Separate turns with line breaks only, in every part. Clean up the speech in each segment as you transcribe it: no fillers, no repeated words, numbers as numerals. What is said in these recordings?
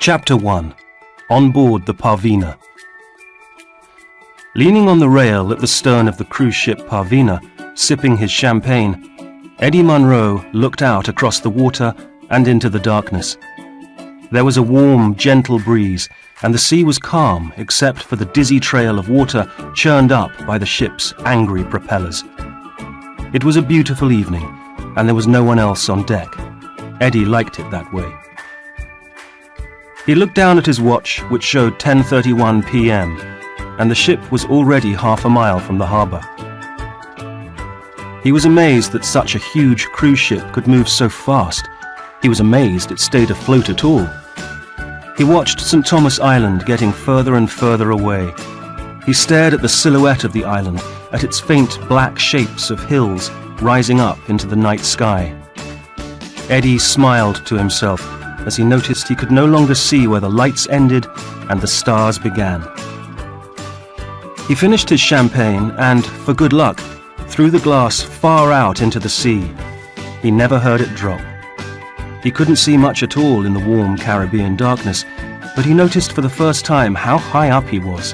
Chapter 1. On board the Parvina. Leaning on the rail at the stern of the cruise ship Parvina, sipping his champagne, Eddie Munro looked out across the water and into the darkness. There was a warm, gentle breeze, and the sea was calm except for the dizzy trail of water churned up by the ship's angry propellers. It was a beautiful evening, and there was no one else on deck. Eddie liked it that way. He looked down at his watch, which showed 10:31 p.m., and the ship was already half a mile from the harbour. He was amazed that such a huge cruise ship could move so fast. He was amazed it stayed afloat at all. He watched St. Thomas Island getting further and further away. He stared at the silhouette of the island, at its faint black shapes of hills rising up into the night sky. Eddie smiled to himself as he noticed he could no longer see where the lights ended and the stars began. He finished his champagne and, for good luck, threw the glass far out into the sea. He never heard it drop. He couldn't see much at all in the warm Caribbean darkness, but he noticed for the first time how high up he was.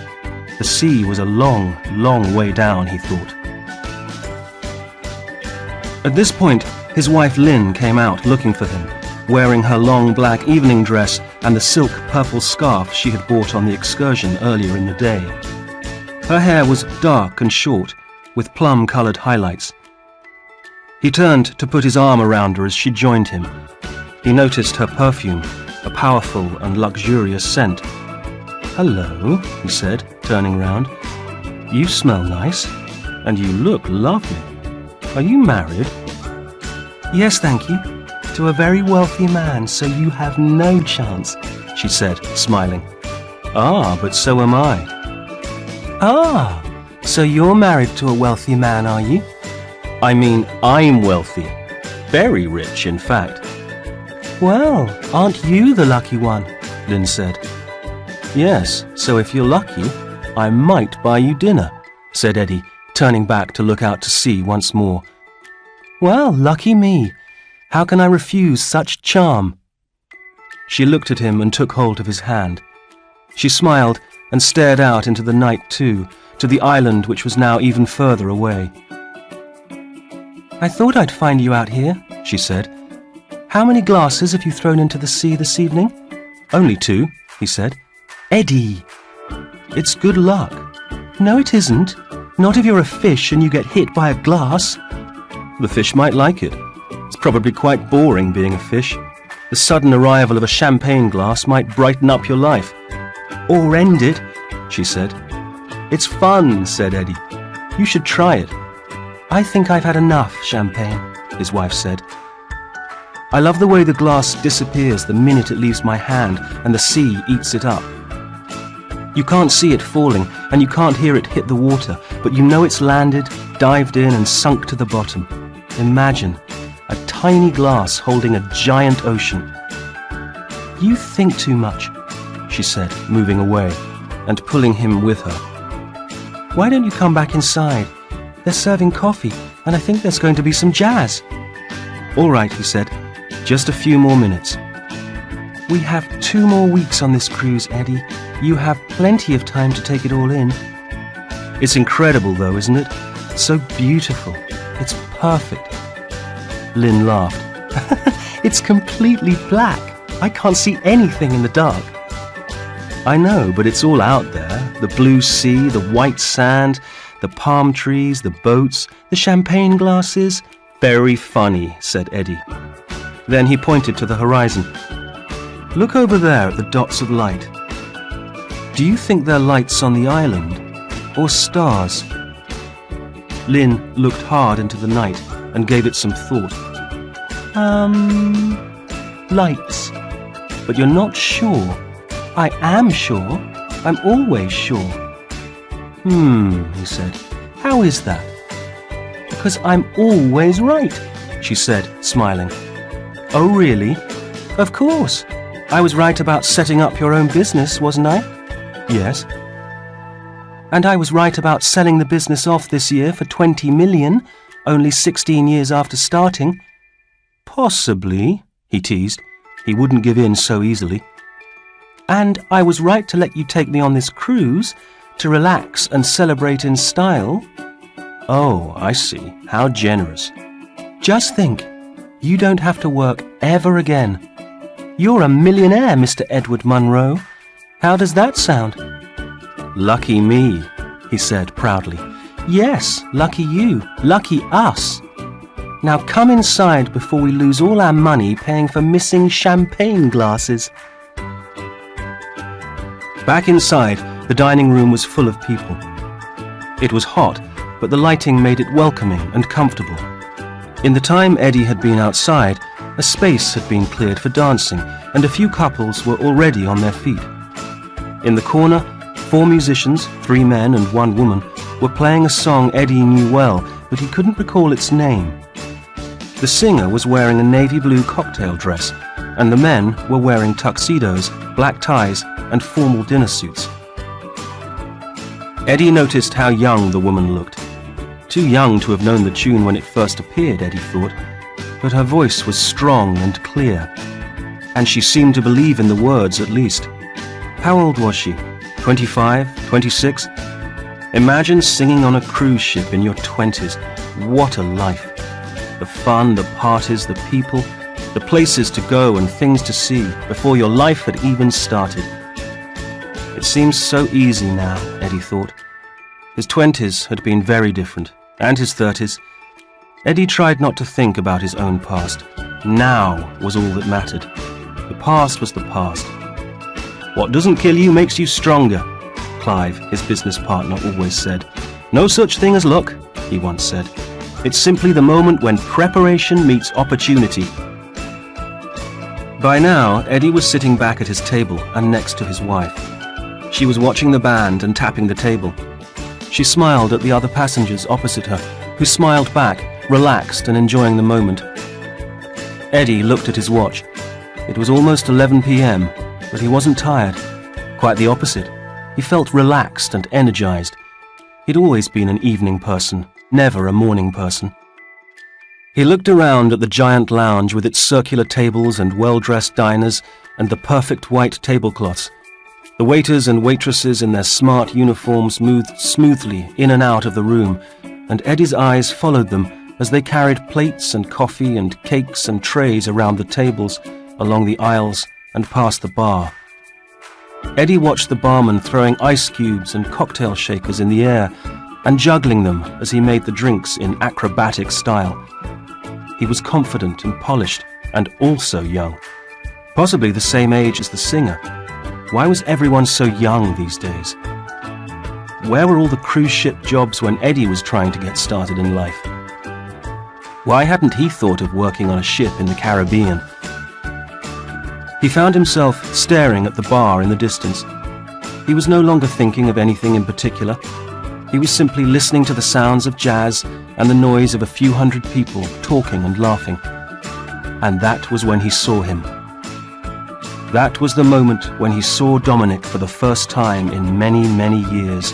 The sea was a long, long way down, he thought. At this point, his wife Lynn came out looking for him, wearing her long black evening dress and the silk purple scarf she had bought on the excursion earlier in the day. Her hair was dark and short, with plum-coloured highlights. He turned to put his arm around her as she joined him. He noticed her perfume, a powerful and luxurious scent. "Hello," he said, turning round. "You smell nice, and you look lovely. Are you married?" "Yes, thank you. To a very wealthy man, so you have no chance," she said, smiling. "Ah, but so am I." "Ah, so you're married to a wealthy man, are you?" "I mean, I'm wealthy. Very rich, in fact." "Well, aren't you the lucky one?" Lynn said. "Yes, so if you're lucky, I might buy you dinner," said Eddie, turning back to look out to sea once more. "Well, lucky me. How can I refuse such charm?" She looked at him and took hold of his hand. She smiled and stared out into the night too, to the island which was now even further away. "I thought I'd find you out here," she said. "How many glasses have you thrown into the sea this evening?" "Only 2, he said. "Eddie!" "It's good luck." "No, it isn't. Not if you're a fish and you get hit by a glass." "The fish might like it. It's probably quite boring being a fish. The sudden arrival of a champagne glass might brighten up your life." "Or end it," she said. "It's fun," said Eddie. "You should try it." "I think I've had enough champagne," his wife said. "I love the way the glass disappears the minute it leaves my hand and the sea eats it up. You can't see it falling and you can't hear it hit the water, but you know it's landed, dived in and sunk to the bottom. Imagine a tiny glass holding a giant ocean." "You think too much," she said, moving away and pulling him with her. "Why don't you come back inside? They're serving coffee, and I think there's going to be some jazz." "All right," he said. "Just a few more minutes." "We have 2 more weeks on this cruise, Eddie. You have plenty of time to take it all in." "It's incredible, though, isn't it? So beautiful. It's perfect." Lynn laughed. "It's completely black. I can't see anything in the dark." "I know, but it's all out there. The blue sea, the white sand, the palm trees, the boats, the champagne glasses." "Very funny," said Eddie. Then he pointed to the horizon. "Look over there at the dots of light. Do you think they're lights on the island, or stars?" Lynn looked hard into the night and gave it some thought. Lights. But you're not sure." "I am sure. I'm always sure." He said. "How is that?" "Because I'm always right," she said, smiling. "Oh, really?" "Of course. I was right about setting up your own business, wasn't I?" "Yes." "And I was right about selling the business off this year for 20 million, only 16 years after starting." "Possibly," he teased. He wouldn't give in so easily. And I was right to let you take me on this cruise, to relax and celebrate in style. Oh, I see. How generous. Just think, you don't have to work ever again. You're a millionaire, Mr. Edward Munro. How does that sound? Lucky me, he said proudly. Yes, lucky you, lucky us. Now come inside before we lose all our money paying for missing champagne glasses. Back inside, the dining room was full of people. It was hot, but the lighting made it welcoming and comfortable. In the time Eddie had been outside, a space had been cleared for dancing, and a few couples were already on their feet. In the corner, 4 musicians, 3 men and 1 woman, were playing a song Eddie knew well, but he couldn't recall its name. The singer was wearing a navy blue cocktail dress, and the men were wearing tuxedos, black ties, and formal dinner suits. Eddie noticed how young the woman looked. Too young to have known the tune when it first appeared, Eddie thought, but her voice was strong and clear, and she seemed to believe in the words at least. How old was she? 25, 26? Imagine singing on a cruise ship in your 20s. What a life! The fun, the parties, the people, the places to go and things to see before your life had even started. It seems so easy now, Eddie thought. His 20s had been very different, and his 30s. Eddie tried not to think about his own past. Now was all that mattered. The past was the past. What doesn't kill you makes you stronger, Clive, his business partner, always said. No such thing as luck, he once said. It's simply the moment when preparation meets opportunity. By now, Eddie was sitting back at his table and next to his wife. She was watching the band and tapping the table. She smiled at the other passengers opposite her, who smiled back, relaxed and enjoying the moment. Eddie looked at his watch. It was almost 11 p.m., but he wasn't tired. Quite the opposite. He felt relaxed and energized. He'd always been an evening person, never a morning person. He looked around at the giant lounge with its circular tables and well-dressed diners and the perfect white tablecloths. The waiters and waitresses in their smart uniforms moved smoothly in and out of the room, and Eddie's eyes followed them as they carried plates and coffee and cakes and trays around the tables, along the aisles, and past the bar. Eddie watched the barman throwing ice cubes and cocktail shakers in the air and juggling them as he made the drinks in acrobatic style. He was confident and polished, and also young. Possibly the same age as the singer. Why was everyone so young these days? Where were all the cruise ship jobs when Eddie was trying to get started in life? Why hadn't he thought of working on a ship in the Caribbean? He found himself staring at the bar in the distance. He was no longer thinking of anything in particular. He was simply listening to the sounds of jazz and the noise of a few hundred people talking and laughing. And that was when he saw him. That was the moment when he saw Dominic for the first time in many, many years.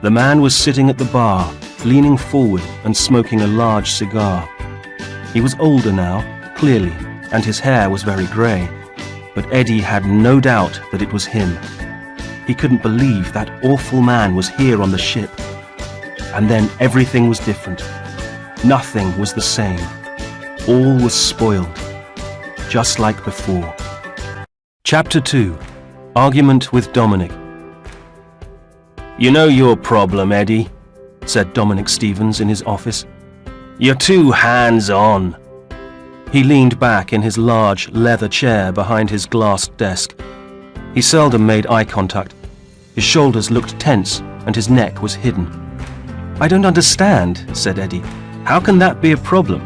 The man was sitting at the bar, leaning forward and smoking a large cigar. He was older now, clearly, and his hair was very grey, but Eddie had no doubt that it was him. He couldn't believe that awful man was here on the ship. And then everything was different. Nothing was the same. All was spoiled, just like before. Chapter 2. Argument with Dominic. You know your problem, Eddie, said Dominic Stevens in his office. You're too hands-on. He leaned back in his large leather chair behind his glassed desk. He seldom made eye contact. His shoulders looked tense and his neck was hidden. I don't understand, said Eddie. How can that be a problem?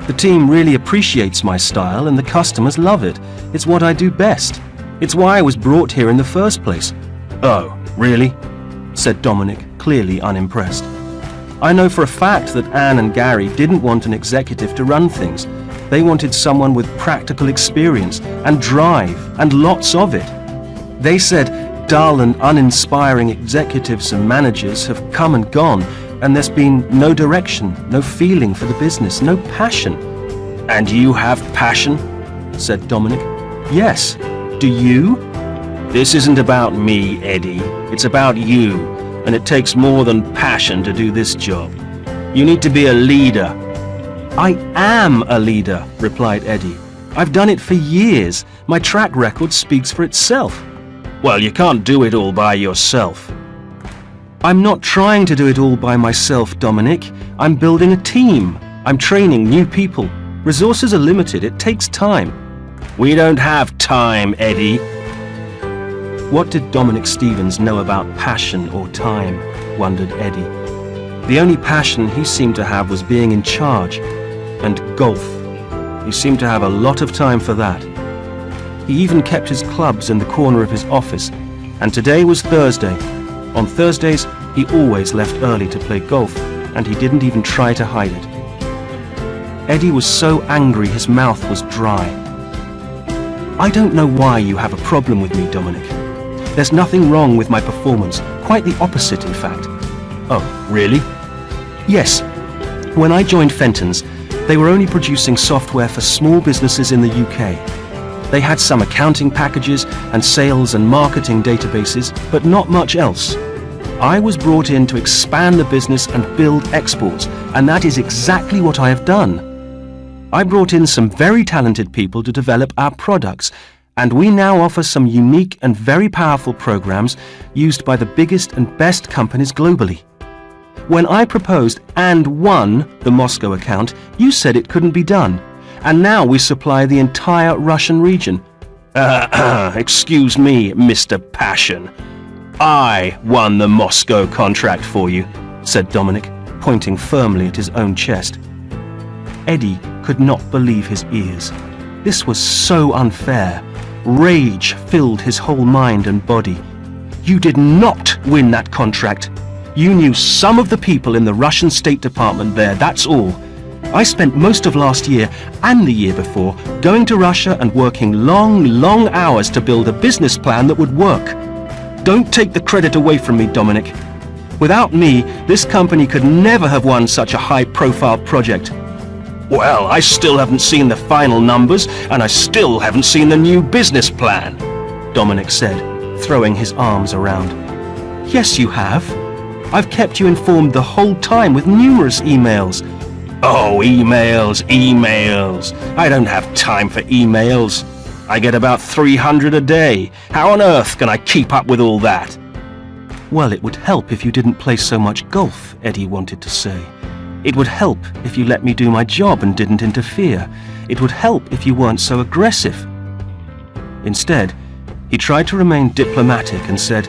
The team really appreciates my style and the customers love it. It's what I do best. It's why I was brought here in the first place. Oh, really? Said Dominic, clearly unimpressed. I know for a fact that Anne and Gary didn't want an executive to run things. They wanted someone with practical experience and drive and lots of it. They said dull and uninspiring executives and managers have come and gone, and there's been no direction, no feeling for the business, no passion. And you have passion? Said Dominic. Yes. Do you? This isn't about me, Eddie. It's about you, and it takes more than passion to do this job. You need to be a leader. I am a leader, replied Eddie. I've done it for years. My track record speaks for itself. Well, you can't do it all by yourself. I'm not trying to do it all by myself, Dominic. I'm building a team. I'm training new people. Resources are limited. It takes time. We don't have time, Eddie. What did Dominic Stevens know about passion or time, wondered Eddie. The only passion he seemed to have was being in charge, and golf. He seemed to have a lot of time for that. He even kept his clubs in the corner of his office, and today was Thursday. On Thursdays, he always left early to play golf, and he didn't even try to hide it. Eddie was so angry his mouth was dry. I don't know why you have a problem with me, Dominic. There's nothing wrong with my performance, quite the opposite, in fact. Oh, really? Yes. When I joined Fenton's, they were only producing software for small businesses in the UK. They had some accounting packages and sales and marketing databases, but not much else. I was brought in to expand the business and build exports, and that is exactly what I have done. I brought in some very talented people to develop our products, and we now offer some unique and very powerful programs used by the biggest and best companies globally. When I proposed and won the Moscow account, you said it couldn't be done, and now we supply the entire Russian region. Excuse me, Mr. Passion. I won the Moscow contract for you, said Dominic, pointing firmly at his own chest. Eddie could not believe his ears. This was so unfair. Rage filled his whole mind and body. You did not win that contract. You knew some of the people in the Russian State Department there, that's all. I spent most of last year and the year before going to Russia and working long hours to build a business plan that would work. Don't take the credit away from me, Dominic. Without me, this company could never have won such a high-profile project. Well, I still haven't seen the final numbers, and I still haven't seen the new business plan, Dominic said, throwing his arms around. Yes, you have. I've kept you informed the whole time with numerous emails. Oh, emails. I don't have time for emails. I get about 300 a day. How on earth can I keep up with all that? Well, it would help if you didn't play so much golf, Eddie wanted to say. It would help if you let me do my job and didn't interfere. It would help if you weren't so aggressive. Instead, he tried to remain diplomatic and said,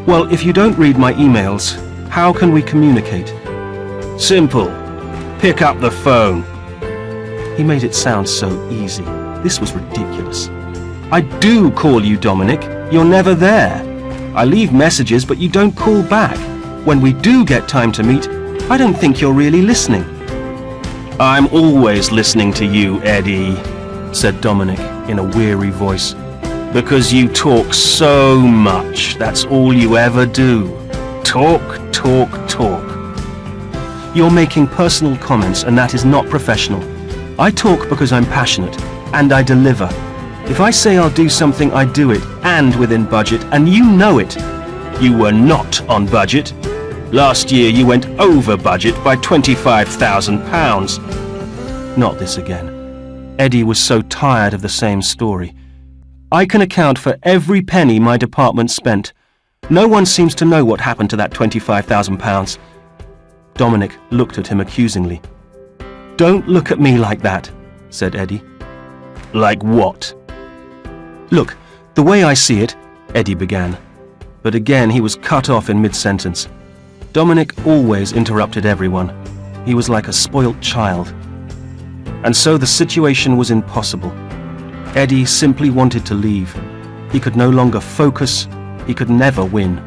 Well, if you don't read my emails, how can we communicate? Simple. Pick up the phone. He made it sound so easy. This was ridiculous. I do call you, Dominic. You're never there. I leave messages, but you don't call back. When we do get time to meet, I don't think you're really listening. I'm always listening to you, Eddie, said Dominic in a weary voice. Because you talk so much. That's all you ever do. Talk. You're making personal comments, and that is not professional. I talk because I'm passionate, and I deliver. If I say I'll do something, I do it, and within budget, and you know it. You were not on budget. Last year you went over budget by £25,000. Not this again. Eddie was so tired of the same story. I can account for every penny my department spent. No one seems to know what happened to that £25,000. Dominic looked at him accusingly. Don't look at me like that, said Eddie. Like what? Look, the way I see it, Eddie began. But again he was cut off in mid-sentence. Dominic always interrupted everyone. He was like a spoilt child. And so the situation was impossible. Eddie simply wanted to leave. He could no longer focus. He could never win.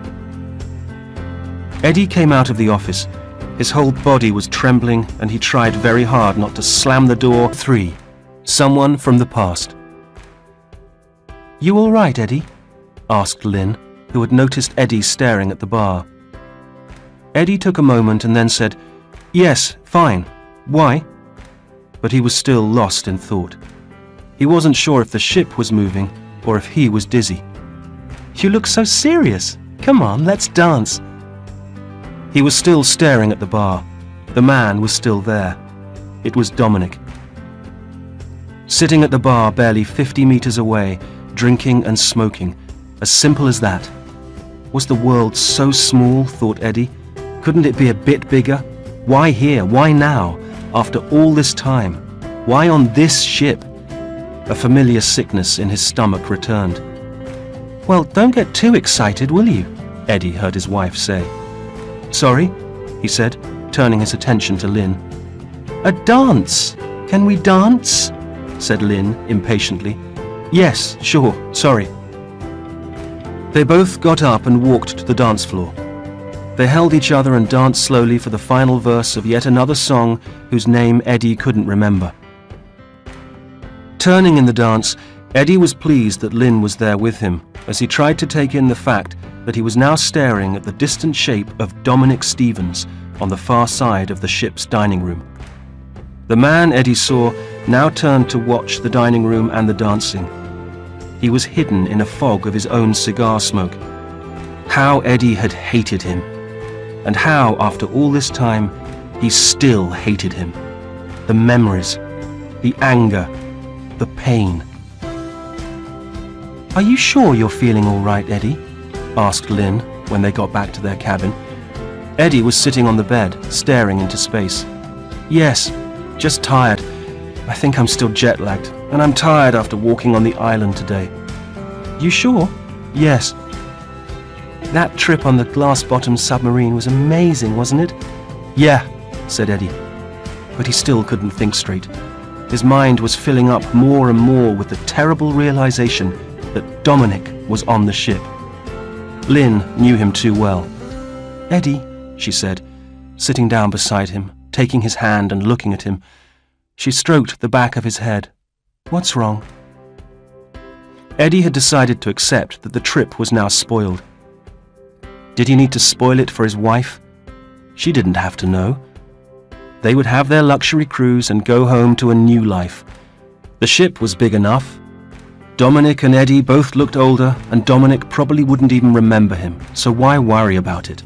Eddie came out of the office. His whole body was trembling, and he tried very hard not to slam the door. 3. Someone from the past. You all right, Eddie? Asked Lynn, who had noticed Eddie staring at the bar. Eddie took a moment and then said, Yes, fine. Why? But he was still lost in thought. He wasn't sure if the ship was moving or if he was dizzy. You look so serious. Come on, let's dance." He was still staring at the bar. The man was still there. It was Dominic. Sitting at the bar barely 50 meters away, drinking and smoking. As simple as that. Was the world so small, thought Eddie? Couldn't it be a bit bigger? Why here? Why now? After all this time? Why on this ship? A familiar sickness in his stomach returned. "Well, don't get too excited, will you?" Eddie heard his wife say. "Sorry?" he said, turning his attention to Lynn. "A dance! Can we dance?" said Lynn impatiently. "Yes, sure, sorry." They both got up and walked to the dance floor. They held each other and danced slowly for the final verse of yet another song whose name Eddie couldn't remember. Turning in the dance, Eddie was pleased that Lynn was there with him as he tried to take in the fact that he was now staring at the distant shape of Dominic Stevens on the far side of the ship's dining room. The man Eddie saw now turned to watch the dining room and the dancing. He was hidden in a fog of his own cigar smoke. How Eddie had hated him, and how, after all this time, he still hated him. The memories, the anger, the pain. "Are you sure you're feeling all right, Eddie?" asked Lynn when they got back to their cabin. Eddie was sitting on the bed, staring into space. "Yes, just tired. I think I'm still jet-lagged, and I'm tired after walking on the island today." "You sure?" "Yes." "That trip on the glass-bottom submarine was amazing, wasn't it?" "Yeah," said Eddie. But he still couldn't think straight. His mind was filling up more and more with the terrible realization that Dominic was on the ship. Lynn knew him too well. "Eddie," she said, sitting down beside him, taking his hand and looking at him. She stroked the back of his head. "What's wrong?" Eddie had decided to accept that the trip was now spoiled. Did he need to spoil it for his wife? She didn't have to know. They would have their luxury cruise and go home to a new life. The ship was big enough. Dominic and Eddie both looked older, and Dominic probably wouldn't even remember him, so why worry about it?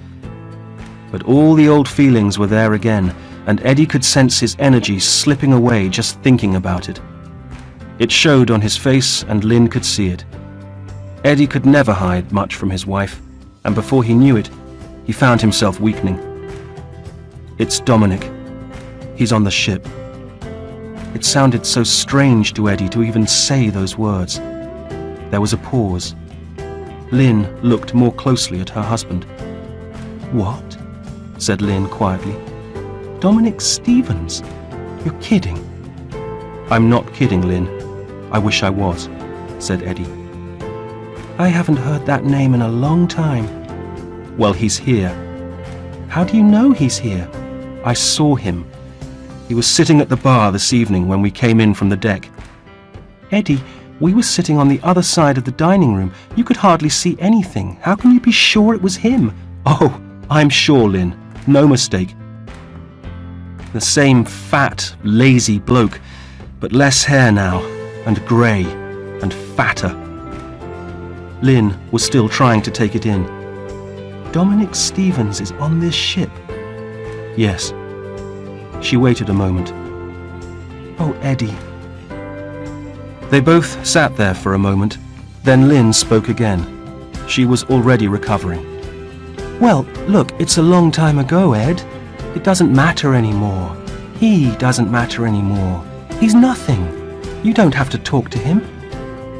But all the old feelings were there again, and Eddie could sense his energy slipping away just thinking about it. It showed on his face, and Lynn could see it. Eddie could never hide much from his wife, and before he knew it, he found himself weakening. "It's Dominic. He's on the ship." It sounded so strange to Eddie to even say those words. There was a pause. Lynn looked more closely at her husband. "What?" said Lynn quietly. "Dominic Stevens? You're kidding." "I'm not kidding, Lynn. I wish I was," said Eddie. "I haven't heard that name in a long time." "Well, he's here." "How do you know he's here?" "I saw him. He was sitting at the bar this evening when we came in from the deck." "Eddie, we were sitting on the other side of the dining room. You could hardly see anything. How can you be sure it was him?" "Oh, I'm sure, Lynn. No mistake. The same fat, lazy bloke, but less hair now, and grey, and fatter." Lynn was still trying to take it in. "Dominic Stevens is on this ship?" "Yes." She waited a moment. "Oh, Eddie." They both sat there for a moment. Then Lynn spoke again. She was already recovering. "Well, look, it's a long time ago, Ed. It doesn't matter anymore. He doesn't matter anymore. He's nothing. You don't have to talk to him."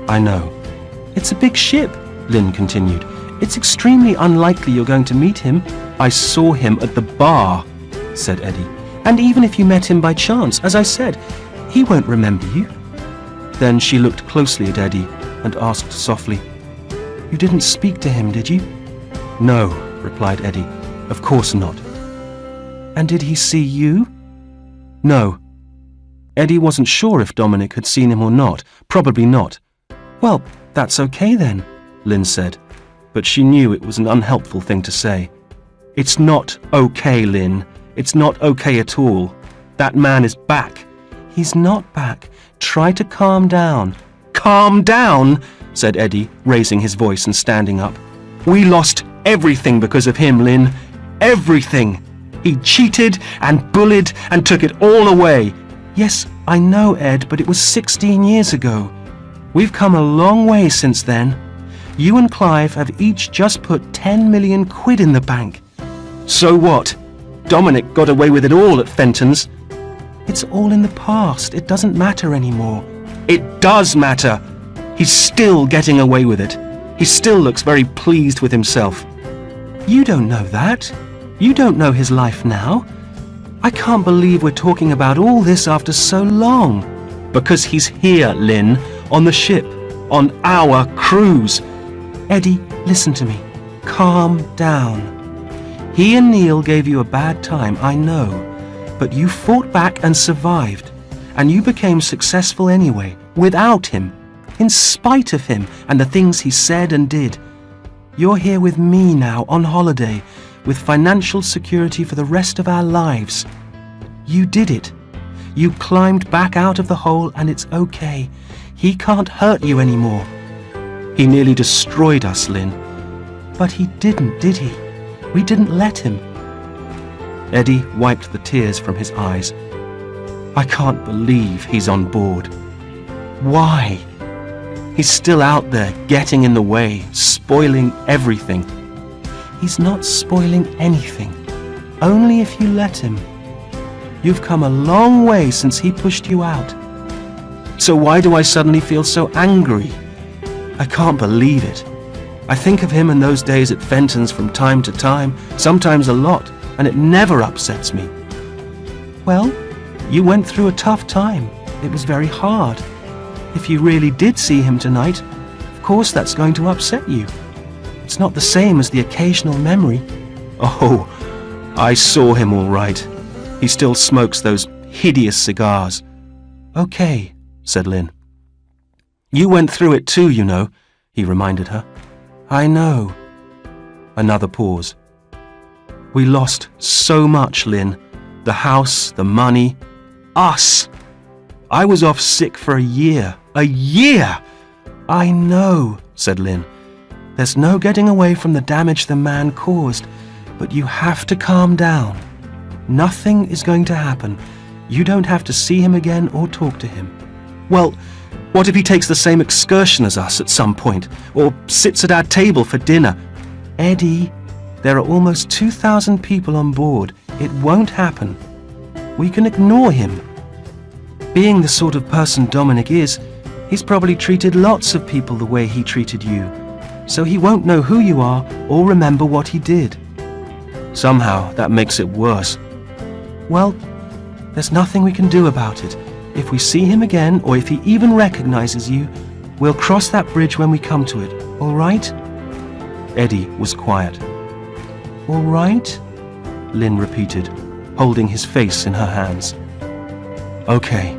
"I know." "It's a big ship," Lynn continued. "It's extremely unlikely you're going to meet him." "I saw him at the bar," said Eddie. "And even if you met him by chance, as I said, he won't remember you." Then she looked closely at Eddie and asked softly, "You didn't speak to him, did you?" "No," replied Eddie. "Of course not." "And did he see you?" "No." Eddie wasn't sure if Dominic had seen him or not. Probably not. "Well, that's okay then," Lynn said, but she knew it was an unhelpful thing to say. "It's not okay, Lynn. It's not okay at all. That man is back." "He's not back. Try to calm down." "Calm down?" said Eddie, raising his voice and standing up. "We lost everything because of him, Lynn. Everything. He cheated and bullied and took it all away." "Yes, I know, Ed, but it was 16 years ago. We've come a long way since then. You and Clive have each just put 10 million quid in the bank." "So what? Dominic got away with it all at Fenton's." "It's all in the past. It doesn't matter anymore." "It does matter. He's still getting away with it. He still looks very pleased with himself." "You don't know that. You don't know his life now. I can't believe we're talking about all this after so long." "Because he's here, Lynn, on the ship, on our cruise." "Eddie, listen to me. Calm down. He and Neil gave you a bad time, I know, but you fought back and survived, and you became successful anyway, without him, in spite of him and the things he said and did. You're here with me now on holiday, with financial security for the rest of our lives. You did it. You climbed back out of the hole and it's okay. He can't hurt you anymore." "He nearly destroyed us, Lynn." "But he didn't, did he? We didn't let him." Eddie wiped the tears from his eyes. "I can't believe he's on board. Why? He's still out there, getting in the way, spoiling everything." "He's not spoiling anything. Only if you let him. You've come a long way since he pushed you out." "So why do I suddenly feel so angry? I can't believe it. I think of him in those days at Fenton's from time to time, sometimes a lot, and it never upsets me." "Well, you went through a tough time. It was very hard. If you really did see him tonight, of course that's going to upset you. It's not the same as the occasional memory." "Oh, I saw him all right. He still smokes those hideous cigars." "Okay," said Lynn. "You went through it too, you know," he reminded her. "I know." Another pause. "We lost so much, Lynn. The house, the money, us. I was off sick for a year. A year!" "I know," said Lynn. "There's no getting away from the damage the man caused, but you have to calm down. Nothing is going to happen. You don't have to see him again or talk to him." "Well, what if he takes the same excursion as us at some point, or sits at our table for dinner?" "Eddie, there are almost 2,000 people on board. It won't happen. We can ignore him. Being the sort of person Dominic is, he's probably treated lots of people the way he treated you, so he won't know who you are or remember what he did." "Somehow that makes it worse." "Well, there's nothing we can do about it. If we see him again, or if he even recognizes you, we'll cross that bridge when we come to it, all right?" Eddie was quiet. "All right?" Lynn repeated, holding his face in her hands. "Okay."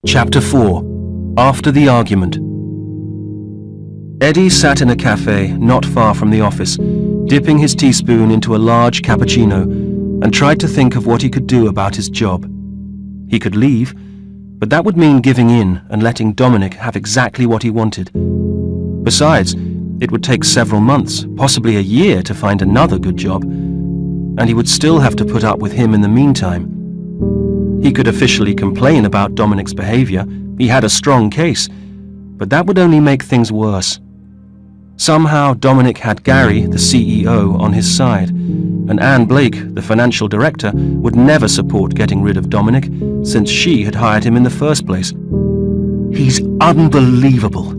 Chapter 4. After the Argument. Eddie sat in a cafe not far from the office, dipping his teaspoon into a large cappuccino, and tried to think of what he could do about his job. He could leave, but that would mean giving in and letting Dominic have exactly what he wanted. Besides, it would take several months, possibly a year, to find another good job, and he would still have to put up with him in the meantime. He could officially complain about Dominic's behavior. He had a strong case, but that would only make things worse. Somehow Dominic had Gary, the CEO, on his side, and Anne Blake, the financial director, would never support getting rid of Dominic, since she had hired him in the first place. "He's unbelievable.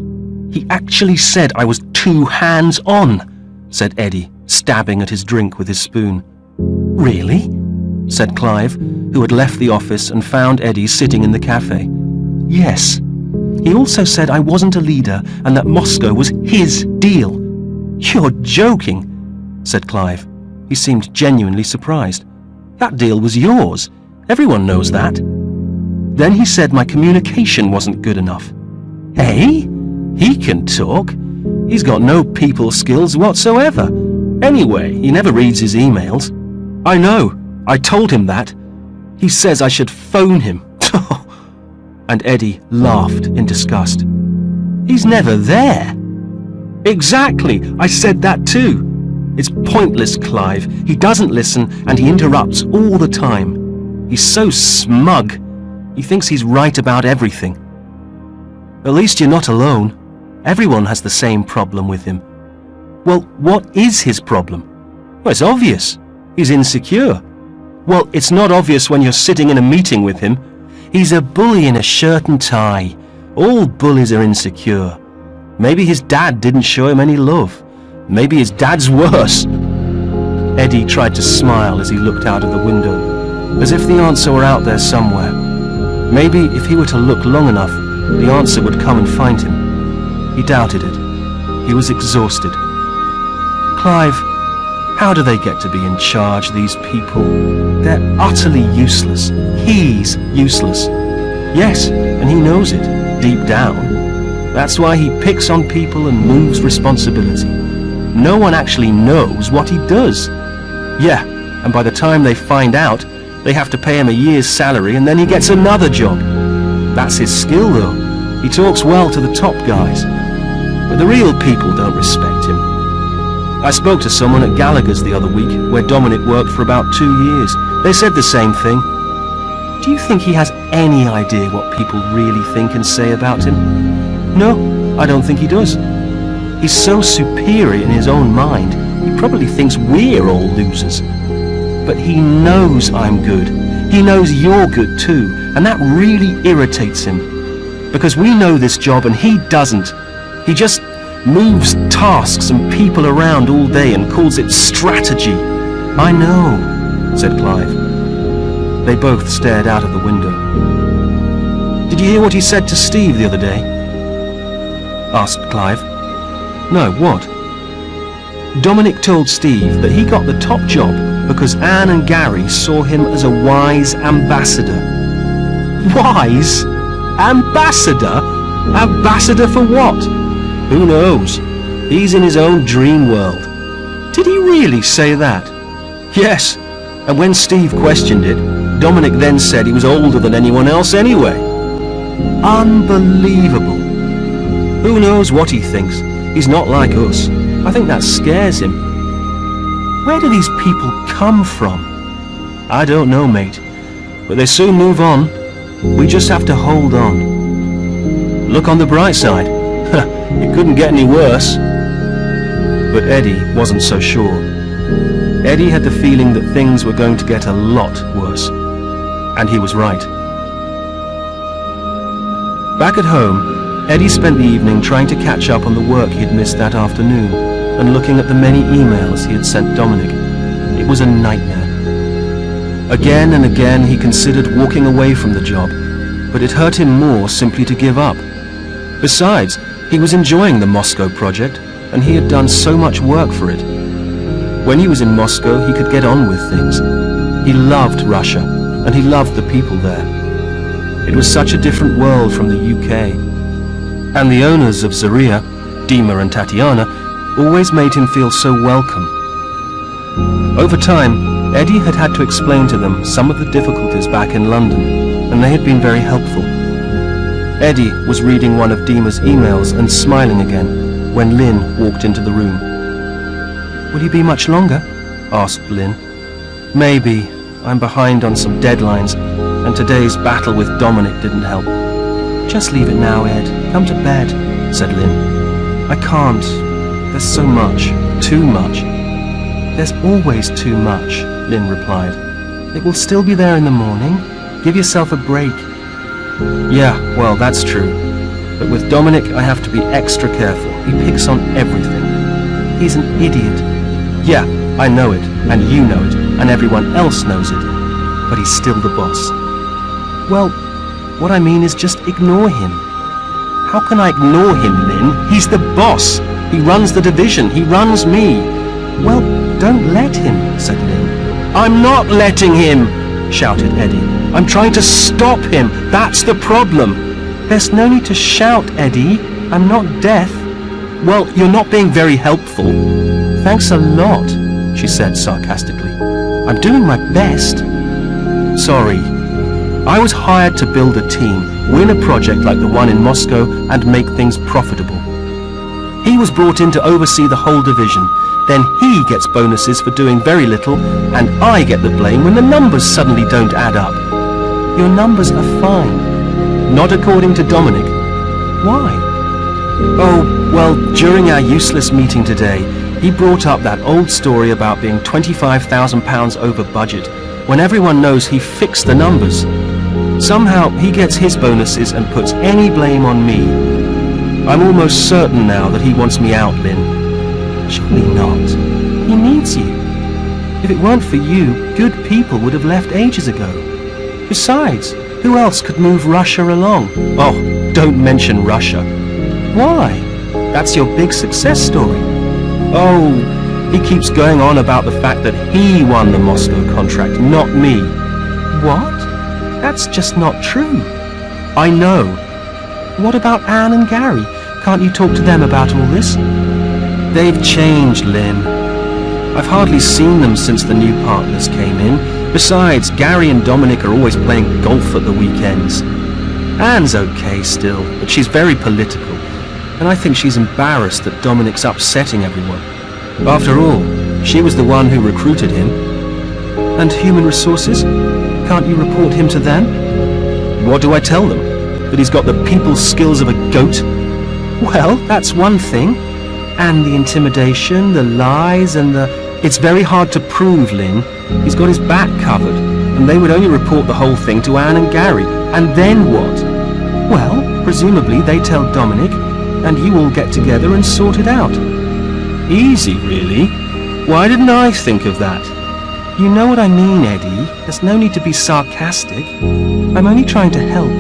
He actually said I was too hands-on," said Eddie, stabbing at his drink with his spoon. "Really?" said Clive, who had left the office and found Eddie sitting in the cafe. "Yes. He also said I wasn't a leader and that Moscow was his deal." "You're joking," said Clive. He seemed genuinely surprised. "That deal was yours. Everyone knows that." "Then he said my communication wasn't good enough." "Hey? He can talk. He's got no people skills whatsoever. Anyway, he never reads his emails." "I know. I told him that. He says I should phone him." And Eddie laughed in disgust. He's never there. Exactly, I said that too. It's pointless, Clive. He doesn't listen and he interrupts all the time. He's so smug. He thinks he's right about everything. At least you're not alone. Everyone has the same problem with him. Well, what is his problem? Well, it's obvious. He's insecure. Well, it's not obvious when you're sitting in a meeting with him. He's a bully in a shirt and tie. All bullies are insecure. Maybe his dad didn't show him any love. Maybe his dad's worse. Eddie tried to smile as he looked out of the window, as if the answer were out there somewhere. Maybe if he were to look long enough, the answer would come and find him. He doubted it. He was exhausted. Clive, how do they get to be in charge, these people? They're utterly useless. He's useless. Yes, and he knows it, deep down. That's why he picks on people and moves responsibility. No one actually knows what he does. Yeah, and by the time they find out, they have to pay him a year's salary and then he gets another job. That's his skill though. He talks well to the top guys. But the real people don't respect him. I spoke to someone at Gallagher's the other week, where Dominic worked for about 2 years. They said the same thing. Do you think he has any idea what people really think and say about him? No, I don't think he does. He's so superior in his own mind, he probably thinks we're all losers. But he knows I'm good. He knows you're good too, and that really irritates him. Because we know this job and he doesn't. He just moves tasks and people around all day and calls it strategy. I know, said Clive. They both stared out of the window. Did you hear what he said to Steve the other day? Asked Clive. No, what? Dominic told Steve that he got the top job because Anne and Gary saw him as a wise ambassador. Wise? Ambassador? Ambassador for what? Who knows? He's in his own dream world. Did he really say that? Yes, and when Steve questioned it, Dominic then said he was older than anyone else anyway. Unbelievable. Who knows what he thinks? He's not like us. I think that scares him. Where do these people come from? I don't know, mate, but they soon move on. We just have to hold on. Look on the bright side. It couldn't get any worse. But Eddie wasn't so sure. Eddie had the feeling that things were going to get a lot worse. And he was right. Back at home, Eddie spent the evening trying to catch up on the work he'd missed that afternoon and looking at the many emails he had sent Dominic. It was a nightmare. Again and again he considered walking away from the job, but it hurt him more simply to give up. Besides, he was enjoying the Moscow project, and he had done so much work for it. When he was in Moscow, he could get on with things. He loved Russia, and he loved the people there. It was such a different world from the UK. And the owners of Zaria, Dima and Tatiana, always made him feel so welcome. Over time, Eddie had had to explain to them some of the difficulties back in London, and they had been very helpful. Eddie was reading one of Dima's emails and smiling again when Lynn walked into the room. Will you be much longer? Asked Lynn. Maybe. I'm behind on some deadlines, and today's battle with Dominic didn't help. Just leave it now, Ed. Come to bed, said Lynn. I can't. There's so much. Too much. There's always too much, Lynn replied. It will still be there in the morning. Give yourself a break. Yeah, well, that's true. But with Dominic, I have to be extra careful. He picks on everything. He's an idiot. Yeah, I know it, and you know it, and everyone else knows it. But he's still the boss. Well, what I mean is just ignore him. How can I ignore him, Lynn? He's the boss. He runs the division. He runs me. Well, don't let him, said Lynn. I'm not letting him, shouted Eddie. I'm trying to stop him. That's the problem. There's no need to shout, Eddie. I'm not deaf. Well, you're not being very helpful. Thanks a lot, she said sarcastically. I'm doing my best. Sorry. I was hired to build a team, win a project like the one in Moscow, and make things profitable. He was brought in to oversee the whole division. Then he gets bonuses for doing very little, and I get the blame when the numbers suddenly don't add up. Your numbers are fine. Not according to Dominic. Why? Oh, well, during our useless meeting today, he brought up that old story about being £25,000 over budget, when everyone knows he fixed the numbers. Somehow he gets his bonuses and puts any blame on me. I'm almost certain now that he wants me out, Lynn. Surely not. He needs you. If it weren't for you, good people would have left ages ago. Besides, who else could move Russia along? Oh, don't mention Russia. Why? That's your big success story. Oh, he keeps going on about the fact that he won the Moscow contract, not me. What? That's just not true. I know. What about Anne and Gary? Can't you talk to them about all this? They've changed, Lynn. I've hardly seen them since the new partners came in. Besides, Gary and Dominic are always playing golf at the weekends. Anne's okay still, but she's very political, and I think she's embarrassed that Dominic's upsetting everyone. After all, she was the one who recruited him. And human resources? Can't you report him to them? What do I tell them? That he's got the people skills of a goat? Well, that's one thing. And the intimidation, the lies, and It's very hard to prove, Lynn. He's got his back covered, and they would only report the whole thing to Anne and Gary. And then what? Well, presumably they tell Dominic, and you all get together and sort it out. Easy, really? Why didn't I think of that? You know what I mean, Eddie. There's no need to be sarcastic. I'm only trying to help.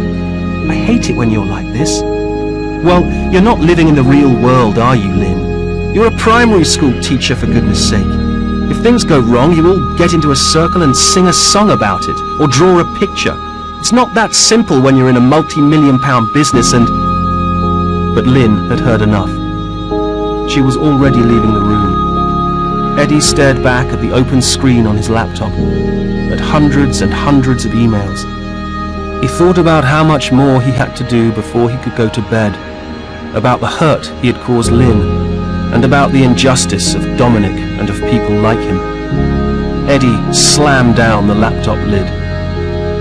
I hate it when you're like this. Well, you're not living in the real world, are you, Lynn? You're a primary school teacher, for goodness sake. If things go wrong, you all get into a circle and sing a song about it, or draw a picture. It's not that simple when you're in a multi-million-pound business and... But Lynn had heard enough. She was already leaving the room. Eddie stared back at the open screen on his laptop, at hundreds and hundreds of emails. He thought about how much more he had to do before he could go to bed, about the hurt he had caused Lynn, and about the injustice of Dominic and of people like him. Eddie slammed down the laptop lid.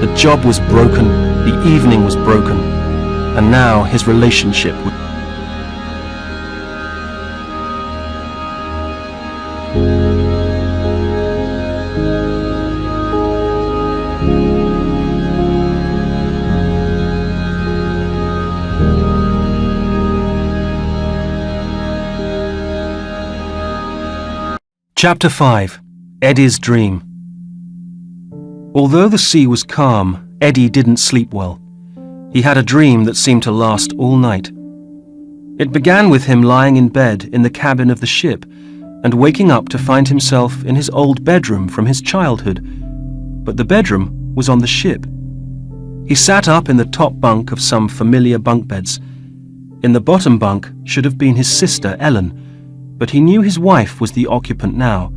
The job was broken, the evening was broken, and now his relationship would... Chapter 5. Eddie's Dream. Although the sea was calm, Eddie didn't sleep well. He had a dream that seemed to last all night. It began with him lying in bed in the cabin of the ship and waking up to find himself in his old bedroom from his childhood. But the bedroom was on the ship. He sat up in the top bunk of some familiar bunk beds. In the bottom bunk should have been his sister, Ellen, but he knew his wife was the occupant now.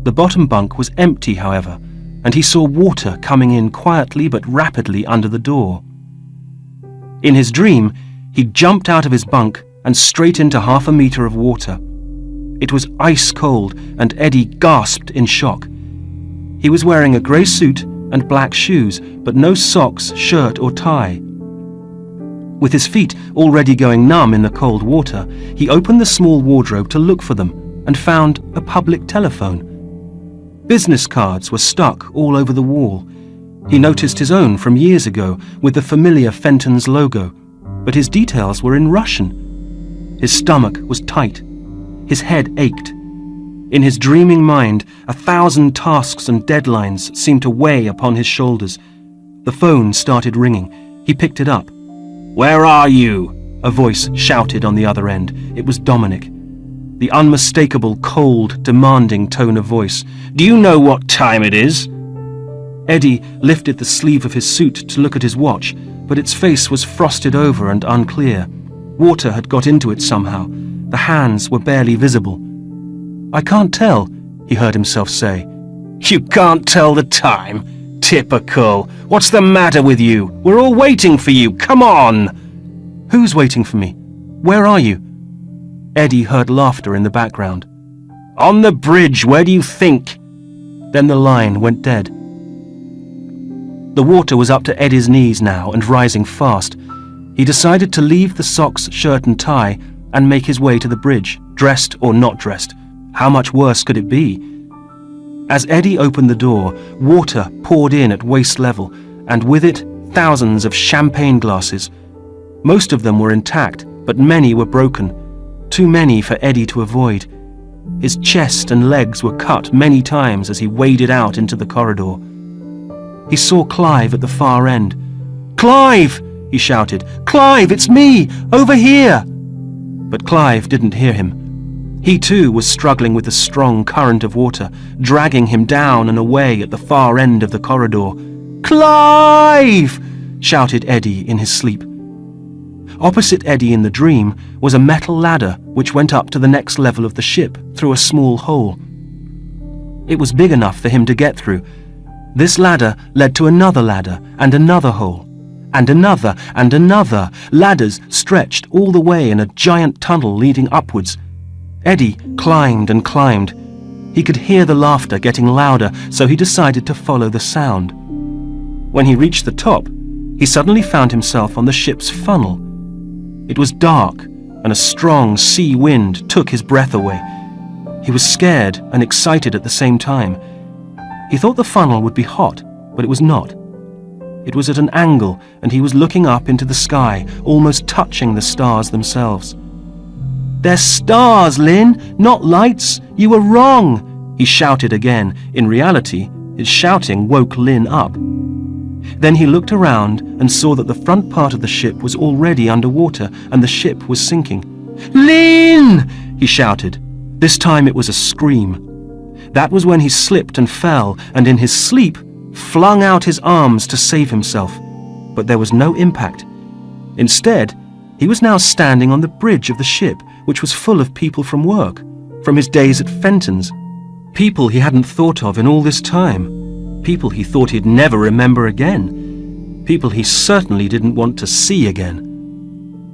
The bottom bunk was empty, however, and he saw water coming in quietly but rapidly under the door. In his dream, he jumped out of his bunk and straight into 1/2 meter of water. It was ice cold, and Eddie gasped in shock. He was wearing a grey suit and black shoes, but no socks, shirt or tie. With his feet already going numb in the cold water, he opened the small wardrobe to look for them and found a public telephone. Business cards were stuck all over the wall. He noticed his own from years ago with the familiar Fenton's logo, but his details were in Russian. His stomach was tight. His head ached. In his dreaming mind, 1,000 tasks and deadlines seemed to weigh upon his shoulders. The phone started ringing. He picked it up. "Where are you?" a voice shouted on the other end. It was Dominic. The unmistakable, cold, demanding tone of voice. "Do you know what time it is?" Eddie lifted the sleeve of his suit to look at his watch, but its face was frosted over and unclear. Water had got into it somehow. The hands were barely visible. "I can't tell," he heard himself say. "You can't tell the time? Typical. What's the matter with you? We're all waiting for you. Come on. Who's waiting for me? Where are you? Eddie heard laughter in the background. On the bridge, where do you think? Then the line went dead. The water was up to Eddie's knees now and rising fast. He decided to leave the socks, shirt and tie and make his way to the bridge, dressed or not dressed. How much worse could it be? As Eddie opened the door, water poured in at waist level, and with it, thousands of champagne glasses. Most of them were intact, but many were broken. Too many for Eddie to avoid. His chest and legs were cut many times as he waded out into the corridor. He saw Clive at the far end. "Clive!" he shouted. "Clive, it's me! Over here!" But Clive didn't hear him. He too was struggling with the strong current of water, dragging him down and away at the far end of the corridor. "Clive!" shouted Eddie in his sleep. Opposite Eddie in the dream was a metal ladder which went up to the next level of the ship through a small hole. It was big enough for him to get through. This ladder led to another ladder and another hole, and another and another. Ladders stretched all the way in a giant tunnel leading upwards. Eddie climbed and climbed. He could hear the laughter getting louder, so he decided to follow the sound. When he reached the top, he suddenly found himself on the ship's funnel. It was dark, and a strong sea wind took his breath away. He was scared and excited at the same time. He thought the funnel would be hot, but it was not. It was at an angle, and he was looking up into the sky, almost touching the stars themselves. "They're stars, Lynn, not lights. You were wrong," he shouted again. In reality, his shouting woke Lynn up. Then he looked around and saw that the front part of the ship was already underwater and the ship was sinking. "Lynn!" he shouted. This time it was a scream. That was when he slipped and fell, and in his sleep flung out his arms to save himself. But there was no impact. Instead, he was now standing on the bridge of the ship, which was full of people from work, from his days at Fenton's. People he hadn't thought of in all this time. People he thought he'd never remember again. People he certainly didn't want to see again.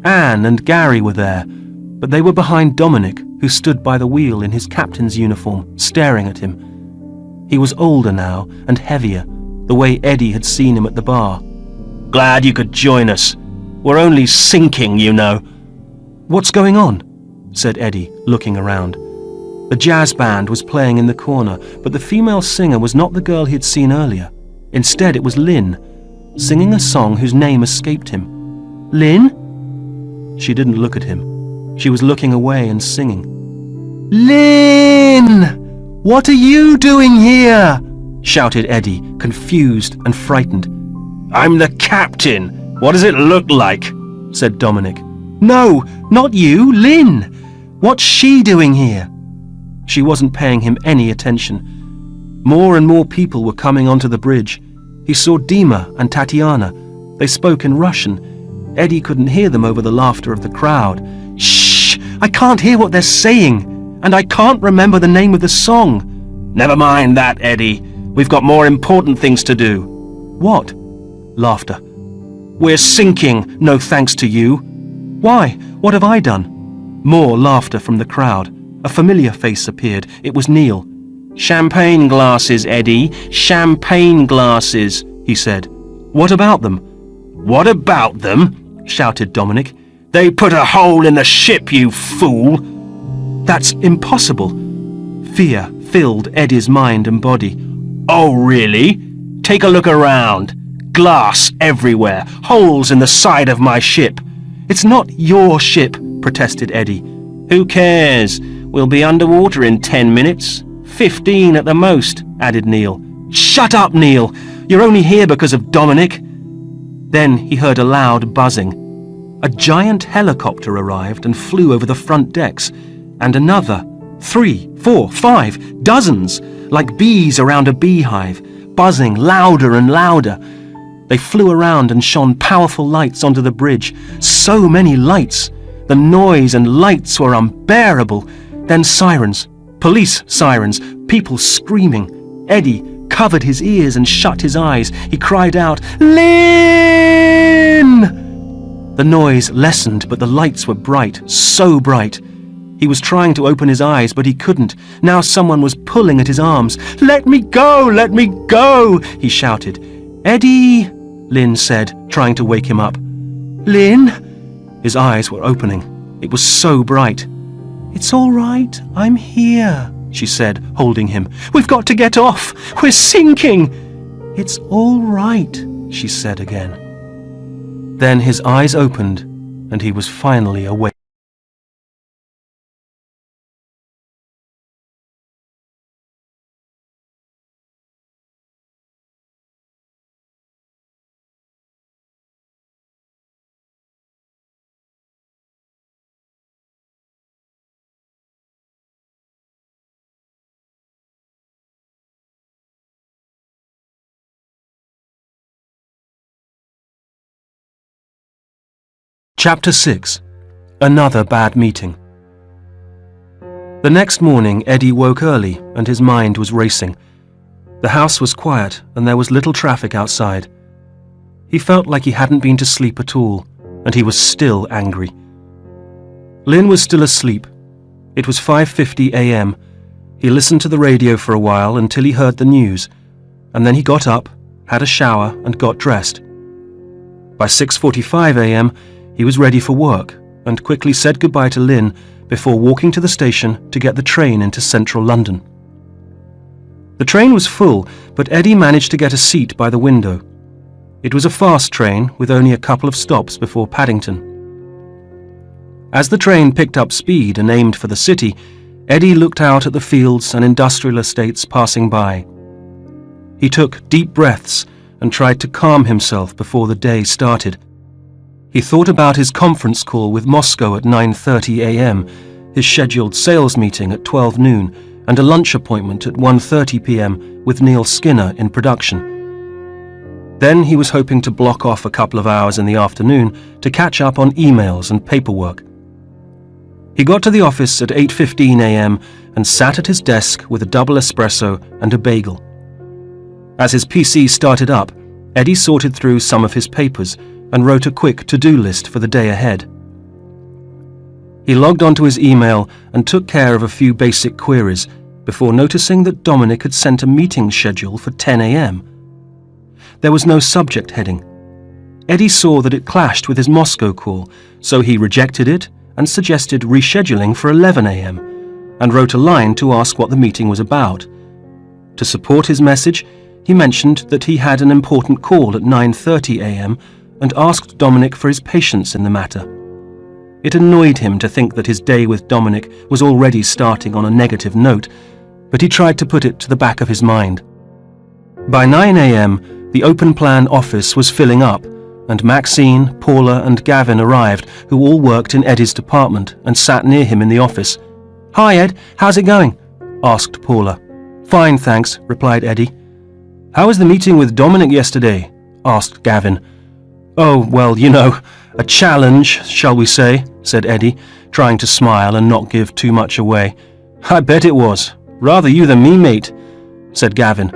Anne and Gary were there, but they were behind Dominic, who stood by the wheel in his captain's uniform, staring at him. He was older now and heavier, the way Eddie had seen him at the bar. "Glad you could join us. We're only sinking, you know." "What's going on?" said Eddie, looking around. The jazz band was playing in the corner, but the female singer was not the girl he had seen earlier. Instead, it was Lynn, singing a song whose name escaped him. "Lynn?" She didn't look at him. She was looking away and singing. "Lynn! What are you doing here?" shouted Eddie, confused and frightened. "I'm the captain. What does it look like?" said Dominic. "No, not you, Lynn. What's she doing here?" She wasn't paying him any attention. More and more people were coming onto the bridge. He saw Dima and Tatiana. They spoke in Russian. Eddie couldn't hear them over the laughter of the crowd. "Shh! I can't hear what they're saying, and I can't remember the name of the song." "Never mind that, Eddie. We've got more important things to do." "What?" Laughter. "We're sinking, no thanks to you." "Why? What have I done?" More laughter from the crowd. A familiar face appeared. It was Neil. "Champagne glasses, Eddie. Champagne glasses," he said. "What about them?" "What about them?" shouted Dominic. "They put a hole in the ship, you fool." "That's impossible." Fear filled Eddie's mind and body. "Oh, really? Take a look around. Glass everywhere. Holes in the side of my ship." "It's not your ship," protested Eddie. "Who cares? We'll be underwater in 10 minutes. 15 at the most," added Neil. "Shut up, Neil. You're only here because of Dominic." Then he heard a loud buzzing. A giant helicopter arrived and flew over the front decks, and another, 3, 4, 5, dozens, like bees around a beehive, buzzing louder and louder. They flew around and shone powerful lights onto the bridge. So many lights. The noise and lights were unbearable. Then sirens, police sirens, people screaming. Eddie covered his ears and shut his eyes. He cried out, "Lynn!" The noise lessened, but the lights were bright, so bright. He was trying to open his eyes, but he couldn't. Now someone was pulling at his arms. "Let me go! Let me go!" he shouted. "Eddie!" Lynn said, trying to wake him up. "Lynn?" His eyes were opening. It was so bright. "It's all right. I'm here," she said, holding him. "We've got to get off. We're sinking." "It's all right," she said again. Then his eyes opened, and he was finally awake. Chapter 6. Another bad meeting. The next morning, Eddie woke early and his mind was racing. The house was quiet and there was little traffic outside. He felt like he hadn't been to sleep at all, and he was still angry. Lynn was still asleep. It was 5:50 a.m. He listened to the radio for a while until he heard the news, and then he got up, had a shower and got dressed. By 6:45 a.m., he was ready for work and quickly said goodbye to Lynn before walking to the station to get the train into central London. The train was full, but Eddie managed to get a seat by the window. It was a fast train with only a couple of stops before Paddington. As the train picked up speed and aimed for the city, Eddie looked out at the fields and industrial estates passing by. He took deep breaths and tried to calm himself before the day started. He thought about his conference call with Moscow at 9:30 a.m., his scheduled sales meeting at 12 noon, and a lunch appointment at 1:30 p.m. with Neil Skinner in production. Then he was hoping to block off a couple of hours in the afternoon to catch up on emails and paperwork. He got to the office at 8:15 a.m. and sat at his desk with a double espresso and a bagel. As his PC started up, Eddie sorted through some of his papers and wrote a quick to-do list for the day ahead. He logged onto his email and took care of a few basic queries before noticing that Dominic had sent a meeting schedule for 10 a.m. There was no subject heading. Eddie saw that it clashed with his Moscow call, so he rejected it and suggested rescheduling for 11 a.m. and wrote a line to ask what the meeting was about. To support his message, he mentioned that he had an important call at 9:30 a.m. and asked Dominic for his patience in the matter. It annoyed him to think that his day with Dominic was already starting on a negative note, but he tried to put it to the back of his mind. By 9 a.m., the open plan office was filling up, and Maxine, Paula and Gavin arrived, who all worked in Eddie's department and sat near him in the office. "Hi Ed, how's it going?" asked Paula. "Fine, thanks," replied Eddie. "How was the meeting with Dominic yesterday?" asked Gavin. "Oh, well, you know, a challenge, shall we say," said Eddie, trying to smile and not give too much away. "I bet it was. Rather you than me, mate," said Gavin.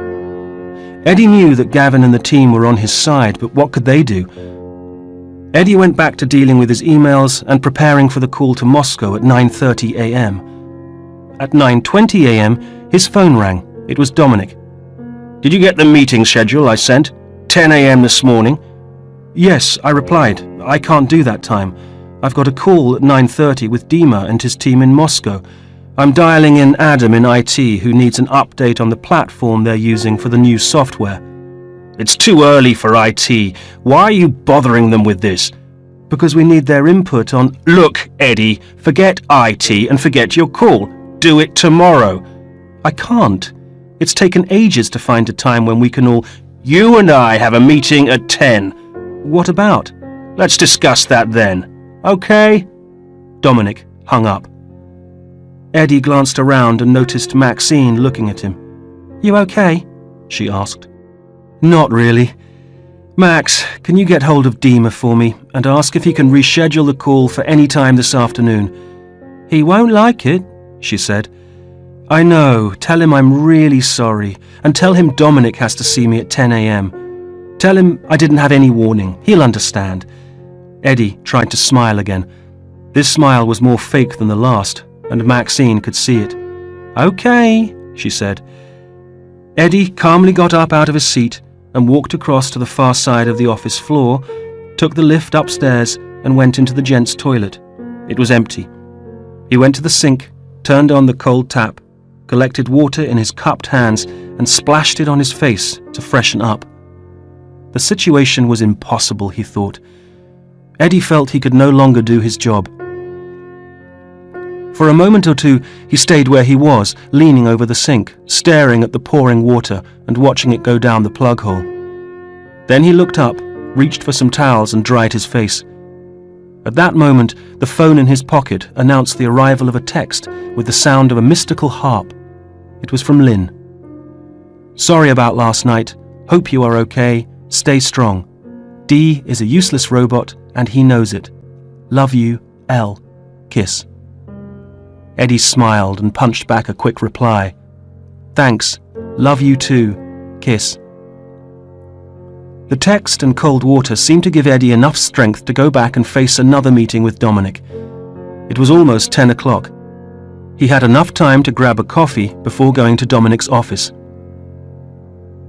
Eddie knew that Gavin and the team were on his side, but what could they do? Eddie went back to dealing with his emails and preparing for the call to Moscow at 9:30 a.m. At 9:20 a.m., his phone rang. It was Dominic. "Did you get the meeting schedule I sent? 10 a.m. this morning?" "Yes," I replied. "I can't do that time. I've got a call at 9:30 with Dima and his team in Moscow. I'm dialing in Adam in IT, who needs an update on the platform they're using for the new software." "It's too early for IT. Why are you bothering them with this?" "Because we need their input on—" "Look, Eddie, forget IT and forget your call. Do it tomorrow." "I can't. It's taken ages to find a time when we can all—" "You and I have a meeting at 10. "What about?" "Let's discuss that then. Okay?" Dominic hung up. Eddie glanced around and noticed Maxine looking at him. "You okay?" she asked. "Not really. Max, can you get hold of Dima for me and ask if he can reschedule the call for any time this afternoon?" "He won't like it," she said. I know, tell him I'm really sorry, and tell him Dominic has to see me at 10 a.m. Tell him I didn't have any warning. He'll understand. Eddie tried to smile again. This smile was more fake than the last, and Maxine could see it. Okay, she said. Eddie calmly got up out of his seat and walked across to the far side of the office floor, took the lift upstairs and went into the gents' toilet. It was empty. He went to the sink, turned on the cold tap, collected water in his cupped hands and splashed it on his face to freshen up. The situation was impossible, he thought. Eddie felt he could no longer do his job. For a moment or two, he stayed where he was, leaning over the sink, staring at the pouring water and watching it go down the plug hole. Then he looked up, reached for some towels and dried his face. At that moment, the phone in his pocket announced the arrival of a text with the sound of a mystical harp. It was from Lynn. Sorry about last night. Hope you are okay. Stay strong. D is a useless robot and he knows it. Love you, L. Kiss. Eddie smiled and punched back a quick reply. Thanks. Love you too. Kiss. The text and cold water seemed to give Eddie enough strength to go back and face another meeting with Dominic. It was almost 10 o'clock. He had enough time to grab a coffee before going to Dominic's office.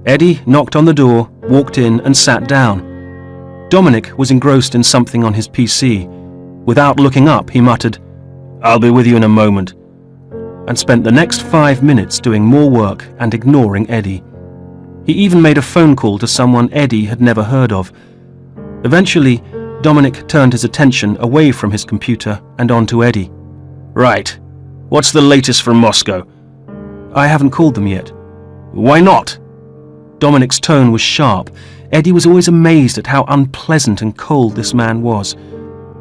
Eddie knocked on the door, walked in and sat down. Dominic was engrossed in something on his PC. Without looking up, he muttered, "I'll be with you in a moment," and spent the next 5 minutes doing more work and ignoring Eddie. He even made a phone call to someone Eddie had never heard of. Eventually, Dominic turned his attention away from his computer and onto Eddie. "Right. What's the latest from Moscow?" "I haven't called them yet." "Why not?" Dominic's tone was sharp. Eddie was always amazed at how unpleasant and cold this man was.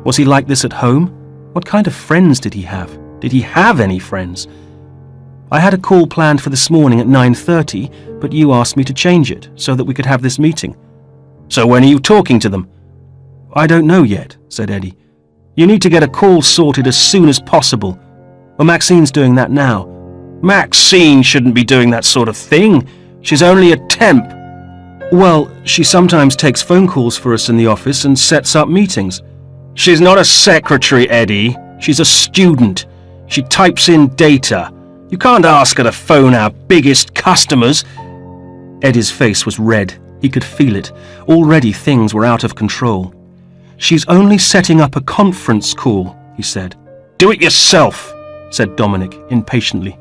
Was he like this at home? What kind of friends did he have? Did he have any friends? "I had a call planned for this morning at 9:30, but you asked me to change it so that we could have this meeting." "So when are you talking to them?" "I don't know yet," said Eddie. "You need to get a call sorted as soon as possible. Well, Maxine's doing that now." "Maxine shouldn't be doing that sort of thing. She's only a temp." "Well, she sometimes takes phone calls for us in the office and sets up meetings." "She's not a secretary, Eddie. She's a student. She types in data. You can't ask her to phone our biggest customers." Eddie's face was red. He could feel it. Already things were out of control. "She's only setting up a conference call," he said. "Do it yourself," said Dominic impatiently.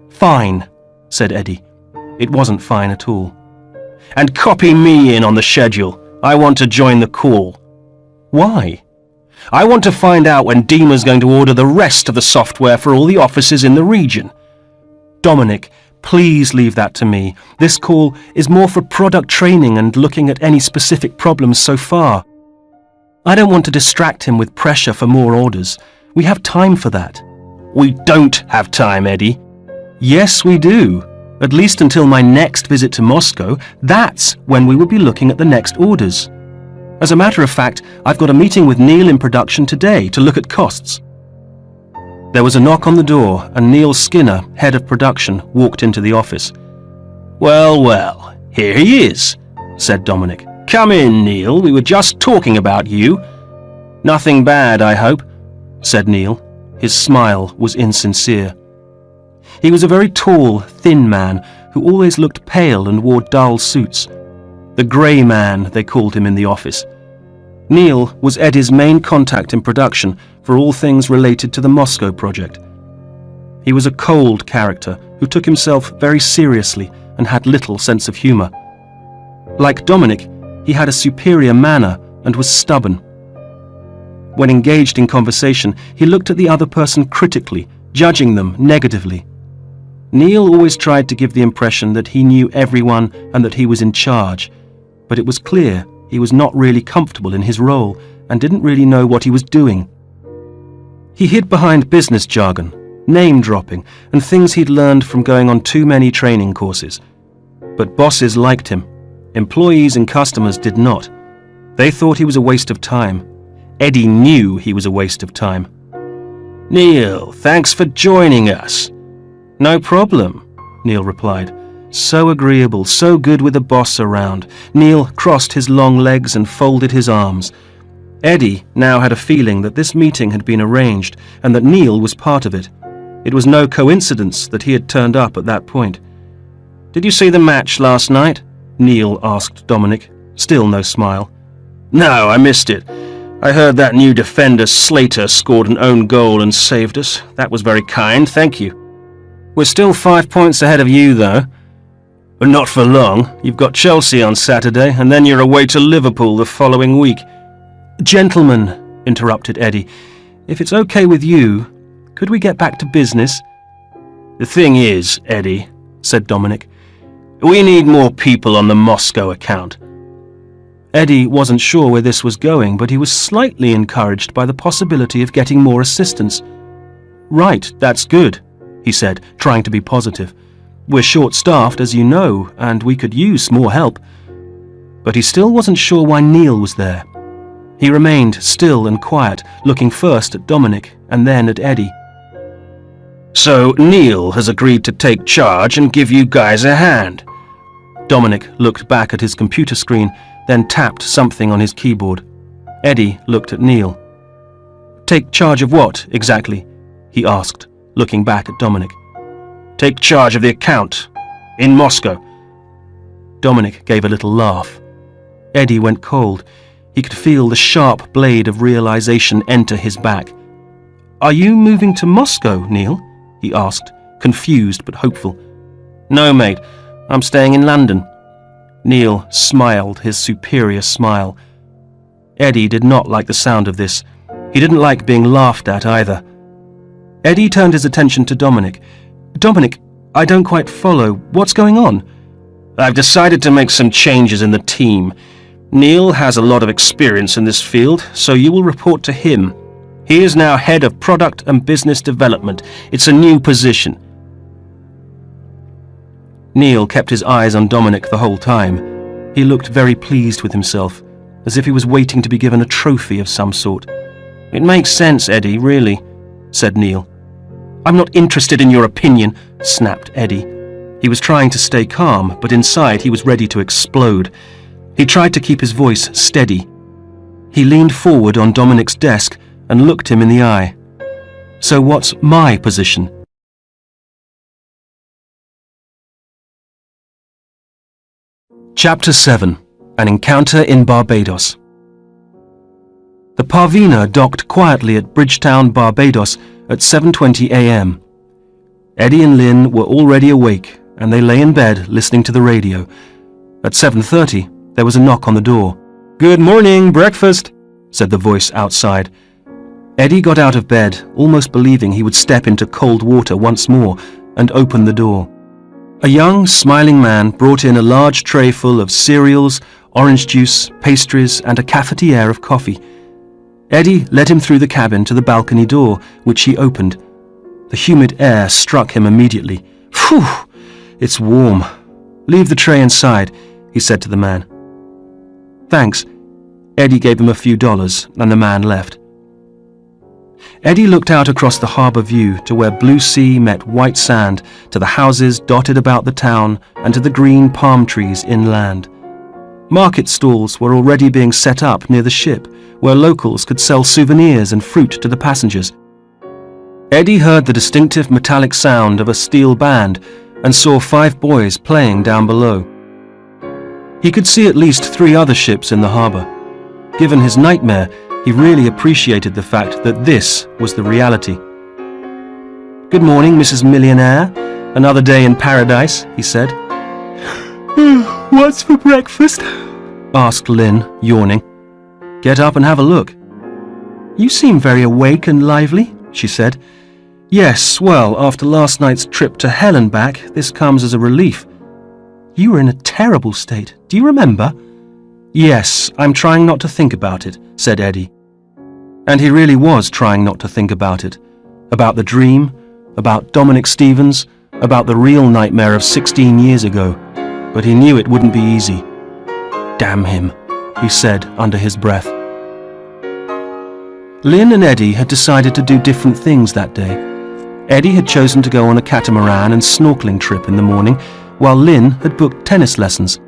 "Fine," said Eddie. It wasn't fine at all. "And copy me in on the schedule. I want to join the call." "Why?" "I want to find out when Dima's going to order the rest of the software for all the offices in the region." "Dominic, please leave that to me. This call is more for product training and looking at any specific problems so far. I don't want to distract him with pressure for more orders. We have time for that." "We don't have time, Eddie." "Yes, we do. At least until my next visit to Moscow. That's when we will be looking at the next orders. As a matter of fact, I've got a meeting with Neil in production today to look at costs." There was a knock on the door and Neil Skinner, head of production, walked into the office. Well, well, here he is," said Dominic. "Come in, Neil. We were just talking about you." "Nothing bad, I hope," said Neil. His smile was insincere. He was a very tall, thin man who always looked pale and wore dull suits. The grey man, they called him in the office. Neil was Eddie's main contact in production for all things related to the Moscow project. He was a cold character who took himself very seriously and had little sense of humour. Like Dominic, he had a superior manner and was stubborn. When engaged in conversation, he looked at the other person critically, judging them negatively. Neil always tried to give the impression that he knew everyone and that he was in charge, but it was clear he was not really comfortable in his role and didn't really know what he was doing. He hid behind business jargon, name-dropping, and things he'd learned from going on too many training courses. But bosses liked him. Employees and customers did not. They thought he was a waste of time. Eddie knew he was a waste of time. "Neil, thanks for joining us." "No problem," Neil replied. So agreeable, so good with the boss around. Neil crossed his long legs and folded his arms. Eddie now had a feeling that this meeting had been arranged and that Neil was part of it. It was no coincidence that he had turned up at that point. "Did you see the match last night?" Neil asked Dominic. Still no smile. "No, I missed it. I heard that new defender Slater scored an own goal and saved us. That was very kind, thank you." "We're still 5 points ahead of you, though." "But not for long. You've got Chelsea on Saturday, and then you're away to Liverpool the following week." "Gentlemen," interrupted Eddie, "if it's okay with you, could we get back to business?" "The thing is, Eddie," said Dominic, "we need more people on the Moscow account." Eddie wasn't sure where this was going, but he was slightly encouraged by the possibility of getting more assistance. "Right, that's good," he said, trying to be positive. "We're short-staffed, as you know, and we could use more help." But he still wasn't sure why Neil was there. He remained still and quiet, looking first at Dominic and then at Eddie. "So Neil has agreed to take charge and give you guys a hand." Dominic looked back at his computer screen, then tapped something on his keyboard. Eddie looked at Neil. "Take charge of what, exactly?" he asked, looking back at Dominic. "Take charge of the account. In Moscow." Dominic gave a little laugh. Eddie went cold. He could feel the sharp blade of realization enter his back. "Are you moving to Moscow, Neil?" he asked, confused but hopeful. "No, mate. I'm staying in London." Neil smiled his superior smile. Eddie did not like the sound of this. He didn't like being laughed at either. Eddie turned his attention to Dominic. "Dominic, I don't quite follow. What's going on?" "I've decided to make some changes in the team. Neil has a lot of experience in this field, so you will report to him. He is now head of product and business development. It's a new position." Neil kept his eyes on Dominic the whole time. He looked very pleased with himself, as if he was waiting to be given a trophy of some sort. "It makes sense, Eddie, really," said Neil. "I'm not interested in your opinion," snapped Eddie. He was trying to stay calm, but inside he was ready to explode. He tried to keep his voice steady. He leaned forward on Dominic's desk and looked him in the eye. "So what's my position?" Chapter 7. An Encounter in Barbados. The Parvina docked quietly at Bridgetown, Barbados at 7:20 a.m. Eddie and Lynn were already awake, and they lay in bed listening to the radio. At 7:30, there was a knock on the door. "Good morning, breakfast," said the voice outside. Eddie got out of bed, almost believing he would step into cold water once more, and open the door. A young, smiling man brought in a large tray full of cereals, orange juice, pastries, and a cafetiere of coffee. Eddie led him through the cabin to the balcony door, which he opened. The humid air struck him immediately. "Phew! It's warm. Leave the tray inside," he said to the man. "Thanks." Eddie gave him a few dollars, and the man left. Eddie looked out across the harbour view to where blue sea met white sand, to the houses dotted about the town, and to the green palm trees inland. Market stalls were already being set up near the ship, where locals could sell souvenirs and fruit to the passengers. Eddie heard the distinctive metallic sound of a steel band and saw 5 boys playing down below. He could see at least 3 other ships in the harbour. Given his nightmare, he really appreciated the fact that this was the reality. "Good morning, Mrs. Millionaire. Another day in paradise," he said. "What's for breakfast?" asked Lynn, yawning. "Get up and have a look." "You seem very awake and lively," she said. "Yes, well, after last night's trip to hell and back, this comes as a relief." "You were in a terrible state. Do you remember?" "Yes, I'm trying not to think about it," said Eddie. And he really was trying not to think about it. About the dream, about Dominic Stevens, about the real nightmare of 16 years ago. But he knew it wouldn't be easy. "Damn him," he said under his breath. Lynn and Eddie had decided to do different things that day. Eddie had chosen to go on a catamaran and snorkeling trip in the morning, while Lynn had booked tennis lessons.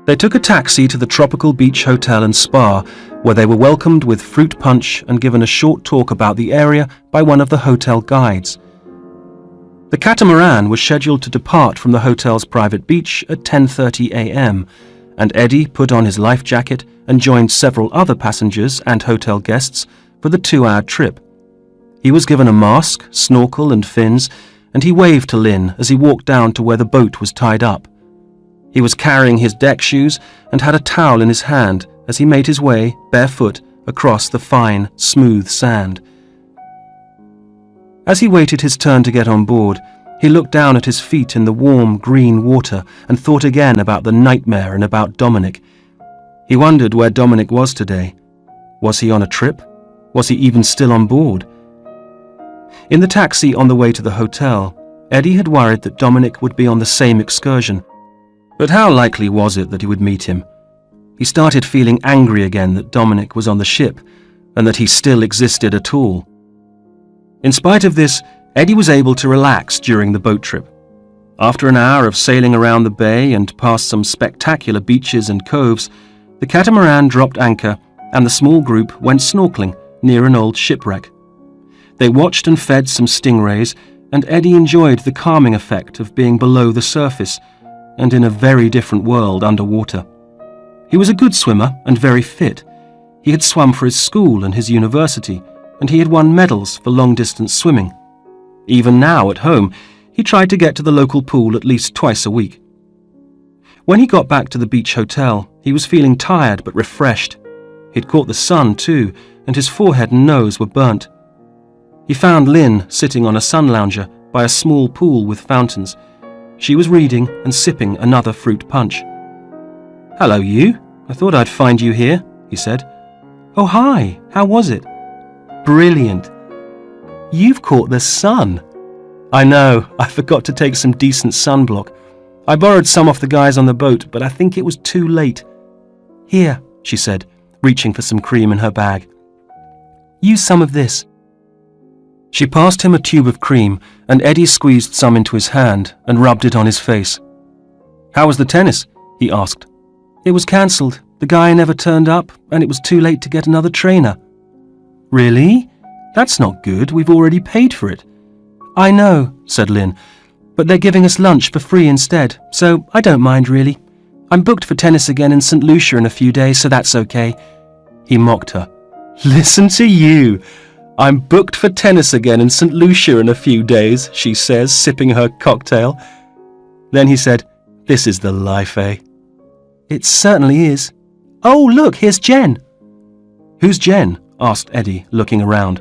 They took a taxi to the tropical beach hotel and spa, where they were welcomed with fruit punch and given a short talk about the area by one of the hotel guides. The catamaran was scheduled to depart from the hotel's private beach at 10:30 a.m., and Eddie put on his life jacket and joined several other passengers and hotel guests for the 2-hour trip. He was given a mask, snorkel and fins, and he waved to Lynn as he walked down to where the boat was tied up. He was carrying his deck shoes and had a towel in his hand as he made his way, barefoot, across the fine, smooth sand. As he waited his turn to get on board, he looked down at his feet in the warm, green water and thought again about the nightmare and about Dominic. He wondered where Dominic was today. Was he on a trip? Was he even still on board? In the taxi on the way to the hotel, Eddie had worried that Dominic would be on the same excursion. But how likely was it that he would meet him? He started feeling angry again that Dominic was on the ship and that he still existed at all. In spite of this, Eddie was able to relax during the boat trip. After an hour of sailing around the bay and past some spectacular beaches and coves, the catamaran dropped anchor and the small group went snorkeling near an old shipwreck. They watched and fed some stingrays, and Eddie enjoyed the calming effect of being below the surface and in a very different world underwater. He was a good swimmer and very fit. He had swum for his school and his university, and he had won medals for long-distance swimming. Even now, at home, he tried to get to the local pool at least twice a week. When he got back to the beach hotel, he was feeling tired but refreshed. He'd caught the sun too, and his forehead and nose were burnt. He found Lynn sitting on a sun lounger by a small pool with fountains. She was reading and sipping another fruit punch. "Hello, you. I thought I'd find you here," he said. "Oh, hi. How was it?" "Brilliant. You've caught the sun." "I know. I forgot to take some decent sunblock. I borrowed some off the guys on the boat, but I think it was too late." "Here," she said, reaching for some cream in her bag. "Use some of this." She passed him a tube of cream, and Eddie squeezed some into his hand and rubbed it on his face. "How was the tennis?" he asked. "It was cancelled. The guy never turned up, and it was too late to get another trainer." "Really? That's not good. We've already paid for it." "I know," said Lynn, "but they're giving us lunch for free instead, so I don't mind really. I'm booked for tennis again in St. Lucia in a few days, so that's okay." He mocked her. "Listen to you. I'm booked for tennis again in St. Lucia in a few days," she says, sipping her cocktail. Then he said, "This is the life, eh?" "It certainly is. Oh, look, here's Jen." "Who's Jen?" asked Eddie, looking around.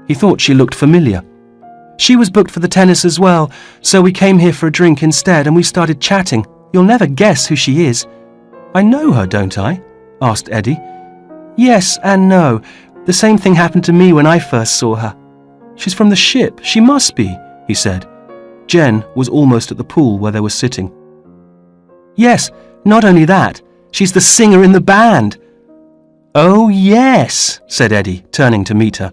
He thought she looked familiar. "She was booked for the tennis as well, so we came here for a drink instead and we started chatting. You'll never guess who she is." "I know her, don't I?" asked Eddie. "Yes and no. The same thing happened to me when I first saw her." "She's from the ship. She must be," he said. Jen was almost at the pool where they were sitting. "Yes, not only that, she's the singer in the band." "Oh, yes," said Eddie, turning to meet her.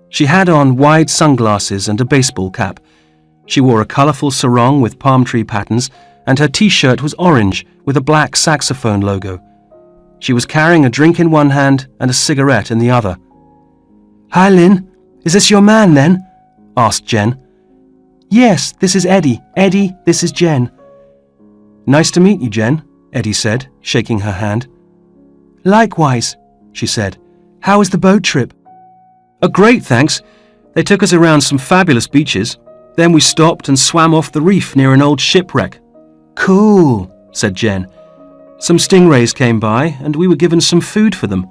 She had on wide sunglasses and a baseball cap. She wore a colourful sarong with palm tree patterns, and her t-shirt was orange with a black saxophone logo. She was carrying a drink in one hand and a cigarette in the other. "Hi, Lynn. Is this your man, then?" asked Jen. "Yes, this is Eddie. Eddie, this is Jen." "Nice to meet you, Jen," Eddie said, shaking her hand. "Likewise," she said. "How was the boat trip?" "Oh, great, thanks. They took us around some fabulous beaches. Then we stopped and swam off the reef near an old shipwreck." "Cool," said Jen. "Some stingrays came by and we were given some food for them."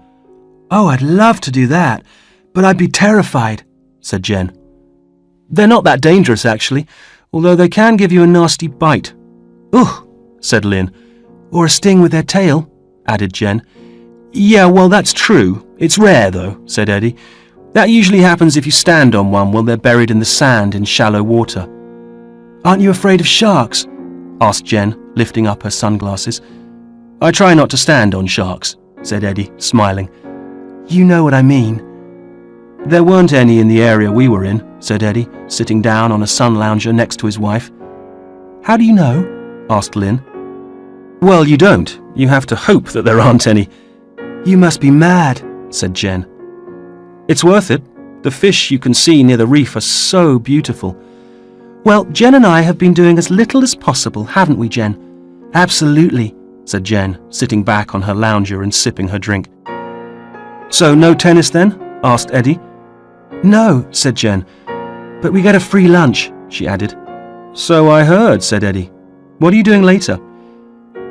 "Oh, I'd love to do that, but I'd be terrified," said Jen. "They're not that dangerous, actually, although they can give you a nasty bite." "Ugh," said Lynn. "Or a sting with their tail," added Jen. "Yeah, well, that's true. It's rare, though," said Eddie. "That usually happens if you stand on one while they're buried in the sand in shallow water." "Aren't you afraid of sharks?" asked Jen, lifting up her sunglasses. "I try not to stand on sharks," said Eddie, smiling. "You know what I mean." There weren't any in the area we were in, said Eddie, sitting down on a sun lounger next to his wife. How do you know? Asked Lynn. Well, you don't. You have to hope that there aren't any. You must be mad, said Jen. It's worth it. The fish you can see near the reef are so beautiful. Well, Jen and I have been doing as little as possible, haven't we, Jen? Absolutely, said Jen, sitting back on her lounger and sipping her drink. So no tennis then? Asked Eddie. No, said Jen. But we get a free lunch, she added. So I heard, said Eddie. What are you doing later?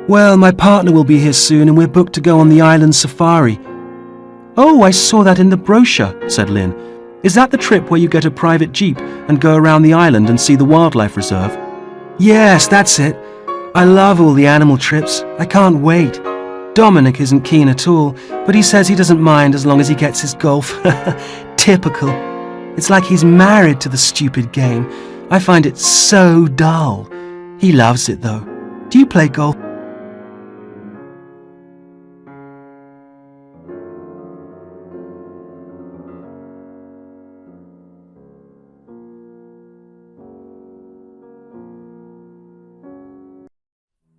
Well, my partner will be here soon and we're booked to go on the island safari. Oh, I saw that in the brochure, said Lynn. Is that the trip where you get a private jeep and go around the island and see the wildlife reserve? Yes, that's it. I love all the animal trips. I can't wait. Dominic isn't keen at all, but he says he doesn't mind as long as he gets his golf. Typical. It's like he's married to the stupid game. I find it so dull. He loves it though. Do you play golf?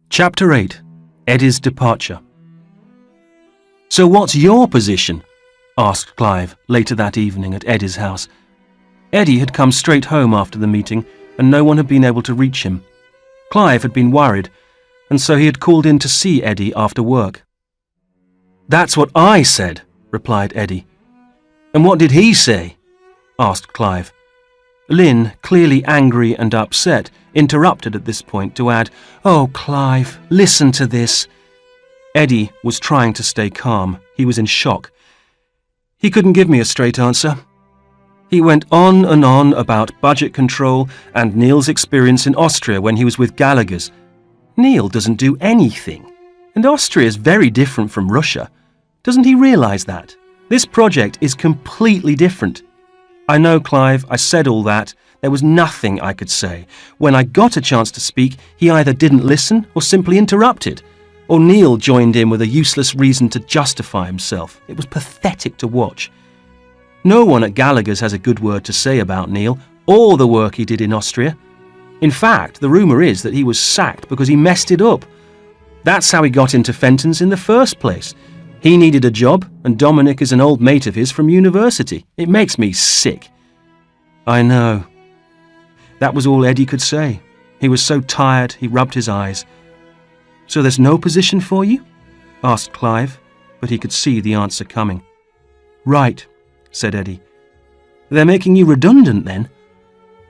Chapter 8. Eddie's Departure. So what's your position? Asked Clive later that evening at Eddie's house. Eddie had come straight home after the meeting and no one had been able to reach him. Clive had been worried and so he had called in to see Eddie after work. That's what I said, replied Eddie. And what did he say? Asked Clive. Lynn, clearly angry and upset, interrupted at this point to add, Oh, Clive, listen to this. Eddie was trying to stay calm. He was in shock. He couldn't give me a straight answer. He went on and on about budget control and Neil's experience in Austria when he was with Gallagher's. Neil doesn't do anything. And Austria is very different from Russia. Doesn't he realize that? This project is completely different. I know, Clive, I said all that. There was nothing I could say. When I got a chance to speak, he either didn't listen or simply interrupted. Or Neil joined in with a useless reason to justify himself. It was pathetic to watch. No one at Gallagher's has a good word to say about Neil or the work he did in Austria. In fact, the rumour is that he was sacked because he messed it up. That's how he got into Fenton's in the first place. He needed a job, and Dominic is an old mate of his from university. It makes me sick. I know. That was all Eddie could say. He was so tired, he rubbed his eyes. So there's no position for you? Asked Clive, but he could see the answer coming. Right, said Eddie. They're making you redundant then?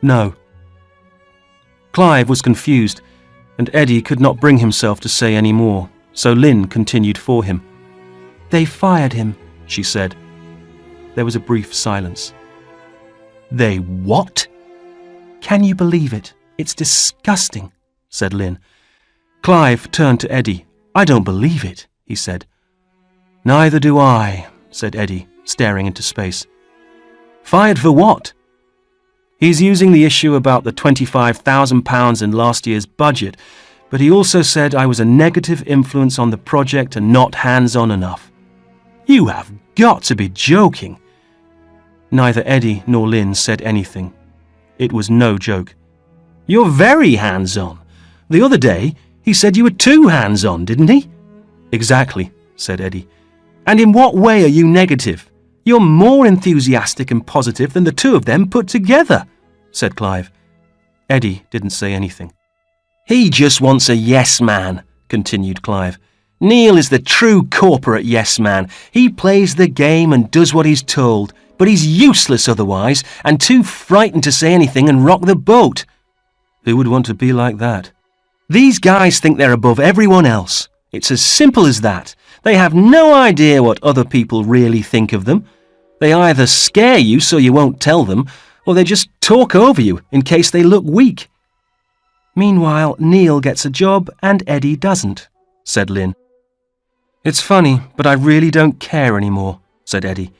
No. Clive was confused, and Eddie could not bring himself to say any more, so Lynn continued for him. They fired him, she said. There was a brief silence. They what? Can you believe it? It's disgusting, said Lynn. Clive turned to Eddie. I don't believe it, he said. Neither do I, said Eddie, staring into space. Fired for what? He's using the issue about the £25,000 in last year's budget, but he also said I was a negative influence on the project and not hands-on enough. You have got to be joking. Neither Eddie nor Lynn said anything. It was no joke. You're very hands-on. The other day, he said you were too hands-on, didn't he? Exactly, said Eddie. And in what way are you negative? You're more enthusiastic and positive than the two of them put together, said Clive. Eddie didn't say anything. He just wants a yes man, continued Clive. Neil is the true corporate yes man. He plays the game and does what he's told, but he's useless otherwise and too frightened to say anything and rock the boat. Who would want to be like that? These guys think they're above everyone else. It's as simple as that. They have no idea what other people really think of them. They either scare you so you won't tell them, or they just talk over you in case they look weak. Meanwhile, Neil gets a job and Eddie doesn't, said Lynn. It's funny, but I really don't care anymore, said Eddie.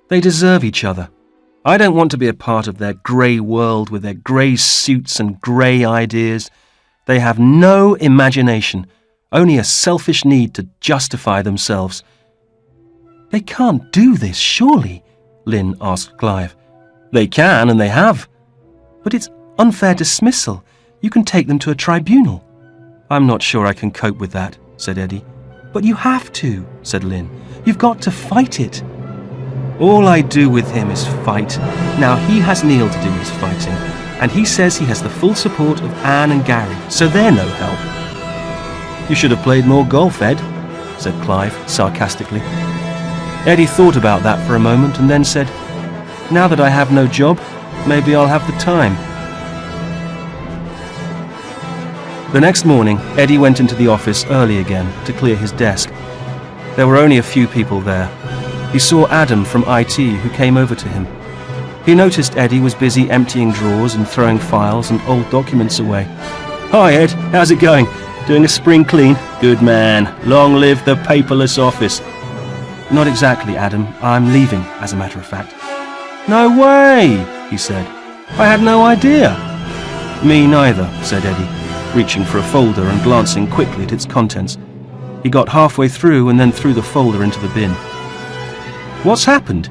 They deserve each other. I don't want to be a part of their grey world with their grey suits and grey ideas. They have no imagination, only a selfish need to justify themselves. They can't do this, surely. Lynn asked Clive. They can, and they have. But it's unfair dismissal. You can take them to a tribunal. I'm not sure I can cope with that, said Eddie. But you have to, said Lynn. You've got to fight it. All I do with him is fight. Now he has Neil to do his fighting, and he says he has the full support of Anne and Gary, so they're no help. You should have played more golf, Ed, said Clive sarcastically. Eddie thought about that for a moment and then said, Now that I have no job, maybe I'll have the time. The next morning, Eddie went into the office early again to clear his desk. There were only a few people there. He saw Adam from IT who came over to him. He noticed Eddie was busy emptying drawers and throwing files and old documents away. Hi Ed, how's it going? Doing a spring clean? Good man. Long live the paperless office. Not exactly, Adam. I'm leaving, as a matter of fact. No way, he said. I had no idea. Me neither, said Eddie, reaching for a folder and glancing quickly at its contents. He got halfway through and then threw the folder into the bin. What's happened?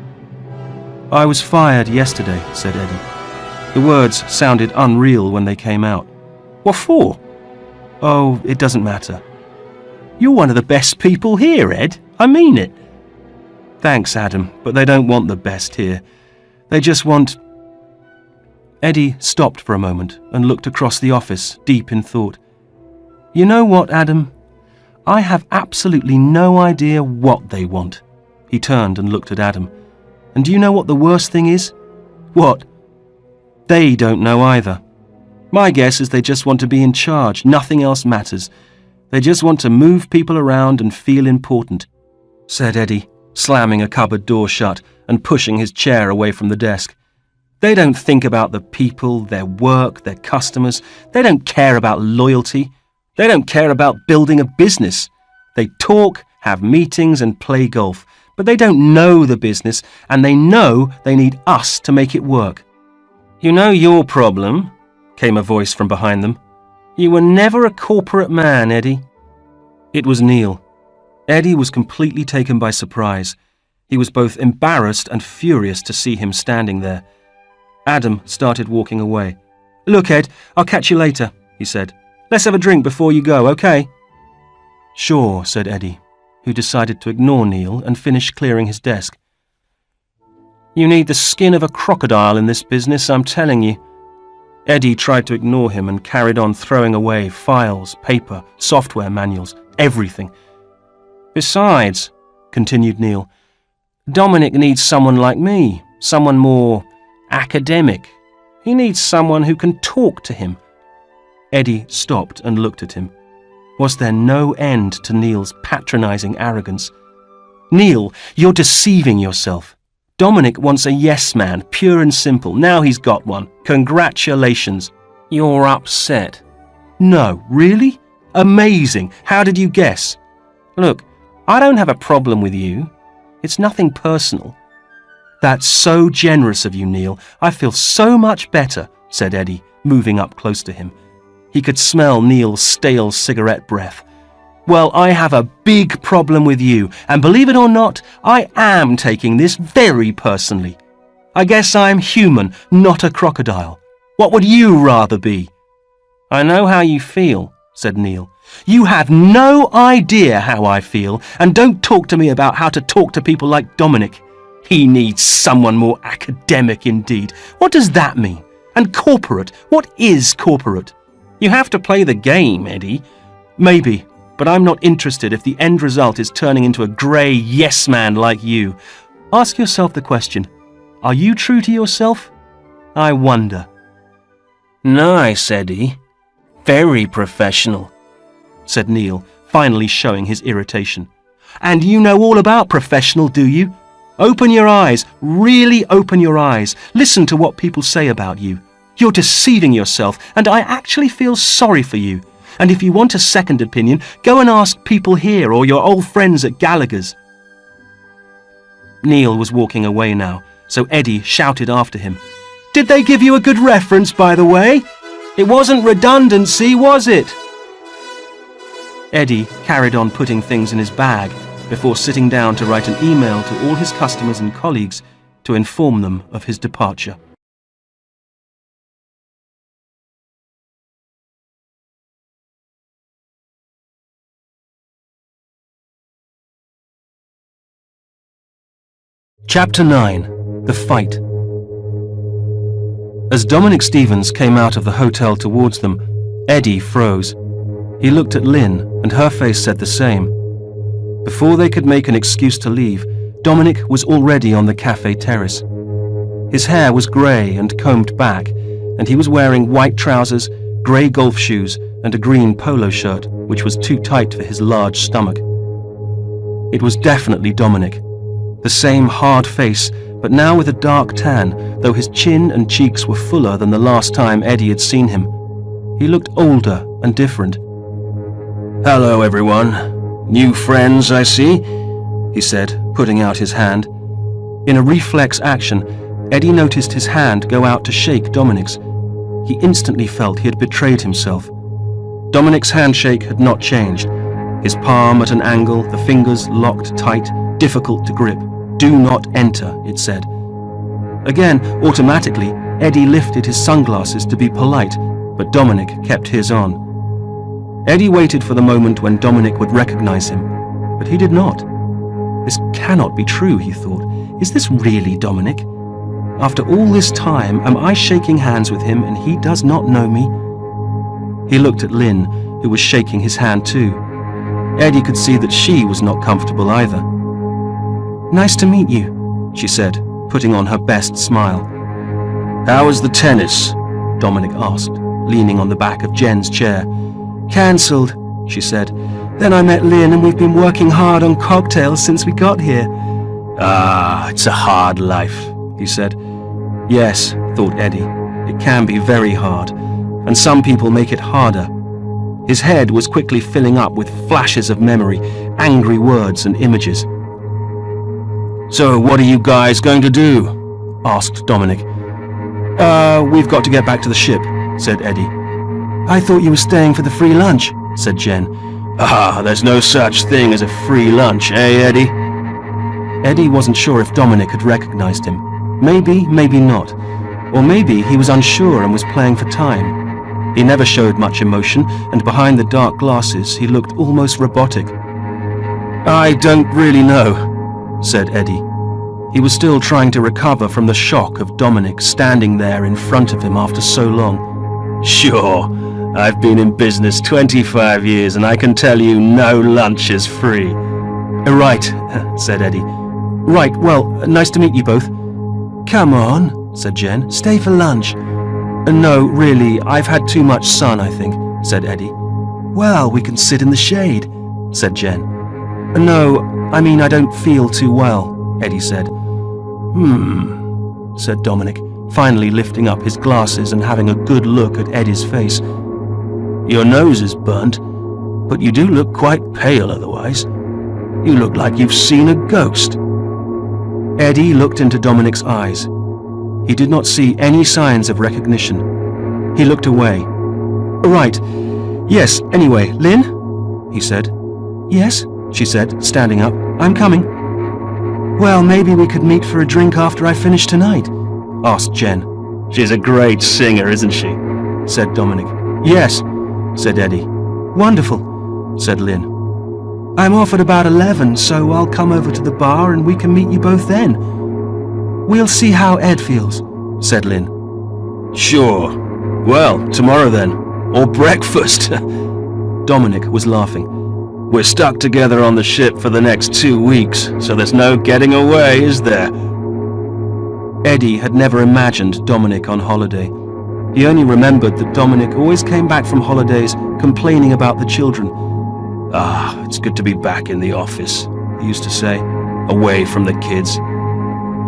I was fired yesterday, said Eddie. The words sounded unreal when they came out. What for? Oh, it doesn't matter. You're one of the best people here, Ed. I mean it. Thanks, Adam, but they don't want the best here. They just want... Eddie stopped for a moment and looked across the office, deep in thought. You know what, Adam? I have absolutely no idea what they want. He turned and looked at Adam. And do you know what the worst thing is? What? They don't know either. My guess is they just want to be in charge. Nothing else matters. They just want to move people around and feel important, said Eddie, slamming a cupboard door shut and pushing his chair away from the desk. They don't think about the people, their work, their customers. They don't care about loyalty. They don't care about building a business. They talk, have meetings and play golf, but they don't know the business and they know they need us to make it work. You know your problem, came a voice from behind them. You were never a corporate man, Eddie. It was Neil. Eddie was completely taken by surprise. He was both embarrassed and furious to see him standing there. Adam started walking away. Look, Ed, I'll catch you later, he said. Let's have a drink before you go, okay? Sure, said Eddie, who decided to ignore Neil and finish clearing his desk. You need the skin of a crocodile in this business, I'm telling you. Eddie tried to ignore him and carried on throwing away files, paper, software manuals, everything. Besides, continued Neil, Dominic needs someone like me, someone more academic. He needs someone who can talk to him. Eddie stopped and looked at him. Was there no end to Neil's patronizing arrogance? Neil, you're deceiving yourself. Dominic wants a yes man, pure and simple. Now he's got one. Congratulations. You're upset. No, really? Amazing. How did you guess? Look, I don't have a problem with you. It's nothing personal. That's so generous of you, Neil. I feel so much better, said Eddie, moving up close to him. He could smell Neil's stale cigarette breath. Well, I have a big problem with you, and believe it or not, I am taking this very personally. I guess I'm human, not a crocodile. What would you rather be? I know how you feel, said Neil. You have no idea how I feel, and don't talk to me about how to talk to people like Dominic. He needs someone more academic indeed. What does that mean? And corporate, what is corporate? You have to play the game, Eddie. Maybe, but I'm not interested if the end result is turning into a grey yes man like you. Ask yourself the question, are you true to yourself? I wonder. Nice, Eddie. Very professional, said Neil, finally showing his irritation. And you know all about professional, do you? Open your eyes, really open your eyes. Listen to what people say about you. You're deceiving yourself, and I actually feel sorry for you. And if you want a second opinion, go and ask people here or your old friends at Gallagher's. Neil was walking away now, so Eddie shouted after him. Did they give you a good reference, by the way? It wasn't redundancy, was it? Eddie carried on putting things in his bag before sitting down to write an email to all his customers and colleagues to inform them of his departure. Chapter 9. The Fight. As Dominic Stevens came out of the hotel towards them, Eddie froze. He looked at Lynn, and her face said the same. Before they could make an excuse to leave, Dominic was already on the cafe terrace. His hair was grey and combed back, and he was wearing white trousers, grey golf shoes, and a green polo shirt, which was too tight for his large stomach. It was definitely Dominic. The same hard face, but now with a dark tan, though his chin and cheeks were fuller than the last time Eddie had seen him. He looked older and different. "Hello, everyone. New friends, I see," he said, putting out his hand. In a reflex action, Eddie noticed his hand go out to shake Dominic's. He instantly felt he had betrayed himself. Dominic's handshake had not changed. His palm at an angle, the fingers locked tight, difficult to grip. "Do not enter," it said. Again, automatically, Eddie lifted his sunglasses to be polite, but Dominic kept his on. Eddie waited for the moment when Dominic would recognize him, but he did not. This cannot be true, he thought. Is this really Dominic? After all this time, am I shaking hands with him and he does not know me? He looked at Lynn, who was shaking his hand too. Eddie could see that she was not comfortable either. "Nice to meet you," she said, putting on her best smile. "How was the tennis?" Dominic asked, leaning on the back of Jen's chair. "Cancelled," she said. "Then I met Lynn and we've been working hard on cocktails since we got here." "Ah, it's a hard life," he said. Yes, thought Eddie, it can be very hard, and some people make it harder. His head was quickly filling up with flashes of memory, angry words and images. "So what are you guys going to do?" asked Dominic. We've got to get back to the ship," said Eddie. "I thought you were staying for the free lunch," said Jen. "Ah, there's no such thing as a free lunch, eh, Eddie?" Eddie wasn't sure if Dominic had recognized him. Maybe, maybe not. Or maybe he was unsure and was playing for time. He never showed much emotion, and behind the dark glasses he looked almost robotic. "I don't really know," said Eddie. He was still trying to recover from the shock of Dominic standing there in front of him after so long. "Sure, I've been in business 25 years and I can tell you no lunch is free." "Right," said Eddie. "Right, well, nice to meet you both." "Come on," said Jen, "stay for lunch." "No, really, I've had too much sun, I think," said Eddie. "Well, we can sit in the shade," said Jen. "No, I mean I don't feel too well," Eddie said. Said Dominic, finally lifting up his glasses and having a good look at Eddie's face. "Your nose is burnt, but you do look quite pale otherwise. You look like you've seen a ghost." Eddie looked into Dominic's eyes. He did not see any signs of recognition. He looked away. "Right. Yes, anyway, Lynn?" he said. "Yes," she said, standing up. "I'm coming." "Well, maybe we could meet for a drink after I finish tonight," asked Jen. "She's a great singer, isn't she?" said Dominic. "Yes," said Eddie. "Wonderful," said Lynn. "I'm off at about 11, so I'll come over to the bar and we can meet you both then." "We'll see how Ed feels," said Lynn. "Sure. Well, tomorrow then. Or breakfast." Dominic was laughing. "We're stuck together on the ship for the next 2 weeks, so there's no getting away, is there?" Eddie had never imagined Dominic on holiday. He only remembered that Dominic always came back from holidays complaining about the children. "Ah, it's good to be back in the office," he used to say, away from the kids.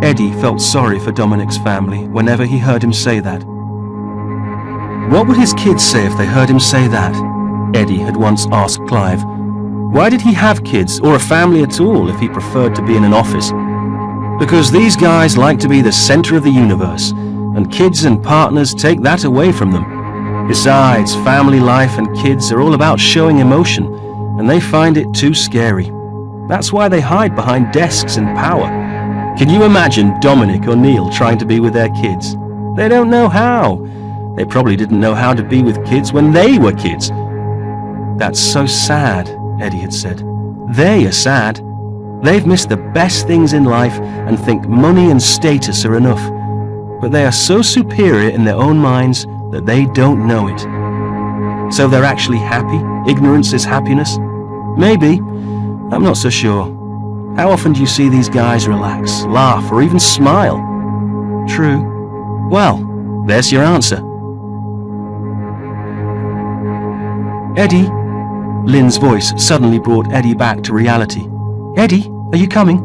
Eddie felt sorry for Dominic's family whenever he heard him say that. What would his kids say if they heard him say that? Eddie had once asked Clive. Why did he have kids or a family at all if he preferred to be in an office? Because these guys like to be the center of the universe, and kids and partners take that away from them. Besides, family life and kids are all about showing emotion, and they find it too scary. That's why they hide behind desks and power. Can you imagine Dominic or Neil trying to be with their kids? They don't know how. They probably didn't know how to be with kids when they were kids. That's so sad, Eddie had said. They are sad. They've missed the best things in life and think money and status are enough. But they are so superior in their own minds that they don't know it. So they're actually happy? Ignorance is happiness? Maybe. I'm not so sure. How often do you see these guys relax, laugh, or even smile? True. Well, there's your answer. Eddie? Lynn's voice suddenly brought Eddie back to reality. Eddie, are you coming?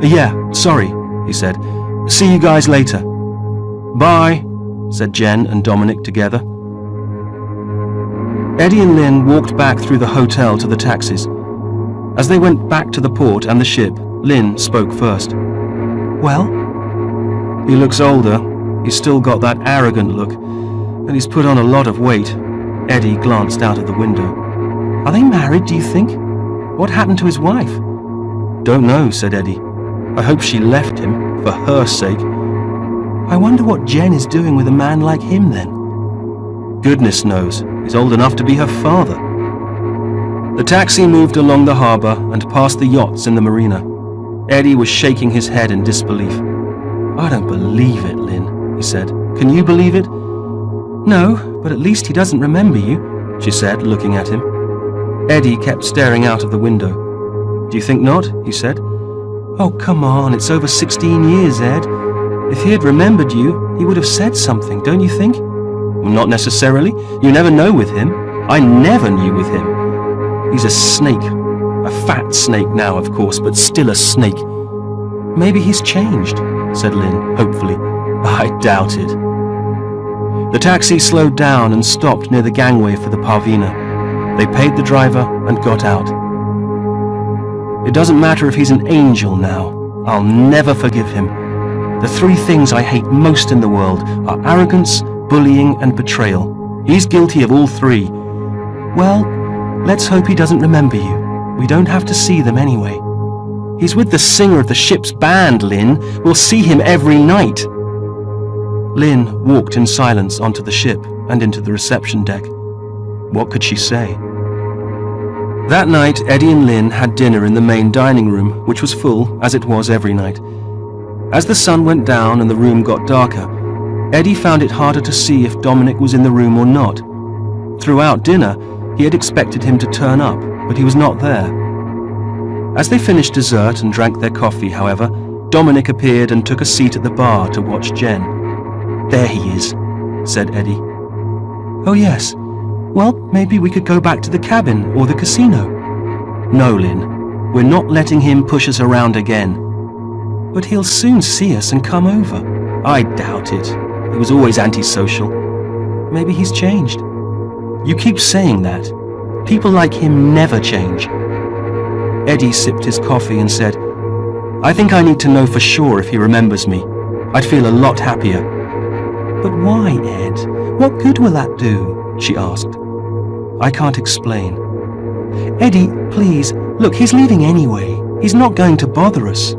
Yeah, sorry, he said. See you guys later. Bye, said Jen and Dominic together. Eddie and Lynn walked back through the hotel to the taxis. As they went back to the port and the ship, Lynn spoke first. Well? He looks older. He's still got that arrogant look, and he's put on a lot of weight. Eddie glanced out of the window. Are they married, do you think? What happened to his wife? Don't know, said Eddie. I hope she left him, for her sake. I wonder what Jen is doing with a man like him then. Goodness knows, he's old enough to be her father. The taxi moved along the harbour and past the yachts in the marina. Eddie was shaking his head in disbelief. I don't believe it, Lynn, he said. Can you believe it? No, but at least he doesn't remember you, she said, looking at him. Eddie kept staring out of the window. Do you think not? He said. Oh, come on, it's over 16 years, Ed. If he had remembered you, he would have said something, don't you think? Well, not necessarily. You never know with him. I never knew with him. He's a snake. A fat snake now, of course, but still a snake. Maybe he's changed, said Lynn, hopefully. I doubt it. The taxi slowed down and stopped near the gangway for the Parvina. They paid the driver and got out. It doesn't matter if he's an angel now. I'll never forgive him. The three things I hate most in the world are arrogance, bullying, and betrayal. He's guilty of all three. Well, let's hope he doesn't remember you. We don't have to see them anyway. He's with the singer of the ship's band, Lynn. We'll see him every night. Lynn walked in silence onto the ship and into the reception deck. What could she say? That night, Eddie and Lynn had dinner in the main dining room, which was full, as it was every night. As the sun went down and the room got darker, Eddie found it harder to see if Dominic was in the room or not. Throughout dinner, he had expected him to turn up, but he was not there. As they finished dessert and drank their coffee, however, Dominic appeared and took a seat at the bar to watch Jen. There he is, said Eddie. Oh yes. Well, maybe we could go back to the cabin or the casino. No, Lynn. We're not letting him push us around again. But he'll soon see us and come over. I doubt it. He was always antisocial. Maybe he's changed. You keep saying that. People like him never change. Eddie sipped his coffee and said, I think I need to know for sure if he remembers me. I'd feel a lot happier. But why, Ed? What good will that do? She asked. I can't explain. Eddie, please, look, he's leaving anyway. He's not going to bother us.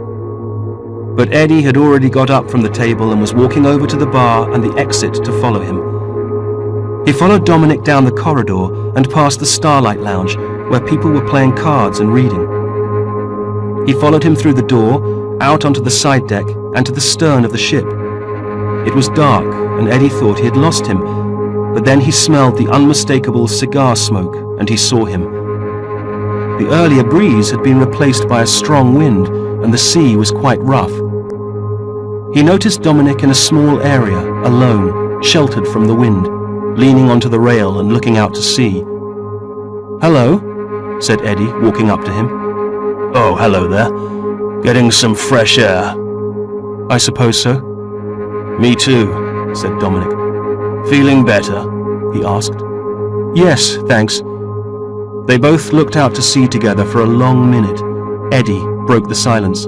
But Eddie had already got up from the table and was walking over to the bar and the exit to follow him. He followed Dominic down the corridor and past the Starlight Lounge, where people were playing cards and reading. He followed him through the door, out onto the side deck, and to the stern of the ship. It was dark, and Eddie thought he had lost him, but then he smelled the unmistakable cigar smoke, and he saw him. The earlier breeze had been replaced by a strong wind, and the sea was quite rough. He noticed Dominic in a small area, alone, sheltered from the wind, leaning onto the rail and looking out to sea. Hello, said Eddie, walking up to him. Oh, hello there. Getting some fresh air? I suppose so. Me too, said Dominic. Feeling better? He asked. Yes, thanks. They both looked out to sea together for a long minute. Eddie broke the silence.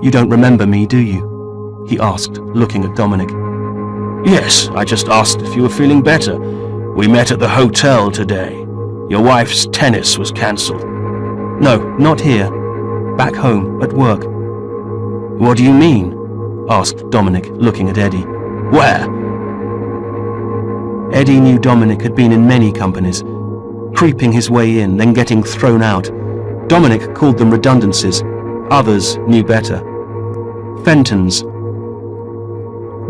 You don't remember me, do you? He asked, looking at Dominic. Yes, I just asked if you were feeling better. We met at the hotel today. Your wife's tennis was cancelled. No, not here. Back home, at work. "What do you mean?" asked Dominic, looking at Eddie. "Where?" Eddie knew Dominic had been in many companies, creeping his way in, then getting thrown out. Dominic called them redundancies. Others knew better. Fenton's.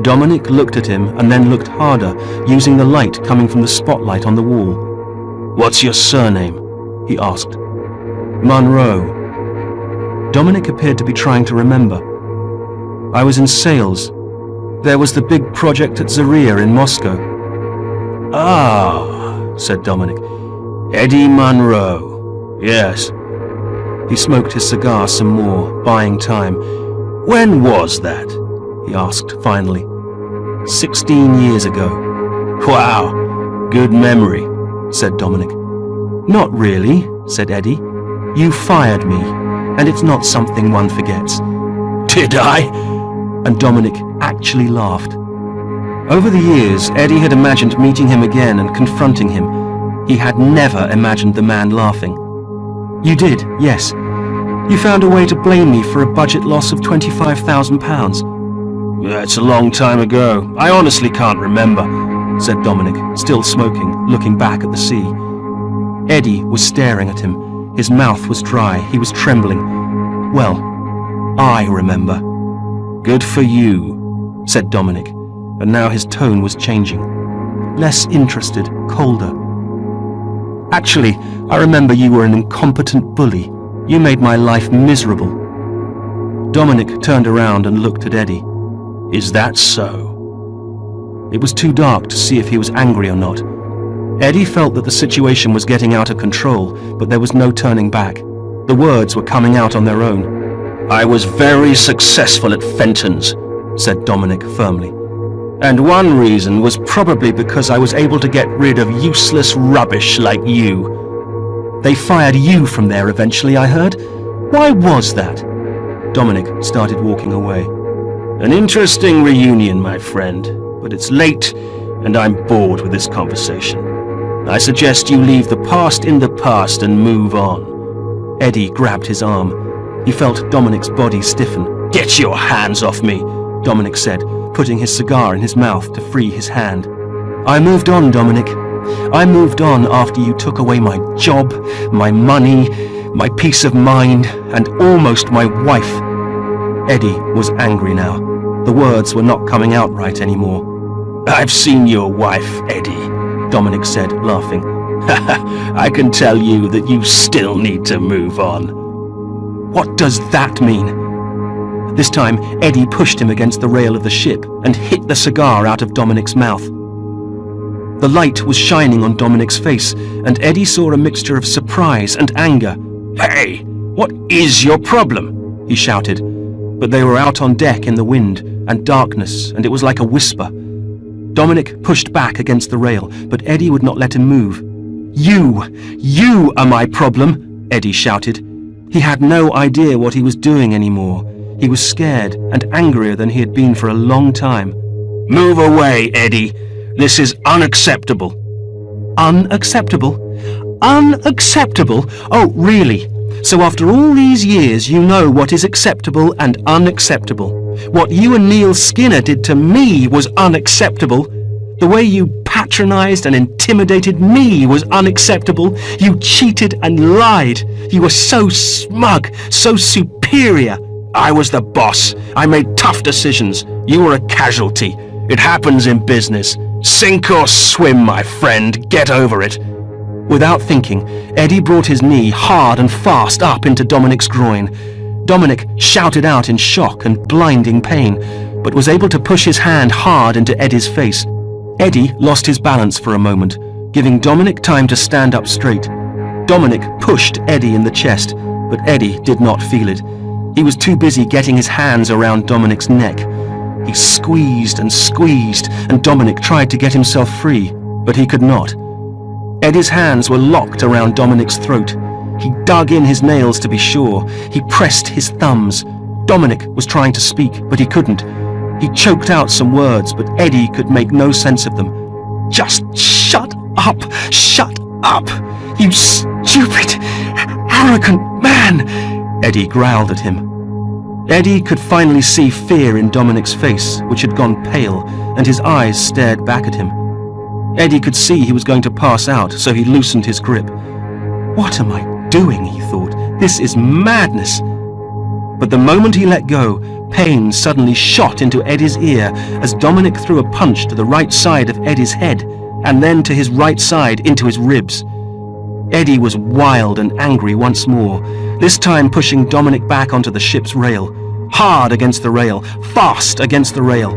Dominic looked at him and then looked harder, using the light coming from the spotlight on the wall. "What's your surname?" he asked. "Monroe." Dominic appeared to be trying to remember. "I was in sales. There was the big project at Zaria in Moscow." "Ah," said Dominic. "Eddie Monroe. Yes." He smoked his cigar some more, buying time. "When was that?" he asked finally. 16 years ago." "Wow, good memory," said Dominic. "Not really," said Eddie. "You fired me, and it's not something one forgets." "Did I?" And Dominic actually laughed. Over the years, Eddie had imagined meeting him again and confronting him. He had never imagined the man laughing. "You did, yes. You found a way to blame me for a budget loss of £25,000. "That's a long time ago. I honestly can't remember," said Dominic, still smoking, looking back at the sea. Eddie was staring at him. His mouth was dry. He was trembling. "Well, I remember." "Good for you," said Dominic, and now his tone was changing. Less interested, colder. "Actually, I remember you were an incompetent bully. You made my life miserable." Dominic turned around and looked at Eddie. "Is that so?" It was too dark to see if he was angry or not. Eddie felt that the situation was getting out of control, but there was no turning back. The words were coming out on their own. "I was very successful at Fenton's," said Dominic firmly. "And one reason was probably because I was able to get rid of useless rubbish like you." "They fired you from there eventually, I heard. Why was that?" Dominic started walking away. "An interesting reunion, my friend, but it's late and I'm bored with this conversation. I suggest you leave the past in the past and move on." Eddie grabbed his arm. He felt Dominic's body stiffen. "Get your hands off me," Dominic said, putting his cigar in his mouth to free his hand. "I moved on, Dominic. I moved on after you took away my job, my money, my peace of mind, and almost my wife." Eddie was angry now. The words were not coming out right anymore. "I've seen your wife, Eddie," Dominic said, laughing. "I can tell you that you still need to move on." "What does that mean?" This time, Eddie pushed him against the rail of the ship and hit the cigar out of Dominic's mouth. The light was shining on Dominic's face, and Eddie saw a mixture of surprise and anger. "Hey, what is your problem?" he shouted. But they were out on deck in the wind and darkness, and it was like a whisper. Dominic pushed back against the rail, but Eddie would not let him move. You are my problem," Eddie shouted. He had no idea what he was doing anymore. He was scared and angrier than he had been for a long time. "Move away, Eddie. This is unacceptable." "Unacceptable? Unacceptable? Oh, really? So after all these years you know what is acceptable and unacceptable. What you and Neil Skinner did to me was unacceptable. The way you patronized and intimidated me was unacceptable. You cheated and lied. You were so smug, so superior. I was the boss. I made tough decisions. You were a casualty. It happens in business. Sink or swim, my friend. Get over it." Without thinking, Eddie brought his knee hard and fast up into Dominic's groin. Dominic shouted out in shock and blinding pain, but was able to push his hand hard into Eddie's face. Eddie lost his balance for a moment, giving Dominic time to stand up straight. Dominic pushed Eddie in the chest, but Eddie did not feel it. He was too busy getting his hands around Dominic's neck. He squeezed, and Dominic tried to get himself free, but he could not. Eddie's hands were locked around Dominic's throat. He dug in his nails to be sure. He pressed his thumbs. Dominic was trying to speak, but he couldn't. He choked out some words, but Eddie could make no sense of them. "Just shut up! Shut up! You stupid, arrogant man!" Eddie growled at him. Eddie could finally see fear in Dominic's face, which had gone pale, and his eyes stared back at him. Eddie could see he was going to pass out, so he loosened his grip. "What am I doing?" he thought. "This is madness." But the moment he let go, pain suddenly shot into Eddie's ear as Dominic threw a punch to the right side of Eddie's head, and then to his right side into his ribs. Eddie was wild and angry once more, this time pushing Dominic back onto the ship's rail. Hard against the rail, fast against the rail.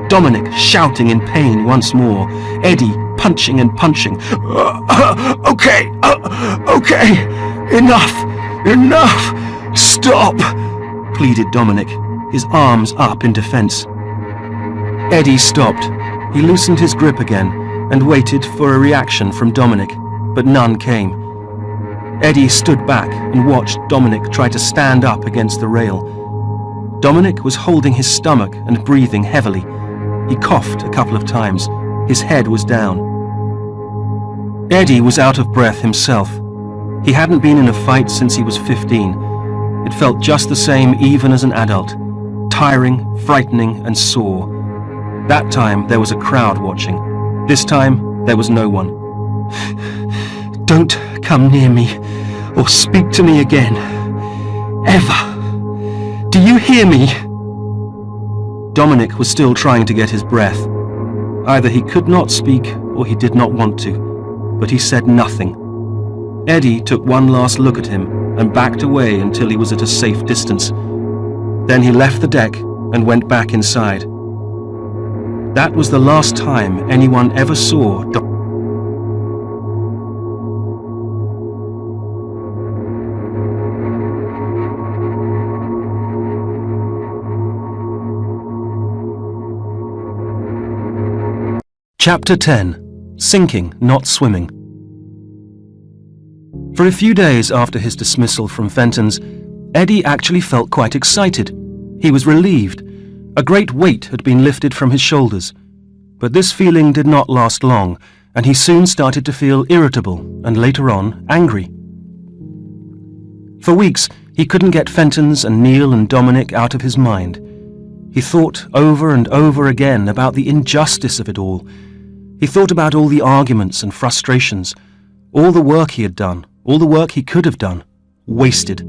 Dominic shouting in pain once more. Eddie punching and punching. Okay, enough, stop, pleaded Dominic, his arms up in defense. Eddie stopped. He loosened his grip again and waited for a reaction from Dominic, but none came. Eddie stood back and watched Dominic try to stand up against the rail. Dominic was holding his stomach and breathing heavily. He coughed a couple of times. His head was down. Eddie was out of breath himself. He hadn't been in a fight since he was 15. It felt just the same even as an adult. Tiring, frightening, and sore. That time there was a crowd watching. This time there was no one. "Don't come near me or speak to me again. Ever. Do you hear me?" Dominic was still trying to get his breath. Either he could not speak or he did not want to, but he said nothing. Eddie took one last look at him and backed away until he was at a safe distance. Then he left the deck and went back inside. That was the last time anyone ever saw Dominic. Chapter 10. Sinking, Not Swimming. For a few days after his dismissal from Fenton's, Eddie actually felt quite excited. He was relieved. A great weight had been lifted from his shoulders. But this feeling did not last long, and he soon started to feel irritable and later on angry. For weeks, he couldn't get Fenton's and Neil and Dominic out of his mind. He thought over and over again about the injustice of it all. He thought about all the arguments and frustrations, all the work he had done, all the work he could have done, wasted.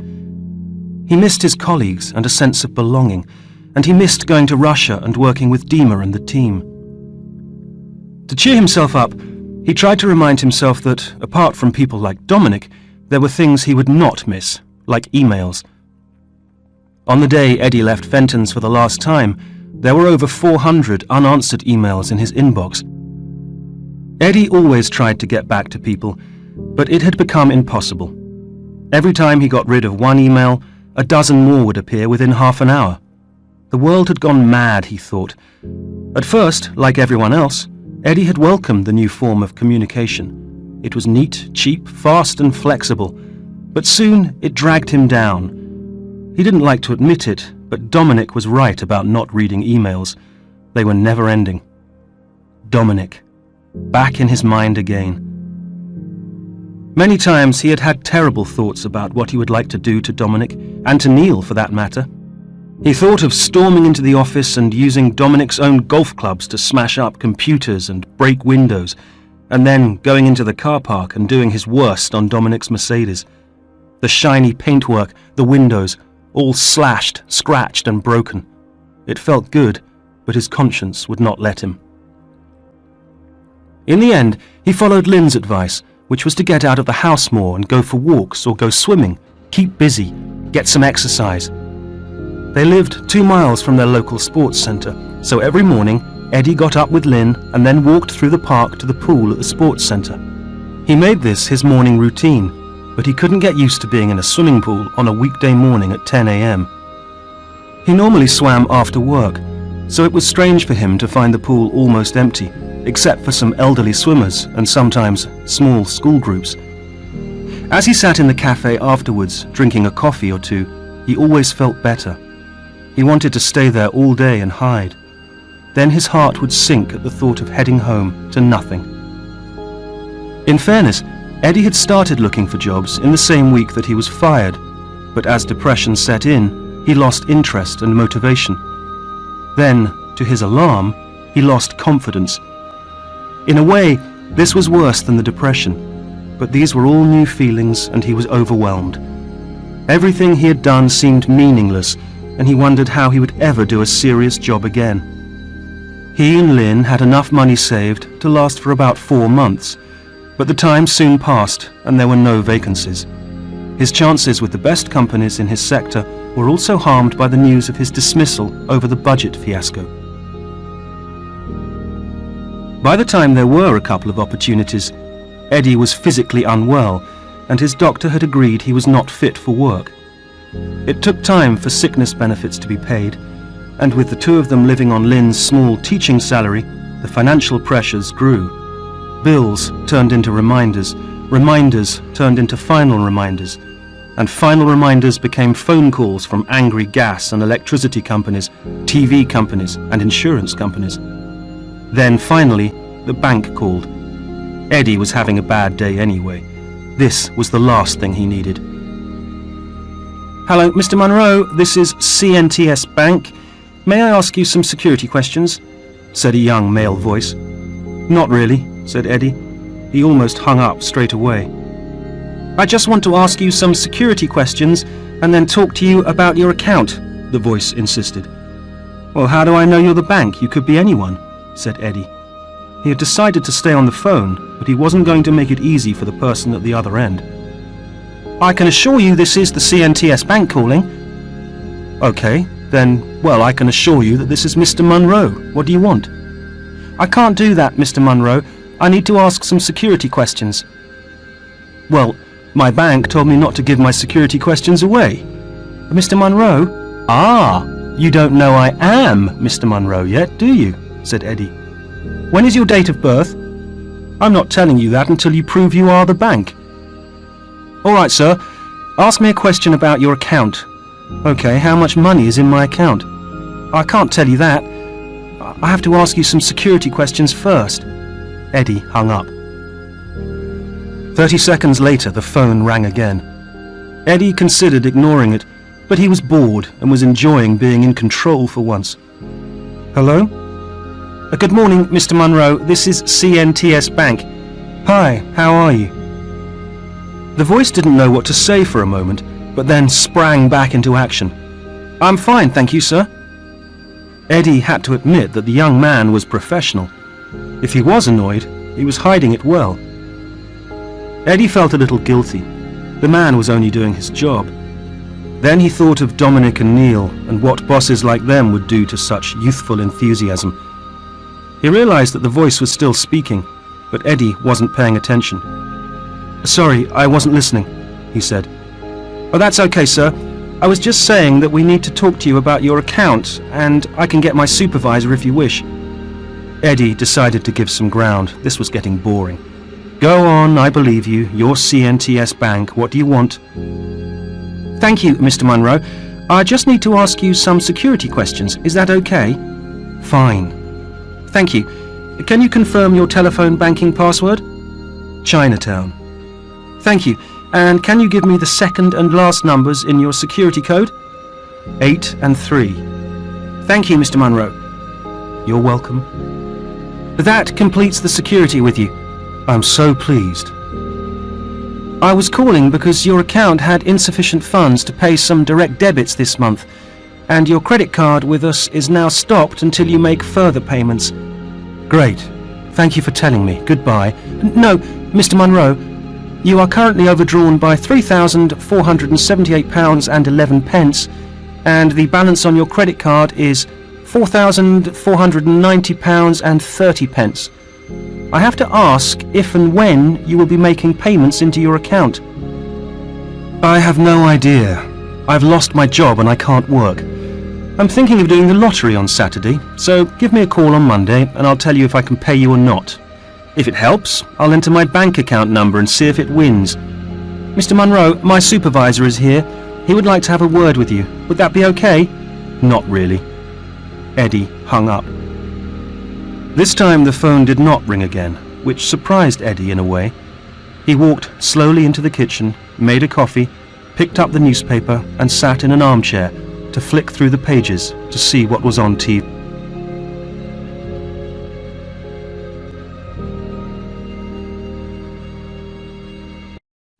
He missed his colleagues and a sense of belonging, and he missed going to Russia and working with Dima and the team. To cheer himself up, he tried to remind himself that, apart from people like Dominic, there were things he would not miss, like emails. On the day Eddie left Fenton's for the last time, there were over 400 unanswered emails in his inbox. Eddie always tried to get back to people, but it had become impossible. Every time he got rid of one email, a dozen more would appear within half an hour. The world had gone mad, he thought. At first, like everyone else, Eddie had welcomed the new form of communication. It was neat, cheap, fast and flexible, but soon it dragged him down. He didn't like to admit it, but Dominic was right about not reading emails. They were never ending. Dominic. Back in his mind again. Many times he had had terrible thoughts about what he would like to do to Dominic, and to Neil for that matter. He thought of storming into the office and using Dominic's own golf clubs to smash up computers and break windows, and then going into the car park and doing his worst on Dominic's Mercedes. The shiny paintwork, the windows, all slashed, scratched and broken. It felt good, but his conscience would not let him. In the end, he followed Lynn's advice, which was to get out of the house more and go for walks or go swimming, keep busy, get some exercise. They lived 2 miles from their local sports centre, so every morning Eddie got up with Lynn and then walked through the park to the pool at the sports centre. He made this his morning routine, but he couldn't get used to being in a swimming pool on a weekday morning at 10 a.m. He normally swam after work, so it was strange for him to find the pool almost empty, except for some elderly swimmers and sometimes small school groups. As he sat in the cafe afterwards, drinking a coffee or two, he always felt better. He wanted to stay there all day and hide. Then his heart would sink at the thought of heading home to nothing. In fairness, Eddie had started looking for jobs in the same week that he was fired, but as depression set in, he lost interest and motivation. Then, to his alarm, he lost confidence. In a way, this was worse than the depression, but these were all new feelings and he was overwhelmed. Everything he had done seemed meaningless, and he wondered how he would ever do a serious job again. He and Lynn had enough money saved to last for about 4 months, but the time soon passed and there were no vacancies. His chances with the best companies in his sector were also harmed by the news of his dismissal over the budget fiasco. By the time there were a couple of opportunities, Eddie was physically unwell and his doctor had agreed he was not fit for work. It took time for sickness benefits to be paid, and with the two of them living on Lynn's small teaching salary, the financial pressures grew. Bills turned into reminders, reminders turned into final reminders, and final reminders became phone calls from angry gas and electricity companies, TV companies, and insurance companies. Then finally, the bank called. Eddie was having a bad day anyway. This was the last thing he needed. "Hello, Mr. Munro, this is CNTS Bank. May I ask you some security questions?" said a young male voice. "Not really," said Eddie. He almost hung up straight away. "I just want to ask you some security questions and then talk to you about your account," the voice insisted. "Well, how do I know you're the bank? You could be anyone," said Eddie. He had decided to stay on the phone, but he wasn't going to make it easy for the person at the other end. "I can assure you this is the CNTS Bank calling." "Okay, then, well, I can assure you that this is Mr. Munro. What do you want?" "I can't do that, Mr. Munro. I need to ask some security questions." "Well, my bank told me not to give my security questions away." "Mr. Munro?" "Ah, you don't know I am Mr. Munro yet, do you?" said Eddie. "When is your date of birth?" "I'm not telling you that until you prove you are the bank." "All right, sir. Ask me a question about your account." "Okay, how much money is in my account?" "I can't tell you that. I have to ask you some security questions first." Eddie hung up. 30 seconds later, the phone rang again. Eddie considered ignoring it, but he was bored and was enjoying being in control for once. "Hello?" "Good morning, Mr. Munro. This is CNTS Bank." "Hi, how are you?" The voice didn't know what to say for a moment, but then sprang back into action. "I'm fine, thank you, sir." Eddie had to admit that the young man was professional. If he was annoyed, he was hiding it well. Eddie felt a little guilty. The man was only doing his job. Then he thought of Dominic and Neil and what bosses like them would do to such youthful enthusiasm. He realized that the voice was still speaking, but Eddie wasn't paying attention. "Sorry, I wasn't listening," he said. "Oh, that's okay, sir. I was just saying that we need to talk to you about your account, and I can get my supervisor if you wish." Eddie decided to give some ground. This was getting boring. "Go on, I believe you. You're CNTS Bank. What do you want?" "Thank you, Mr. Munro. I just need to ask you some security questions. Is that okay?" "Fine." "Thank you. Can you confirm your telephone banking password?" "Chinatown." "Thank you. And can you give me the second and last numbers in your security code?" 8 and 3. "Thank you, Mr. Munro." "You're welcome." "That completes the security with you." "I'm so pleased." "I was calling because your account had insufficient funds to pay some direct debits this month, and your credit card with us is now stopped until you make further payments." "Great. Thank you for telling me. Goodbye." "No, Mr. Munro. You are currently overdrawn by £3,478.11, and the balance on your credit card is £4,490.30. I have to ask if and when you will be making payments into your account." "I have no idea. I've lost my job and I can't work. I'm thinking of doing the lottery on Saturday, so give me a call on Monday and I'll tell you if I can pay you or not. If it helps, I'll enter my bank account number and see if it wins." "Mr. Munro, my supervisor is here. He would like to have a word with you. Would that be okay?" "Not really." Eddie hung up. This time the phone did not ring again, which surprised Eddie in a way. He walked slowly into the kitchen, made a coffee, picked up the newspaper and sat in an armchair, to flick through the pages to see what was on TV.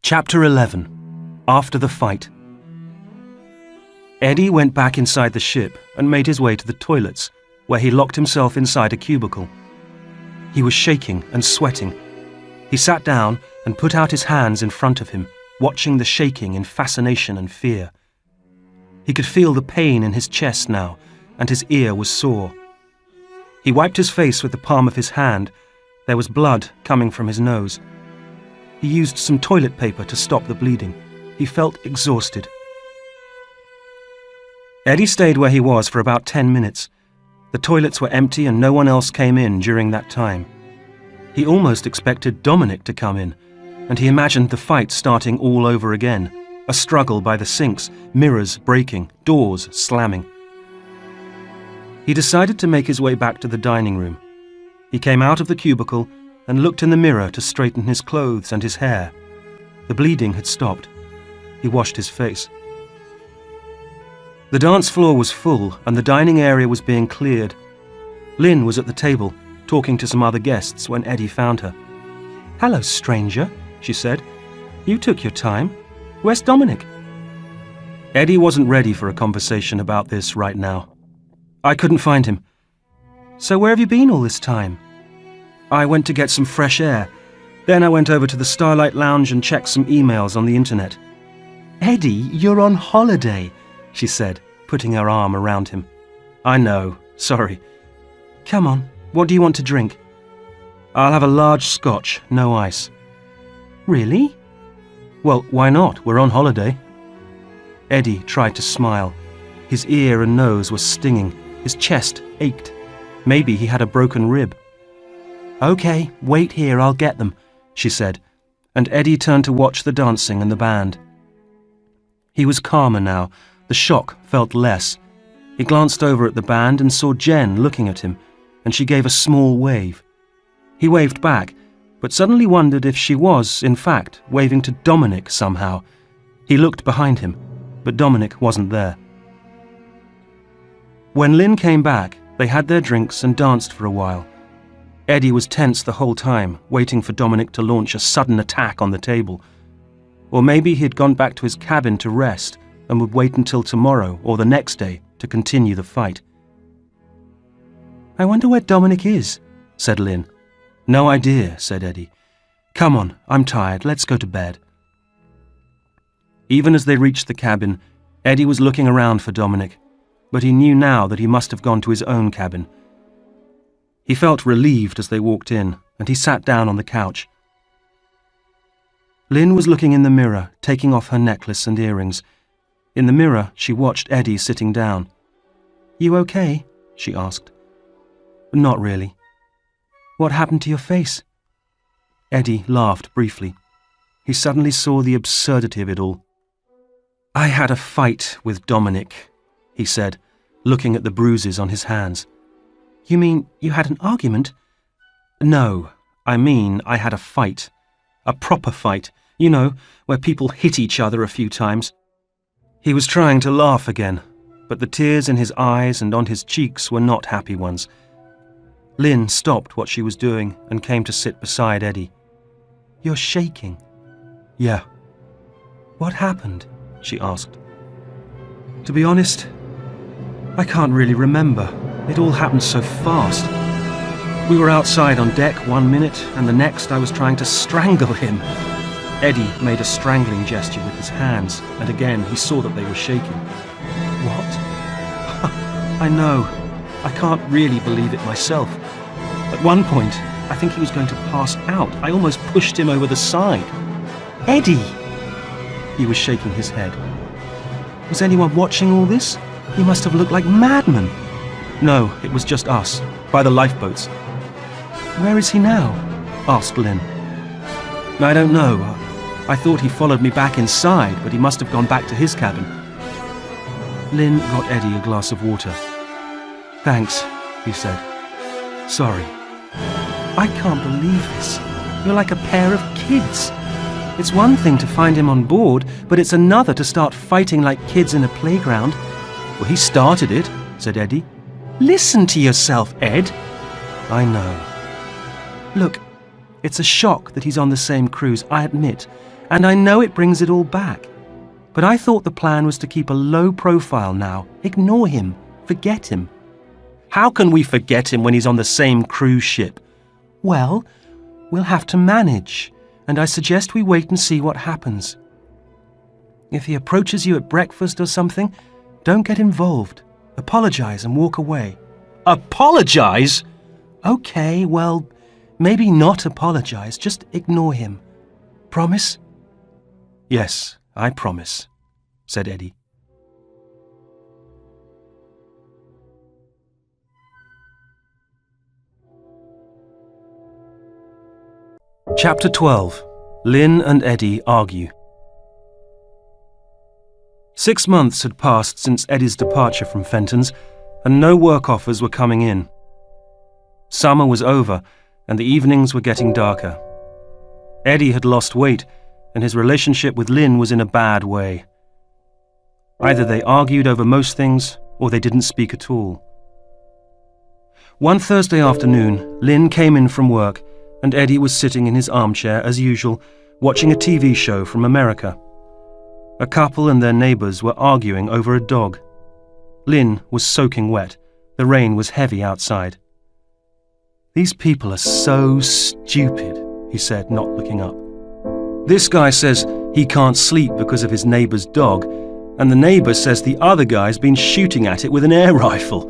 Chapter 11. After the Fight. Eddie went back inside the ship and made his way to the toilets, where he locked himself inside a cubicle. He was shaking and sweating. He sat down and put out his hands in front of him, watching the shaking in fascination and fear. He could feel the pain in his chest now, and his ear was sore. He wiped his face with the palm of his hand. There was blood coming from his nose. He used some toilet paper to stop the bleeding. He felt exhausted. Eddie stayed where he was for about 10 minutes. The toilets were empty and no one else came in during that time. He almost expected Dominic to come in, and he imagined the fight starting all over again, a struggle by the sinks, mirrors breaking, doors slamming. He decided to make his way back to the dining room. He came out of the cubicle and looked in the mirror to straighten his clothes and his hair. The bleeding had stopped. He washed his face. The dance floor was full and the dining area was being cleared. Lynn was at the table, talking to some other guests when Eddie found her. "Hello, stranger," she said. "You took your time. Where's Dominic?" Eddie wasn't ready for a conversation about this right now. "I couldn't find him." "So where have you been all this time?" "I went to get some fresh air. Then I went over to the Starlight Lounge and checked some emails on the internet." "Eddie, you're on holiday," she said, putting her arm around him. "I know, sorry." "Come on, what do you want to drink?" "I'll have a large scotch, no ice." "Really?" "Well, why not? We're on holiday." Eddie tried to smile. His ear and nose were stinging. His chest ached. Maybe he had a broken rib. "Okay, wait here, I'll get them," she said, and Eddie turned to watch the dancing and the band. He was calmer now. The shock felt less. He glanced over at the band and saw Jen looking at him, and she gave a small wave. He waved back, but suddenly wondered if she was, in fact, waving to Dominic somehow. He looked behind him, but Dominic wasn't there. When Lynn came back, they had their drinks and danced for a while. Eddie was tense the whole time, waiting for Dominic to launch a sudden attack on the table. Or maybe he had gone back to his cabin to rest and would wait until tomorrow or the next day to continue the fight. "I wonder where Dominic is," said Lynn. "No idea," said Eddie. "Come on, I'm tired, let's go to bed." Even as they reached the cabin, Eddie was looking around for Dominic, but he knew now that he must have gone to his own cabin. He felt relieved as they walked in, and he sat down on the couch. Lynn was looking in the mirror, taking off her necklace and earrings. In the mirror, she watched Eddie sitting down. "You okay?" she asked. "Not really." "What happened to your face?" Eddie laughed briefly. He suddenly saw the absurdity of it all. "I had a fight with Dominic," he said, looking at the bruises on his hands. "You mean you had an argument?" "No, I mean I had a fight. A proper fight, you know, where people hit each other a few times." He was trying to laugh again, but the tears in his eyes and on his cheeks were not happy ones. Lynn stopped what she was doing and came to sit beside Eddie. "You're shaking." "Yeah." "What happened?" she asked. "To be honest, I can't really remember. It all happened so fast. We were outside on deck one minute, and the next I was trying to strangle him." Eddie made a strangling gesture with his hands, and again he saw that they were shaking. "What?" "I know. I can't really believe it myself. At one point, I think he was going to pass out. I almost pushed him over the side." "Eddie!" He was shaking his head. "Was anyone watching all this? You must have looked like madmen." "No, it was just us, by the lifeboats." "Where is he now?" asked Lynn. "I don't know. I thought he followed me back inside, but he must have gone back to his cabin." Lynn got Eddie a glass of water. "Thanks," he said. "Sorry." "I can't believe this. You're like a pair of kids. It's one thing to find him on board, but it's another to start fighting like kids in a playground. Well, he started it, said Eddie. Listen to yourself, Ed. I know. Look, it's a shock that he's on the same cruise, I admit, and I know it brings it all back. But I thought the plan was to keep a low profile now. Ignore him. Forget him. How can we forget him when he's on the same cruise ship? Well, we'll have to manage, and I suggest we wait and see what happens. If he approaches you at breakfast or something, don't get involved. Apologize and walk away. Apologize? Okay, well, maybe not apologize. Just ignore him. Promise? Yes, I promise, said Eddie. Chapter 12. Lynn and Eddie argue. 6 months had passed since Eddie's departure from Fenton's, and no work offers were coming in. Summer was over, and the evenings were getting darker. Eddie had lost weight, and his relationship with Lynn was in a bad way. Either they argued over most things, or they didn't speak at all. One Thursday afternoon, Lynn came in from work, and Eddie was sitting in his armchair as usual, watching a TV show from America. A couple and their neighbours were arguing over a dog. Lynn was soaking wet. The rain was heavy outside. These people are so stupid, he said, not looking up. This guy says he can't sleep because of his neighbour's dog, and the neighbour says the other guy's been shooting at it with an air rifle.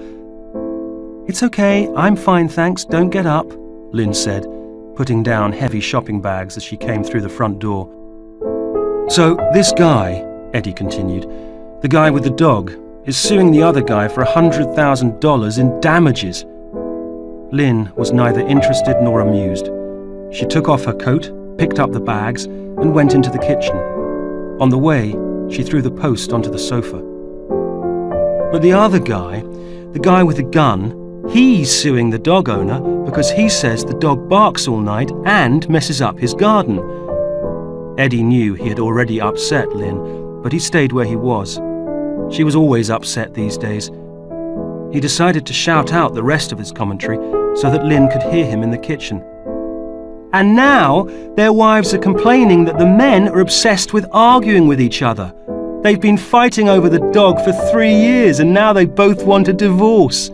It's okay, I'm fine, thanks, don't get up, Lynn said, putting down heavy shopping bags as she came through the front door. So this guy, Eddie continued, the guy with the dog, is suing the other guy for $100,000 in damages. Lynn was neither interested nor amused. She took off her coat, picked up the bags, and went into the kitchen. On the way, she threw the Post onto the sofa. But the other guy, the guy with the gun, he's suing the dog owner because he says the dog barks all night and messes up his garden. Eddie knew he had already upset Lynn, but he stayed where he was. She was always upset these days. He decided to shout out the rest of his commentary so that Lynn could hear him in the kitchen. And now their wives are complaining that the men are obsessed with arguing with each other. They've been fighting over the dog for 3 years and now they both want a divorce.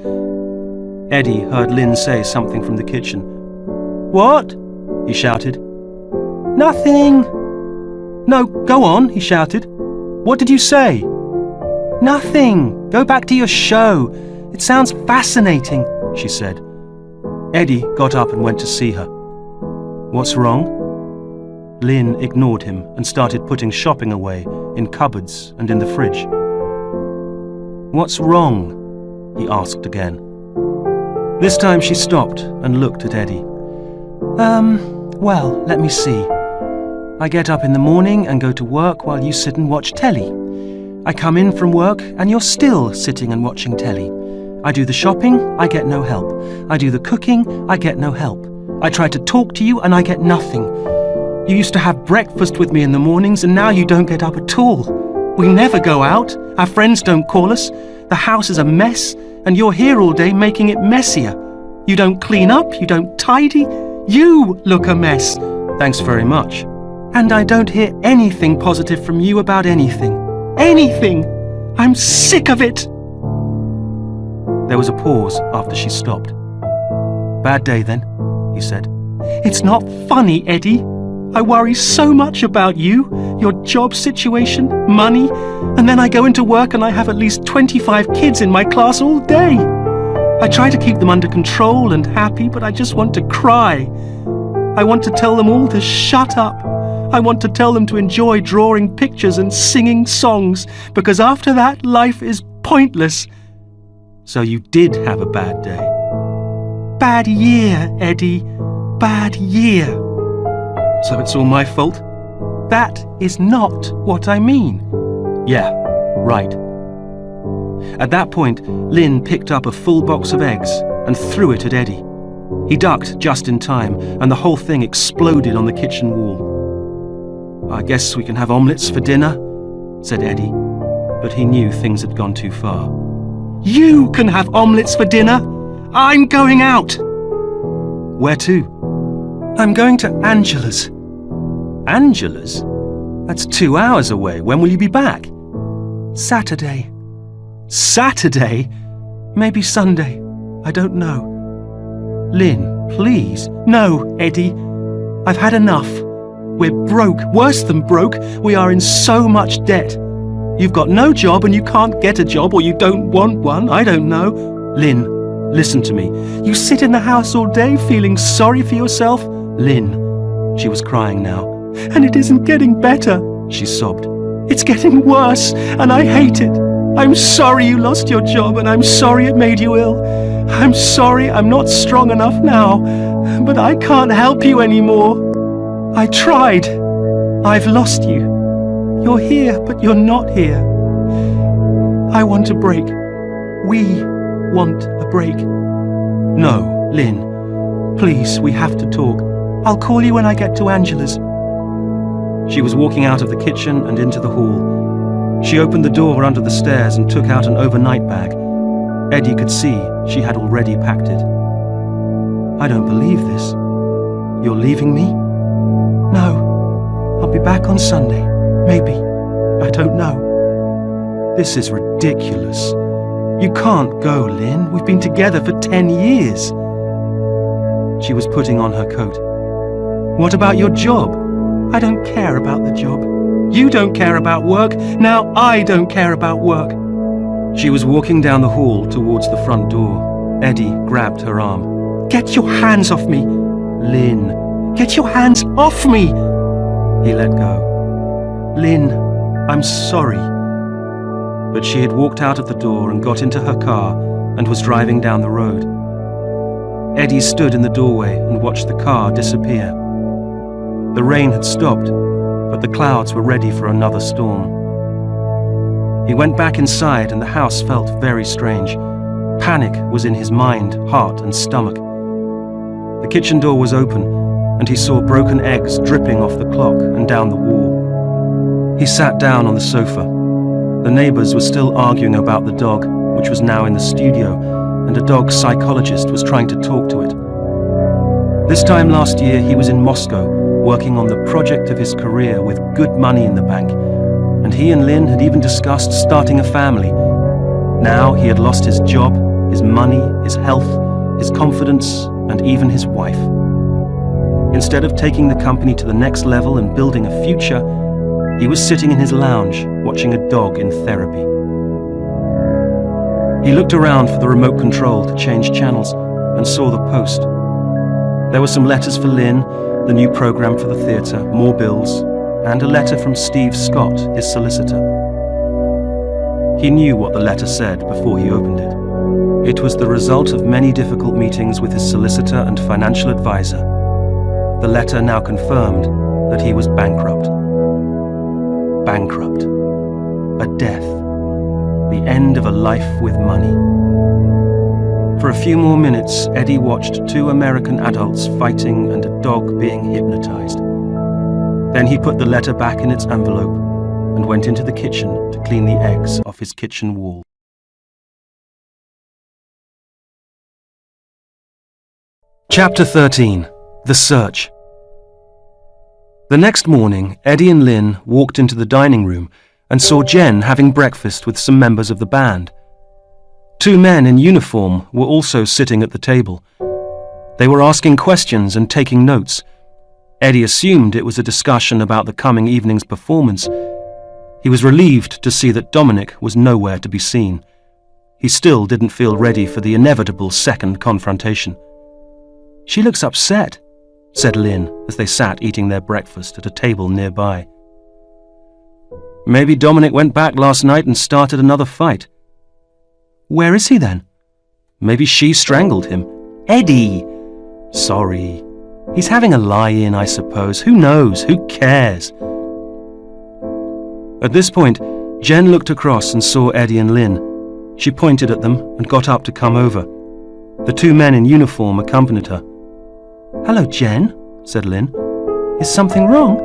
Eddie heard Lynn say something from the kitchen. What? He shouted. Nothing. No, go on, he shouted. What did you say? Nothing. Go back to your show. It sounds fascinating, she said. Eddie got up and went to see her. What's wrong? Lynn ignored him and started putting shopping away in cupboards and in the fridge. What's wrong? He asked again. This time she stopped and looked at Eddie. Well, let me see. I get up in the morning and go to work while you sit and watch telly. I come in from work and you're still sitting and watching telly. I do the shopping, I get no help. I do the cooking, I get no help. I try to talk to you and I get nothing. You used to have breakfast with me in the mornings and now you don't get up at all. We never go out, our friends don't call us, the house is a mess, and you're here all day making it messier. You don't clean up, you don't tidy, you look a mess. Thanks very much. And I don't hear anything positive from you about anything. Anything! I'm sick of it! There was a pause after she stopped. Bad day then, he said. It's not funny, Eddie. I worry so much about you, your job situation, money, and then I go into work and I have at least 25 kids in my class all day. I try to keep them under control and happy, but I just want to cry. I want to tell them all to shut up. I want to tell them to enjoy drawing pictures and singing songs, because after that, life is pointless. So you did have a bad day. Bad year, Eddie. Bad year. So it's all my fault? That is not what I mean. Yeah, right. At that point, Lynn picked up a full box of eggs and threw it at Eddie. He ducked just in time, and the whole thing exploded on the kitchen wall. I guess we can have omelettes for dinner, said Eddie. but he knew things had gone too far.
You can have omelettes for dinner. I'm going out.
Where to?
I'm going to Angela's.
Angela's? That's 2 hours away. When will you be back?
Saturday.
Saturday?
Maybe Sunday. I don't know.
Lynn, please.
No, Eddie. I've had enough. We're broke. Worse than broke. We are in so much debt. You've got no job and you can't get a job, or you don't want one. I don't know.
Lynn, listen to me.
You sit in the house all day feeling sorry for yourself.
Lynn. She was crying now.
And it isn't getting better.
She sobbed.
It's getting worse, and I hate it. I'm sorry you lost your job, and I'm sorry it made you ill. I'm sorry I'm not strong enough now, but I can't help you anymore. I tried. I've lost you. You're here, but you're not here. I want a break. We want a break.
No, Lynn.
Please, we have to talk. I'll call you when I get to Angela's.
She was walking out of the kitchen and into the hall. She opened the door under the stairs and took out an overnight bag. Eddie could see she had already packed it.
I don't believe this.
You're leaving me?
No. I'll be back on Sunday. Maybe. I don't know.
This is ridiculous. You can't go, Lynn. We've been together for 10 years. She was putting on her coat.
What about your job? I don't care about the job. You don't care about work. Now I don't care about work.
She was walking down the hall towards the front door. Eddie grabbed her arm.
Get your hands off me.
Lynn.
Get your hands off me.
He let go.
Lynn, I'm sorry.
But she had walked out of the door and got into her car and was driving down the road. Eddie stood in the doorway and watched the car disappear. The rain had stopped, but the clouds were ready for another storm. He went back inside and the house felt very strange. Panic was in his mind, heart and stomach. The kitchen door was open and he saw broken eggs dripping off the clock and down the wall. He sat down on the sofa. The neighbors were still arguing about the dog, which was now in the studio, and a dog psychologist was trying to talk to it. This time last year he was in Moscow, working on the project of his career with good money in the bank, and he and Lynn had even discussed starting a family. Now he had lost his job, his money, his health, his confidence, and even his wife. Instead of taking the company to the next level and building a future, he was sitting in his lounge watching a dog in therapy. He looked around for the remote control to change channels and saw the post. There were some letters for Lynn, the new program for the theatre, more bills, and a letter from Steve Scott, his solicitor. He knew what the letter said before he opened it. It was the result of many difficult meetings with his solicitor and financial advisor. The letter now confirmed that he was bankrupt. Bankrupt. A death. The end of a life with money. For a few more minutes, Eddie watched two American adults fighting and a dog being hypnotized. Then he put the letter back in its envelope and went into the kitchen to clean the eggs off his kitchen wall. Chapter 13. The Search. The next morning, Eddie and Lynn walked into the dining room and saw Jen having breakfast with some members of the band. Two men in uniform were also sitting at the table. They were asking questions and taking notes. Eddie assumed it was a discussion about the coming evening's performance. He was relieved to see that Dominic was nowhere to be seen. He still didn't feel ready for the inevitable second confrontation. "She looks upset," said Lynn as they sat eating their breakfast at a table nearby. "Maybe Dominic went back last night and started another fight." "Where is he then?" "Maybe she strangled him." "Eddie!" "Sorry. He's having a lie-in, I suppose. Who knows? Who cares?" At this point, Jen looked across and saw Eddie and Lynn. She pointed at them and got up to come over. The two men in uniform accompanied her. "Hello, Jen," said Lynn. "Is something wrong?"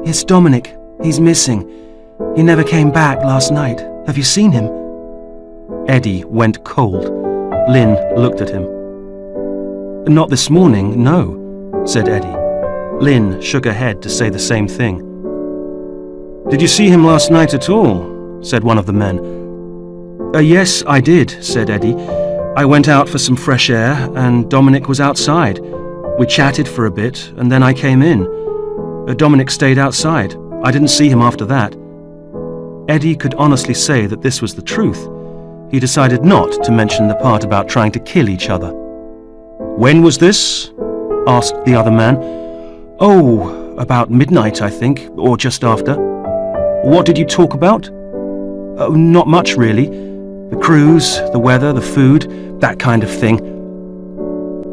"It's Dominic. He's missing.
He never came back last night. Have you seen him?"
Eddie went cold. Lynn looked at him. "Not this morning, no," said Eddie. Lynn shook her head to say the same thing. "Did you see him last night at all?" said one of the men. Yes, I did," said Eddie. "I went out for some fresh air and Dominic was outside. We chatted for a bit and then I came in. Dominic stayed outside. I didn't see him after that." Eddie could honestly say that this was the truth. He decided not to mention the part about trying to kill each other. "When was this?" asked the other man. "Oh, about midnight, I think, or just after." "What did you talk about?" "Oh, not much, really. The cruise, the weather, the food, that kind of thing."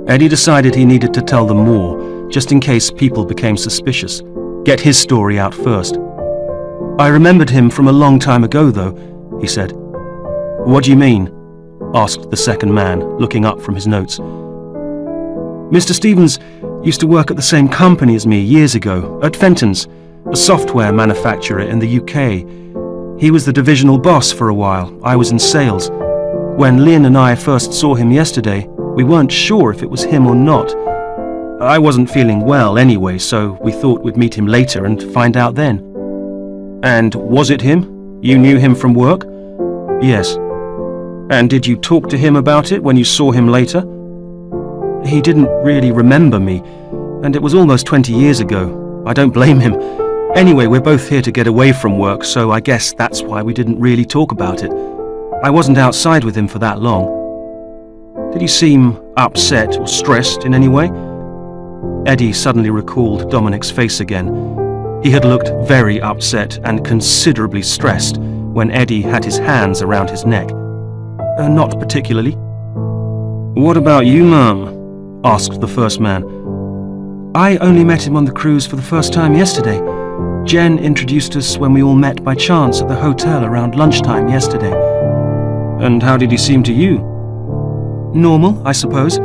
Eddie decided he needed to tell them more, just in case people became suspicious. Get his story out first. "I remembered him from a long time ago, though," he said. "What do you mean?" asked the second man, looking up from his notes. "Mr. Stevens used to work at the same company as me years ago, at Fenton's, a software manufacturer in the UK. He was the divisional boss for a while. I was in sales. When Lynn and I first saw him yesterday, we weren't sure if it was him or not. I wasn't feeling well anyway, so we thought we'd meet him later and find out then." "And was it him? You knew him from work?" "Yes." "And did you talk to him about it when you saw him later?" "He didn't really remember me, and it was almost 20 years ago. I don't blame him. Anyway, we're both here to get away from work, so I guess that's why we didn't really talk about it. I wasn't outside with him for that long." "Did he seem upset or stressed in any way?" Eddie suddenly recalled Dominic's face again. He had looked very upset and considerably stressed when Eddie had his hands around his neck. Not particularly." "What about you, Mum?" asked the first man. "I only met him on the cruise for the first time yesterday. Jen introduced us when we all met by chance at the hotel around lunchtime yesterday." "And how did he seem to you?" "Normal, I suppose.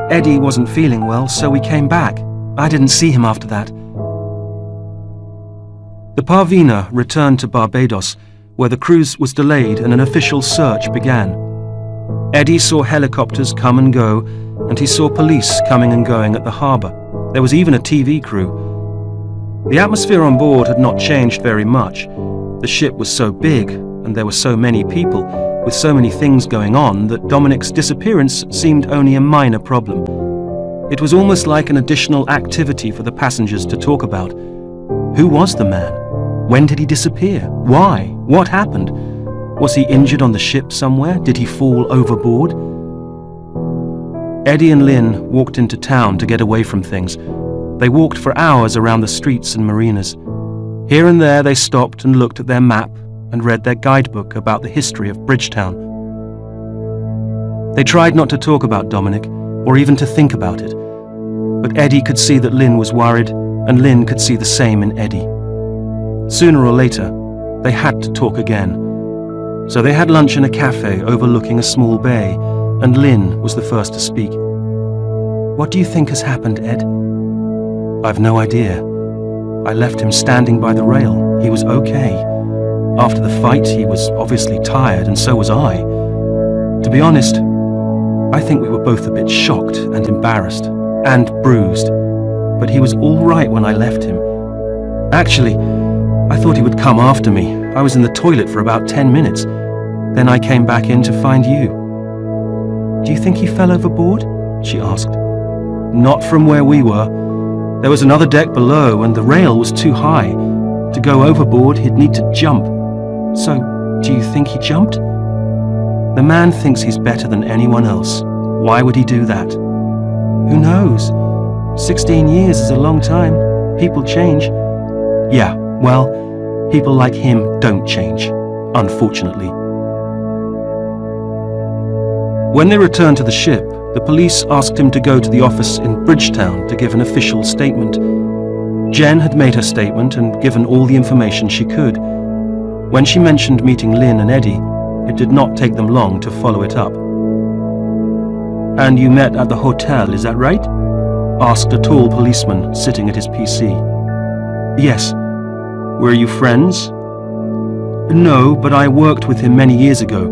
Eddie wasn't feeling well, so we came back. I didn't see him after that." The Parvina returned to Barbados, where the cruise was delayed and an official search began. Eddie saw helicopters come and go, and he saw police coming and going at the harbour. There was even a TV crew. The atmosphere on board had not changed very much. The ship was so big, and there were so many people, with so many things going on, that Dominic's disappearance seemed only a minor problem. It was almost like an additional activity for the passengers to talk about. Who was the man? When did he disappear? Why? What happened? Was he injured on the ship somewhere? Did he fall overboard? Eddie and Lynn walked into town to get away from things. They walked for hours around the streets and marinas. Here and there they stopped and looked at their map and read their guidebook about the history of Bridgetown. They tried not to talk about Dominic, or even to think about it. But Eddie could see that Lynn was worried, and Lynn could see the same in Eddie. Sooner or later, they had to talk again. So they had lunch in a cafe overlooking a small bay, and Lynn was the first to speak. "What do you think has happened, Ed?" "I've no idea. I left him standing by the rail. He was okay. After the fight, he was obviously tired, and so was I. To be honest, I think we were both a bit shocked and embarrassed, and bruised. But he was all right when I left him. Actually, I thought he would come after me. I was in the toilet for about 10 minutes. Then I came back in to find you." "Do you think he fell overboard?" she asked. "Not from where we were. There was another deck below, and the rail was too high. To go overboard, he'd need to jump." "So, do you think he jumped?" "The man thinks he's better than anyone else. Why would he do that?" "Who knows? 16 years is a long time. People change." "Yeah, well, people like him don't change, unfortunately." When they returned to the ship, the police asked him to go to the office in Bridgetown to give an official statement. Jen had made her statement and given all the information she could. When she mentioned meeting Lynn and Eddie, it did not take them long to follow it up. "And you met at the hotel, is that right?" asked a tall policeman sitting at his PC. "Yes." "Were you friends?" No, but I worked with him many years ago.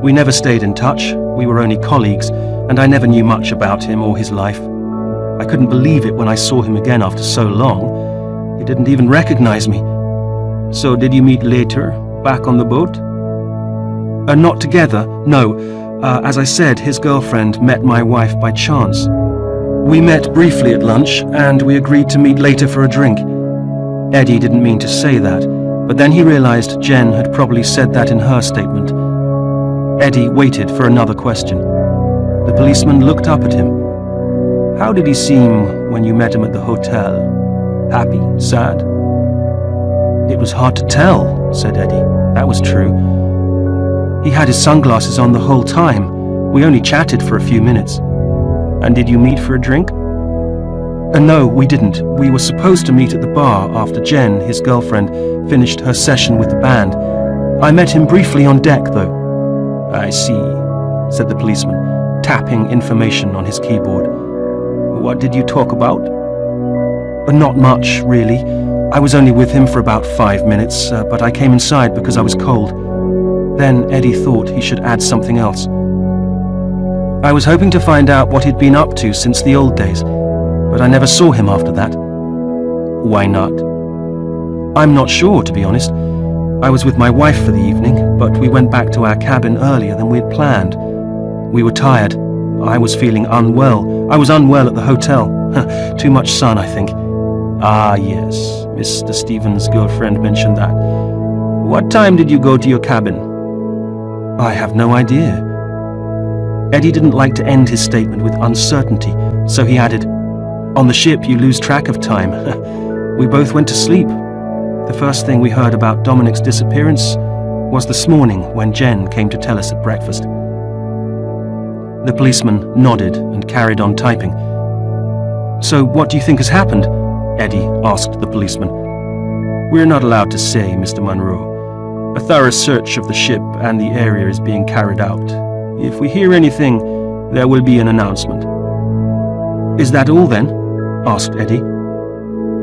We never stayed in touch. We were only colleagues, and I never knew much about him or his life. I couldn't believe it when I saw him again after so long. He didn't even recognize me. So did you meet later, back on the boat? Not together, no. As I said, his girlfriend met my wife by chance. We met briefly at lunch, and we agreed to meet later for a drink. Eddie didn't mean to say that, but then he realized Jen had probably said that in her statement. Eddie waited for another question. The policeman looked up at him. How did he seem when you met him at the hotel? Happy? Sad? It was hard to tell, said Eddie. That was true. He had his sunglasses on the whole time. We only chatted for a few minutes. And did you meet for a drink? No, we didn't. We were supposed to meet at the bar after Jen, his girlfriend, finished her session with the band. I met him briefly on deck, though. I see, said the policeman, tapping information on his keyboard. What did you talk about? Not much, really. I was only with him for about 5 minutes, but I came inside because I was cold. Then Eddie thought he should add something else. I was hoping to find out what he'd been up to since the old days, but I never saw him after that. Why not? I'm not sure, to be honest. I was with my wife for the evening, but we went back to our cabin earlier than we'd planned. We were tired. I was feeling unwell. I was unwell at the hotel. Too much sun, I think. Ah, yes. Mr. Stevens' girlfriend mentioned that. What time did you go to your cabin? I have no idea. Eddie didn't like to end his statement with uncertainty, so he added, On the ship you lose track of time. We both went to sleep. The first thing we heard about Dominic's disappearance was this morning when Jen came to tell us at breakfast. The policeman nodded and carried on typing. So what do you think has happened? Eddie asked the policeman. We're not allowed to say, Mr. Munro. A thorough search of the ship and the area is being carried out. If we hear anything, there will be an announcement. Is that all then? Asked Eddie.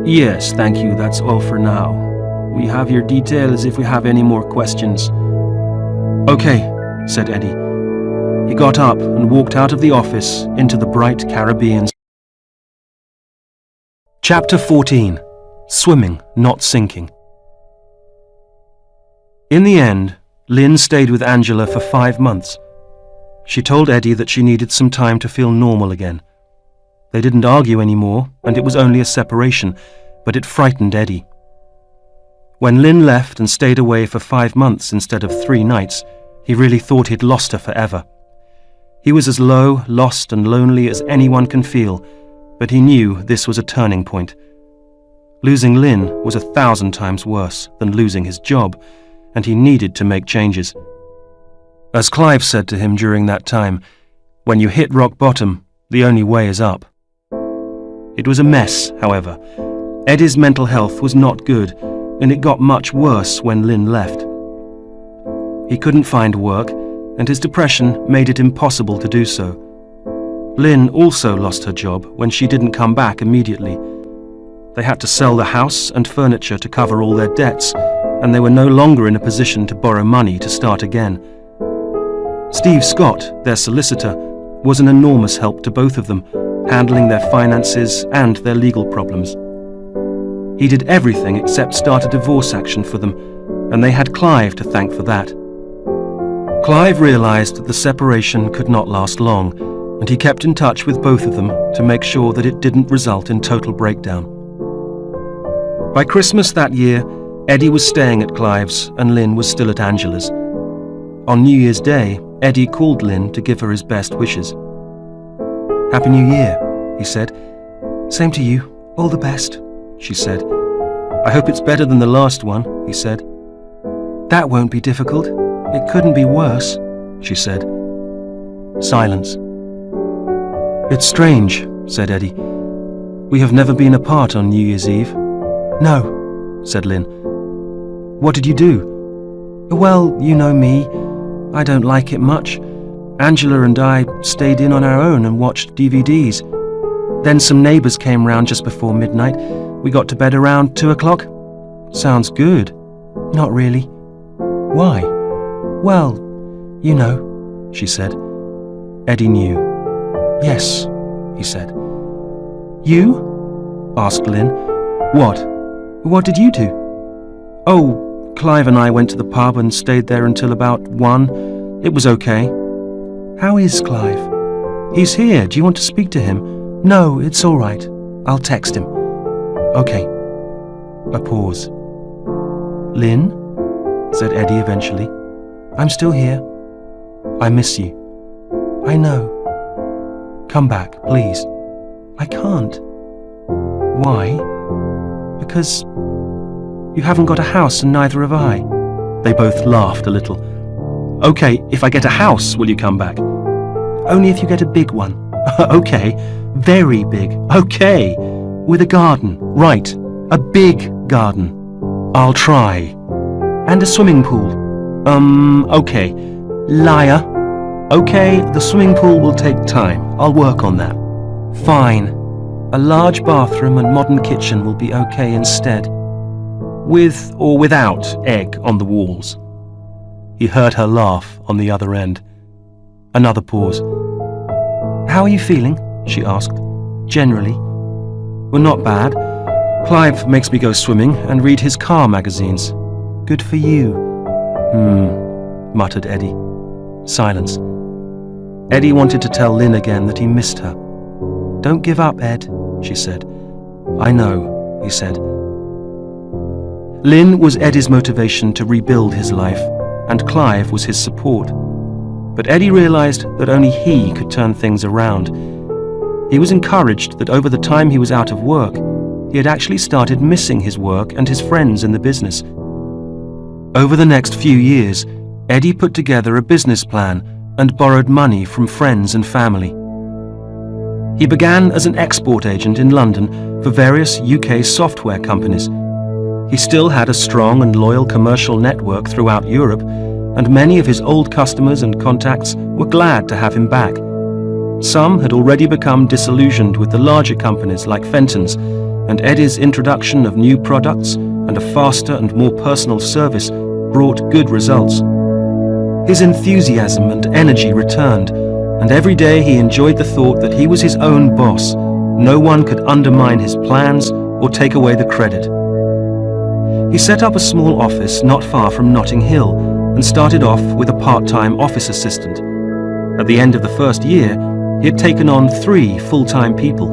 Yes, thank you, that's all for now. We have your details if we have any more questions. Okay, said Eddie. He got up and walked out of the office into the bright Caribbean. Chapter 14. Swimming, Not Sinking. In the end, Lynn stayed with Angela for 5 months. She told Eddie that she needed some time to feel normal again. They didn't argue anymore, and it was only a separation, but it frightened Eddie. When Lynn left and stayed away for 5 months instead of 3 nights, he really thought he'd lost her forever. He was as low, lost and lonely as anyone can feel, but he knew this was a turning point. Losing Lynn was 1,000 times worse than losing his job, and he needed to make changes. As Clive said to him during that time, when you hit rock bottom, the only way is up. It was a mess, however. Eddie's mental health was not good, and it got much worse when Lynn left. He couldn't find work, and his depression made it impossible to do so. Lynn also lost her job when she didn't come back immediately. They had to sell the house and furniture to cover all their debts, and they were no longer in a position to borrow money to start again. Steve Scott, their solicitor, was an enormous help to both of them, handling their finances and their legal problems. He did everything except start a divorce action for them, and they had Clive to thank for that. Clive realized that the separation could not last long, and he kept in touch with both of them to make sure that it didn't result in total breakdown. By Christmas that year, Eddie was staying at Clive's and Lynn was still at Angela's. On New Year's Day, Eddie called Lynn to give her his best wishes. Happy New Year, he said. Same to you, all the best, she said. I hope it's better than the last one, he said. That won't be difficult. It couldn't be worse, she said. Silence. It's strange, said Eddie. We have never been apart on New Year's Eve. No, said Lynn. What did you do? Well, you know me. I don't like it much. Angela and I stayed in on our own and watched DVDs. Then some neighbours came round just before midnight. We got to bed around 2 o'clock. Sounds good. Not really. Why? Well, you know, she said. Eddie knew. Yes, he said. You? Asked Lynn. What? What did you do? Oh, Clive and I went to the pub and stayed there until about 1. It was okay. How is Clive? He's here. Do you want to speak to him? No, it's all right. I'll text him. Okay. A pause. Lynn? Said Eddie eventually. I'm still here. I miss you. I know. Come back, please. I can't. Why? Because you haven't got a house and neither have I. They both laughed a little. Okay, if I get a house, will you come back? Only if you get a big one. Okay, very big. Okay, with a garden. Right, a big garden. I'll try. And a swimming pool. Okay. Liar. Okay, the swimming pool will take time. I'll work on that. Fine. A large bathroom and modern kitchen will be okay instead. With or without egg on the walls. He heard her laugh on the other end. Another pause. How are you feeling? She asked. Generally. Well, not bad. Clive makes me go swimming and read his car magazines. Good for you. Muttered Eddie. Silence. Eddie wanted to tell Lynn again that he missed her. Don't give up, Ed, she said. I know, he said. Lynn was Eddie's motivation to rebuild his life, and Clive was his support. But Eddie realized that only he could turn things around. He was encouraged that over the time he was out of work, he had actually started missing his work and his friends in the business. Over the next few years, Eddie put together a business plan and borrowed money from friends and family. He began as an export agent in London for various UK software companies. He still had a strong and loyal commercial network throughout Europe, and many of his old customers and contacts were glad to have him back. Some had already become disillusioned with the larger companies like Fenton's, and Eddie's introduction of new products and a faster and more personal service brought good results. His enthusiasm and energy returned, and every day he enjoyed the thought that he was his own boss. No one could undermine his plans or take away the credit. He set up a small office not far from Notting Hill and started off with a part-time office assistant. At the end of the first year, he had taken on 3 full-time people.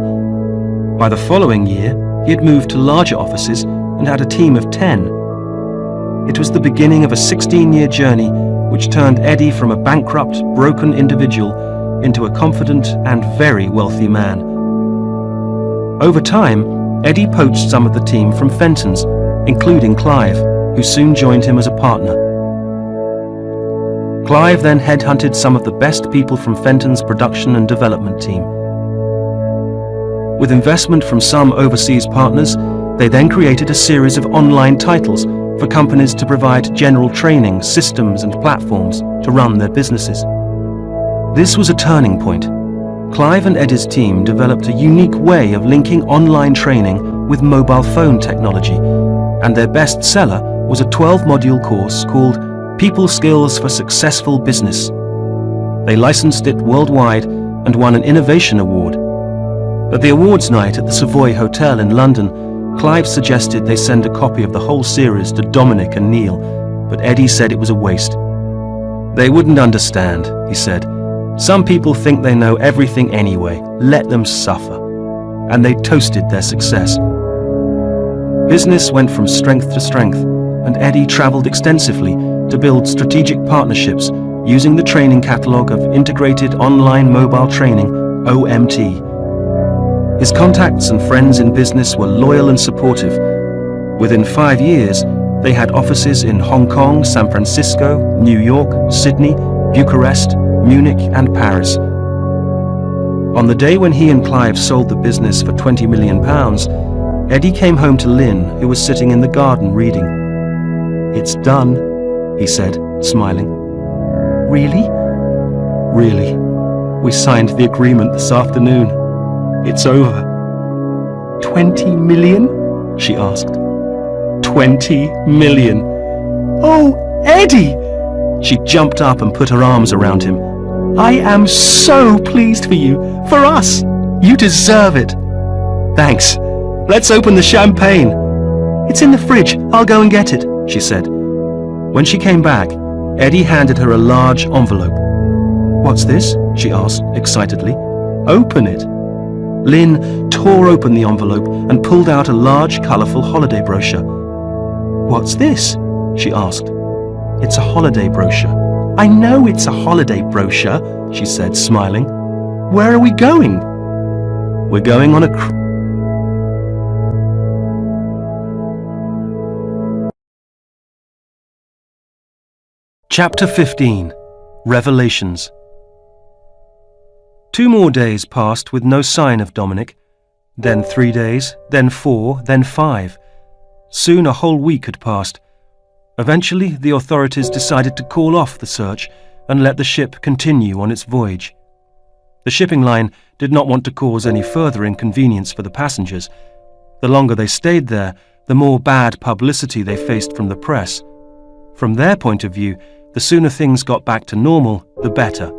By the following year, he had moved to larger offices and had a team of 10. It was the beginning of a 16-year journey which turned Eddie from a bankrupt, broken individual into a confident and very wealthy man. Over time, Eddie poached some of the team from Fenton's, including Clive, who soon joined him as a partner. Clive then headhunted some of the best people from Fenton's production and development team. With investment from some overseas partners, they then created a series of online titles for companies to provide general training, systems and platforms to run their businesses. This was a turning point. Clive and Eddie's team developed a unique way of linking online training with mobile phone technology, and their best seller was a 12-module course called People Skills for Successful Business. They licensed it worldwide and won an Innovation Award. At the awards night at the Savoy Hotel in London, Clive suggested they send a copy of the whole series to Dominic and Neil, but Eddie said it was a waste. They wouldn't understand, he said. Some people think they know everything anyway. Let them suffer. And they toasted their success. Business went from strength to strength, and Eddie traveled extensively to build strategic partnerships using the training catalogue of Integrated Online Mobile Training, OMT. His contacts and friends in business were loyal and supportive. Within 5 years, they had offices in Hong Kong, San Francisco, New York, Sydney, Bucharest, Munich and Paris. On the day when he and Clive sold the business for £20 million, Eddie came home to Lynn, who was sitting in the garden reading. "It's done," he said, smiling. "Really?" "Really. We signed the agreement this afternoon. It's over." "20 million?" she asked. 20 million. "Oh,
Eddie!
She jumped up and put her arms around him.
I am so pleased for you, for us. You deserve it.
Thanks. Let's open the champagne.
It's in the fridge. I'll go and get it,
she said. When she came back, Eddie handed her a large envelope. What's this? She asked excitedly. Open it. Lynn tore open the envelope and pulled out a large, colourful holiday brochure. What's this? She asked. It's a holiday brochure.
I know it's a holiday brochure, she said, smiling. Where are we going?
We're going on a Chapter 15. Revelations. 2 more days passed with no sign of Dominic. Then 3 days, then 4, then 5. Soon a whole week had passed. Eventually, the authorities decided to call off the search and let the ship continue on its voyage. The shipping line did not want to cause any further inconvenience for the passengers. The longer they stayed there, the more bad publicity they faced from the press. From their point of view, the sooner things got back to normal, the better.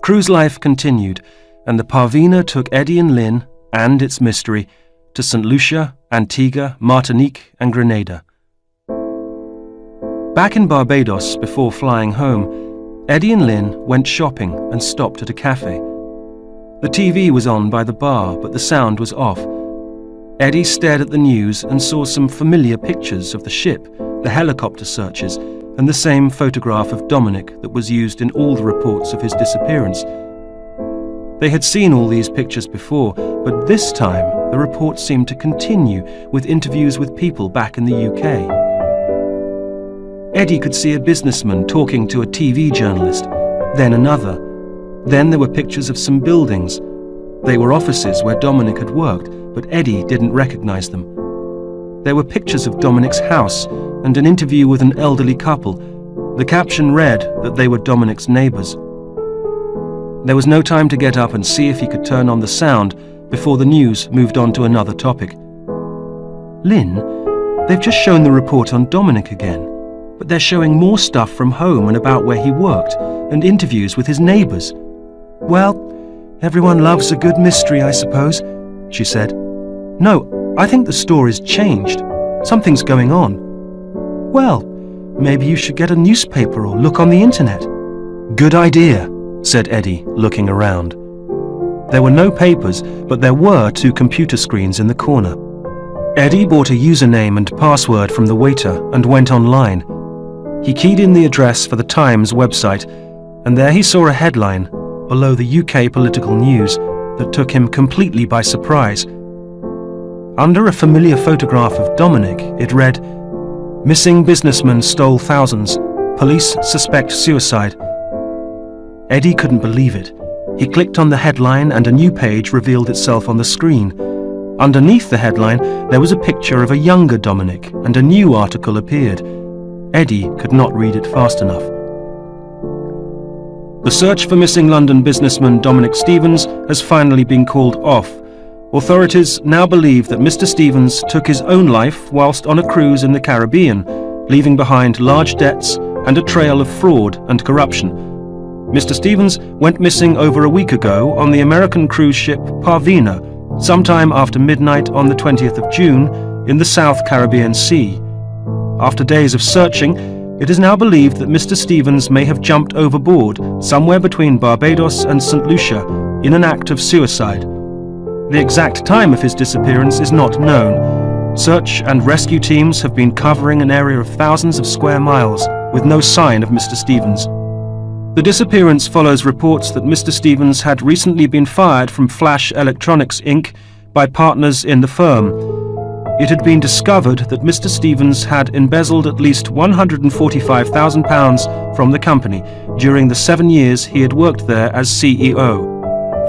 Cruise life continued, and the Parvina took Eddie and Lynn, and its mystery, to St. Lucia, Antigua, Martinique, and Grenada. Back in Barbados, before flying home, Eddie and Lynn went shopping and stopped at a cafe. The TV was on by the bar, but the sound was off. Eddie stared at the news and saw some familiar pictures of the ship, the helicopter searches, and the same photograph of Dominic that was used in all the reports of his disappearance. They had seen all these pictures before, but this time the report seemed to continue with interviews with people back in the UK. Eddie could see a businessman talking to a TV journalist, then another. Then there were pictures of some buildings. They were offices where Dominic had worked, but Eddie didn't recognize them. There were pictures of Dominic's house and an interview with an elderly couple. The caption read that they were Dominic's neighbours. There was no time to get up and see if he could turn on the sound before the news moved on to another topic. Lynn, they've just shown the report on Dominic again, but they're showing more stuff from home and about where he worked, and interviews with his neighbours. Well, everyone loves a good mystery, I suppose, she said. No, I think the story's changed. Something's going on. Well, maybe you should get a newspaper or look on the internet. Good idea, said Eddie, looking around. There were no papers, but there were 2 computer screens in the corner. Eddie bought a username and password from the waiter and went online. He keyed in the address for the Times website, and there he saw a headline below the UK political news that took him completely by surprise. Under a familiar photograph of Dominic, it read, "Missing businessman stole thousands. Police suspect suicide." Eddie couldn't believe it. He clicked on the headline and a new page revealed itself on the screen. Underneath the headline, there was a picture of a younger Dominic, and a new article appeared. Eddie could not read it fast enough. The search for missing London businessman Dominic Stevens has finally been called off. Authorities now believe that Mr. Stevens took his own life whilst on a cruise in the Caribbean, leaving behind large debts and a trail of fraud and corruption. Mr. Stevens went missing over a week ago on the American cruise ship Parvina, sometime after midnight on the 20th of June in the South Caribbean Sea. After days of searching, it is now believed that Mr. Stevens may have jumped overboard somewhere between Barbados and St. Lucia in an act of suicide. The exact time of his disappearance is not known. Search and rescue teams have been covering an area of thousands of square miles with no sign of Mr. Stevens. The disappearance follows reports that Mr. Stevens had recently been fired from Flash Electronics Inc. by partners in the firm. It had been discovered that Mr. Stevens had embezzled at least £145,000 from the company during the 7 years he had worked there as CEO.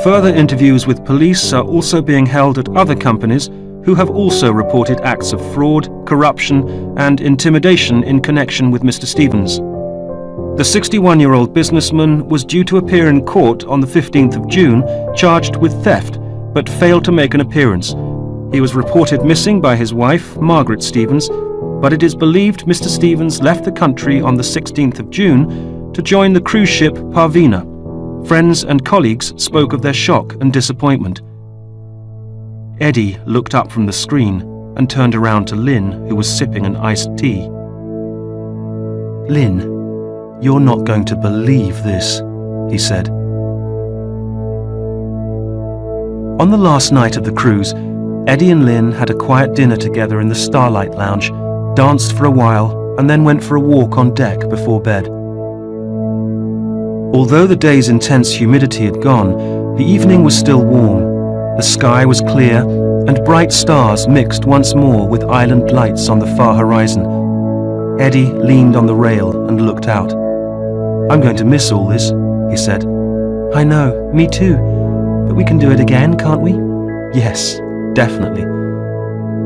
Further interviews with police are also being held at other companies who have also reported acts of fraud, corruption, and intimidation in connection with Mr. Stevens. The 61-year-old businessman was due to appear in court on the 15th of June, charged with theft, but failed to make an appearance. He was reported missing by his wife, Margaret Stevens,
but it is believed Mr. Stevens left the country on the 16th of June to join the cruise ship Parvina. Friends and colleagues spoke of their shock and disappointment. Eddie looked up from the screen and turned around to Lynn, who was sipping an iced tea.
Lynn, you're not going to believe this, he said. On the last night of the cruise, Eddie and Lynn had a quiet dinner together in the Starlight Lounge, danced for a while, and then went for a walk on deck before bed. Although the day's intense humidity had gone, the evening was still warm. The sky was clear, and bright stars mixed once more with island lights on the far horizon. Eddie leaned on the rail and looked out. "I'm going to miss all this," he said.
"I know, me too. But we can do it again, can't we?"
"Yes, definitely.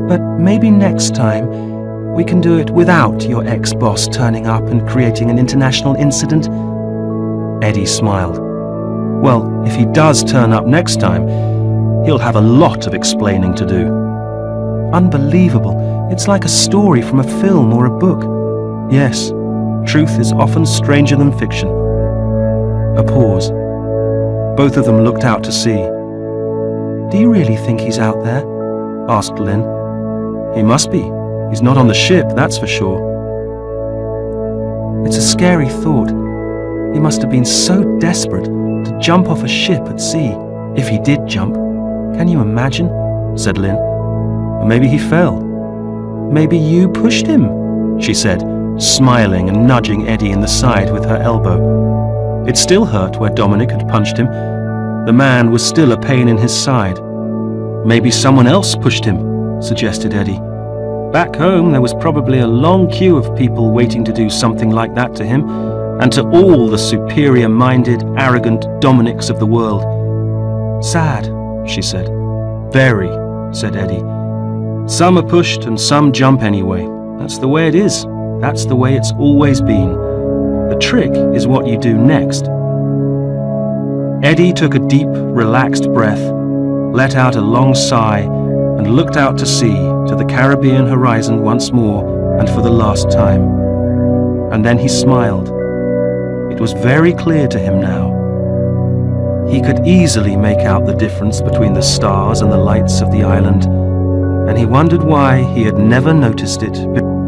But maybe next time we can do it without your ex-boss turning up and creating an international incident."
Eddie smiled. "Well, if he does turn up next time, he'll have a lot of explaining to do."
"Unbelievable. It's like a story from a film or a book."
"Yes, truth is often stranger than fiction." A pause. Both of them looked out to sea.
"Do you really think he's out there?"
asked Lynn. "He must be. He's not on the ship, that's for sure."
"It's a scary thought. He must have been so desperate to jump off a ship at sea, if he did jump. Can you imagine?"
said Lynn. "Or maybe he fell."
"Maybe you pushed him,"
she said, smiling and nudging Eddie in the side with her elbow. It still hurt where Dominic had punched him. The man was still a pain in his side. "Maybe someone else pushed him," suggested Eddie. Back home there was probably a long queue of people waiting to do something like that to him, and to all the superior-minded, arrogant Dominics of the world.
"Sad,"
she said. "Very," said Eddie. "Some are pushed and some jump anyway. That's the way it is. That's the way it's always been. The trick is what you do next." Eddie took a deep, relaxed breath, let out a long sigh, and looked out to sea, to the Caribbean horizon once more, and for the last time. And then he smiled. It was very clear to him now. He could easily make out the difference between the stars and the lights of the island, and he wondered why he had never noticed it before.